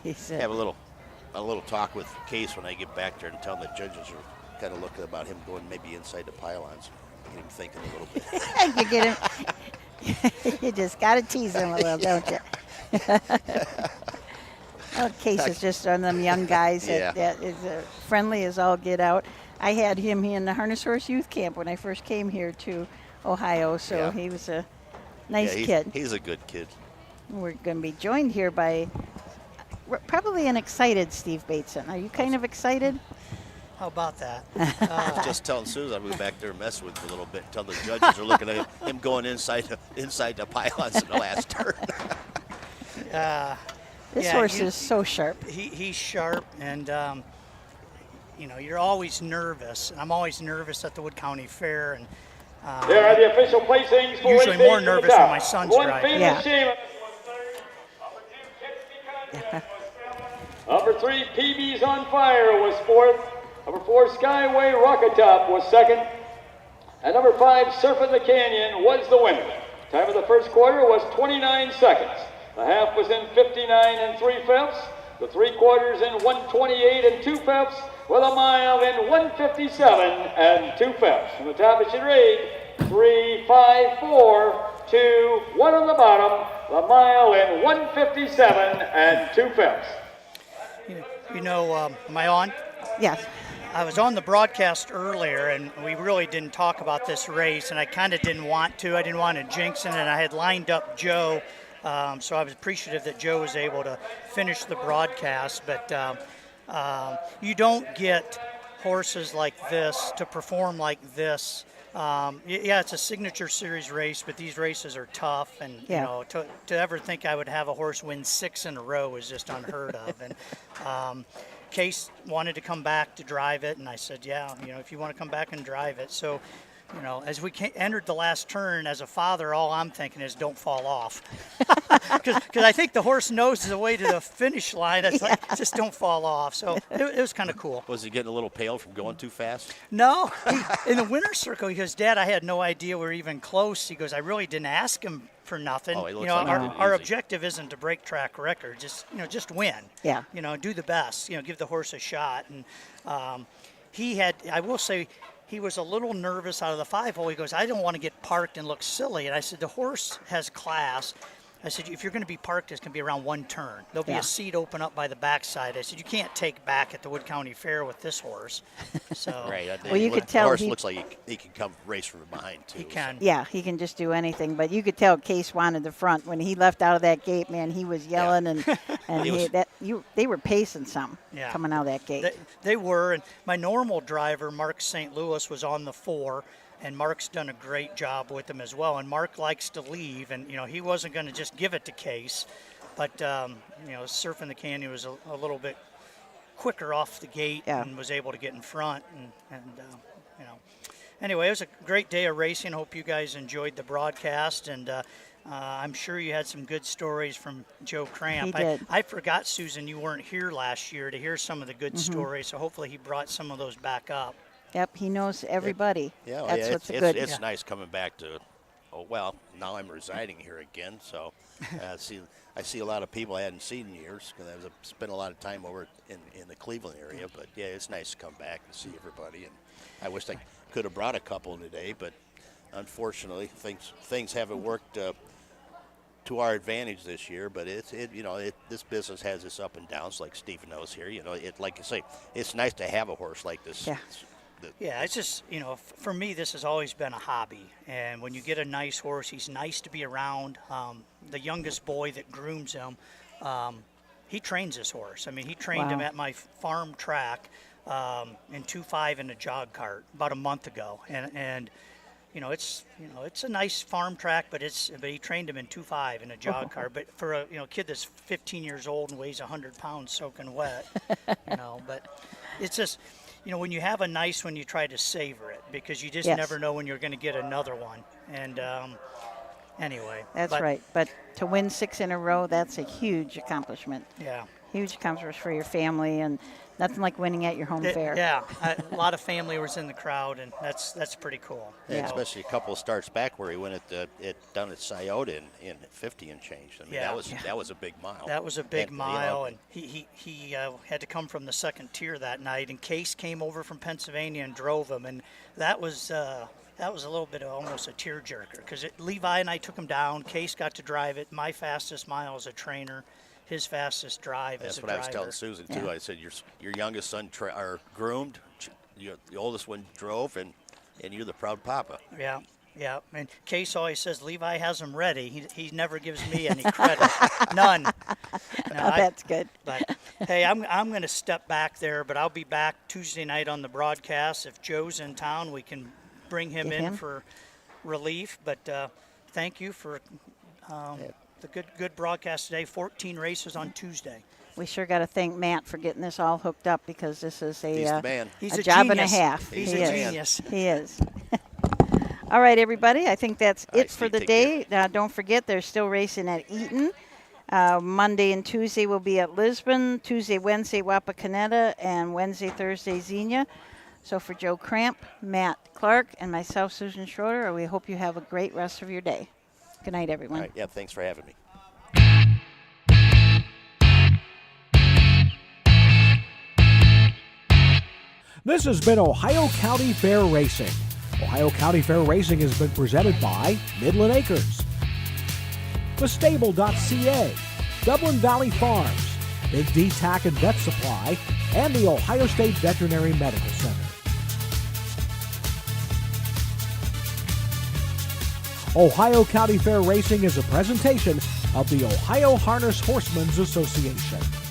[SPEAKER 1] He said,
[SPEAKER 9] have a little talk with Case when I get back there and tell him the judges are kind of looking about him going maybe inside the pylons. Get him thinking a little bit.
[SPEAKER 1] you get him. You just got to tease him a little, don't you? Well, Case is just one of them young guys that is friendly as all get out. I had him in the Harness Horse Youth Camp when I first came here to Ohio, so he was a nice kid.
[SPEAKER 9] He's a good kid.
[SPEAKER 1] We're going to be joined here by probably an excited Steve Bateson. Are you kind of excited?
[SPEAKER 3] How about that?
[SPEAKER 9] Just telling Susan I'll go back there and mess with him a little bit until the judges are looking at him going inside the pylons in the last turn.
[SPEAKER 1] This horse is so sharp.
[SPEAKER 3] He's sharp, and you're always nervous. I'm always nervous at the Wood County Fair, and
[SPEAKER 4] there are the official placings for
[SPEAKER 3] usually more nervous when my son's driving.
[SPEAKER 4] Number 3, PB's on Fire was 4th. Number 4, Skyway Rocket Top was 2nd. And number 5, Surfing the Canyon was the winner. Time of the first quarter was 29 seconds. The half was in 59 and 3/5. The 3 quarters in 1:28 and 2/5. With a mile in 1:57 and 2/5. From the top it should read 3, 5, 4, 2, 1 on the bottom. The mile in 1:57 and 2/5.
[SPEAKER 3] Am I on?
[SPEAKER 1] Yes.
[SPEAKER 3] I was on the broadcast earlier, and we really didn't talk about this race, and I kind of didn't want to. I didn't want to jinx it, and I had lined up Joe, so I was appreciative that Joe was able to finish the broadcast. But you don't get horses like this to perform like this. Yeah, it's a signature series race, but these races are tough, and to ever think I would have a horse win 6 in a row is just unheard of. And Case wanted to come back to drive it, and I said, yeah, if you want to come back and drive it. So, as we entered the last turn, as a father, all I'm thinking is don't fall off. Because I think the horse knows the way to the finish line. It's like, just don't fall off. So it was kind of cool.
[SPEAKER 9] Was he getting a little pale from going too fast?
[SPEAKER 3] No. In the winner's circle, he goes, Dad, I had no idea we were even close. He goes, I really didn't ask him for nothing.
[SPEAKER 9] Oh, it looks like
[SPEAKER 3] our objective isn't to break track record. Just win.
[SPEAKER 1] Yeah.
[SPEAKER 3] Do the best. Give the horse a shot. And I will say, he was a little nervous out of the 5-hole. He goes, I don't want to get parked and look silly. And I said, the horse has class. I said, if you're going to be parked, it's going to be around one turn. There'll be a seat open up by the backside. I said, you can't take back at the Wood County Fair with this horse. So
[SPEAKER 9] right.
[SPEAKER 1] Well, you could tell
[SPEAKER 9] the horse looks like he can come race from behind, too.
[SPEAKER 3] He can.
[SPEAKER 1] Yeah, he can just do anything. But you could tell Case wanted the front. When he left out of that gate, man, he was yelling, and they were pacing something coming out of that gate.
[SPEAKER 3] They were. And my normal driver, Mark St. Louis, was on the 4. And Mark's done a great job with him as well. And Mark likes to leave, and he wasn't going to just give it to Case, but Surfing the Canyon was a little bit quicker off the gate and was able to get in front. And anyway, it was a great day of racing. Hope you guys enjoyed the broadcast, and I'm sure you had some good stories from Joe Cramp.
[SPEAKER 1] He did.
[SPEAKER 3] I forgot, Susan, you weren't here last year to hear some of the good stories, so hopefully he brought some of those back up.
[SPEAKER 1] Yep, he knows everybody.
[SPEAKER 9] It's nice coming back to. Oh well, now I'm residing here again, so I see a lot of people I hadn't seen in years because I've spent a lot of time over in the Cleveland area. But yeah, it's nice to come back and see everybody. And I wish I could have brought a couple today, but unfortunately things haven't worked to our advantage this year. But this business has its up and downs, like Stephen knows here. Like you say, it's nice to have a horse like this.
[SPEAKER 1] Yeah.
[SPEAKER 3] Yeah, it's just, for me, this has always been a hobby. And when you get a nice horse, he's nice to be around. The youngest boy that grooms him, he trains this horse. I mean, he trained him at my farm track in 2.5 in a jog cart about a month ago. And it's a nice farm track, but he trained him in 2.5 in a jog cart. But for a kid that's 15 years old and weighs 100 pounds soaking wet, but it's just. When you have a nice one, you try to savor it because you just never know when you're going to get another one. And anyway.
[SPEAKER 1] That's right. But to win 6 in a row, that's a huge accomplishment.
[SPEAKER 3] Yeah.
[SPEAKER 1] Huge accomplishment for your family, and nothing like winning at your home fair.
[SPEAKER 3] Yeah. A lot of family was in the crowd, and that's pretty cool.
[SPEAKER 9] Yeah, especially a couple of starts back where he went down at Scioto in 50 and change. I mean, that was a big mile.
[SPEAKER 3] That was a big mile, and he had to come from the second tier that night. And Case came over from Pennsylvania and drove him, and that was a little bit of almost a tearjerker because Levi and I took him down. Case got to drive it. My fastest mile as a trainer. His fastest drive as a driver.
[SPEAKER 9] That's what I was telling Susan, too. I said, your youngest son are groomed, the oldest one drove, and you're the proud papa.
[SPEAKER 3] Yeah. And Case always says Levi has him ready. He never gives me any credit. None.
[SPEAKER 1] That's good.
[SPEAKER 3] But, hey, I'm going to step back there, but I'll be back Tuesday night on the broadcast. If Joe's in town, we can bring him in for relief. But thank you for the good broadcast today. 14 races on Tuesday.
[SPEAKER 1] We sure got to thank Matt for getting this all hooked up because this is
[SPEAKER 9] he's the man.
[SPEAKER 3] He's
[SPEAKER 1] a job
[SPEAKER 3] genius.
[SPEAKER 1] and a half.
[SPEAKER 3] He's a genius.
[SPEAKER 1] He is. All right, everybody. I think that's it for the day. Don't forget, they're still racing at Eaton. Monday and Tuesday will be at Lisbon. Tuesday, Wednesday, Wapakoneta, and Wednesday, Thursday, Xenia. So for Joe Cramp, Matt Clark, and myself, Susan Schroeder, we hope you have a great rest of your day. Good night, everyone.
[SPEAKER 9] All right, yeah, thanks for having me.
[SPEAKER 2] This has been Ohio County Fair Racing. Ohio County Fair Racing has been presented by Midland Acres, thestable.ca, Dublin Valley Farms, Big D Tack and Vet Supply, and the Ohio State Veterinary Medical Center. Ohio County Fair Racing is a presentation of the Ohio Harness Horsemen's Association.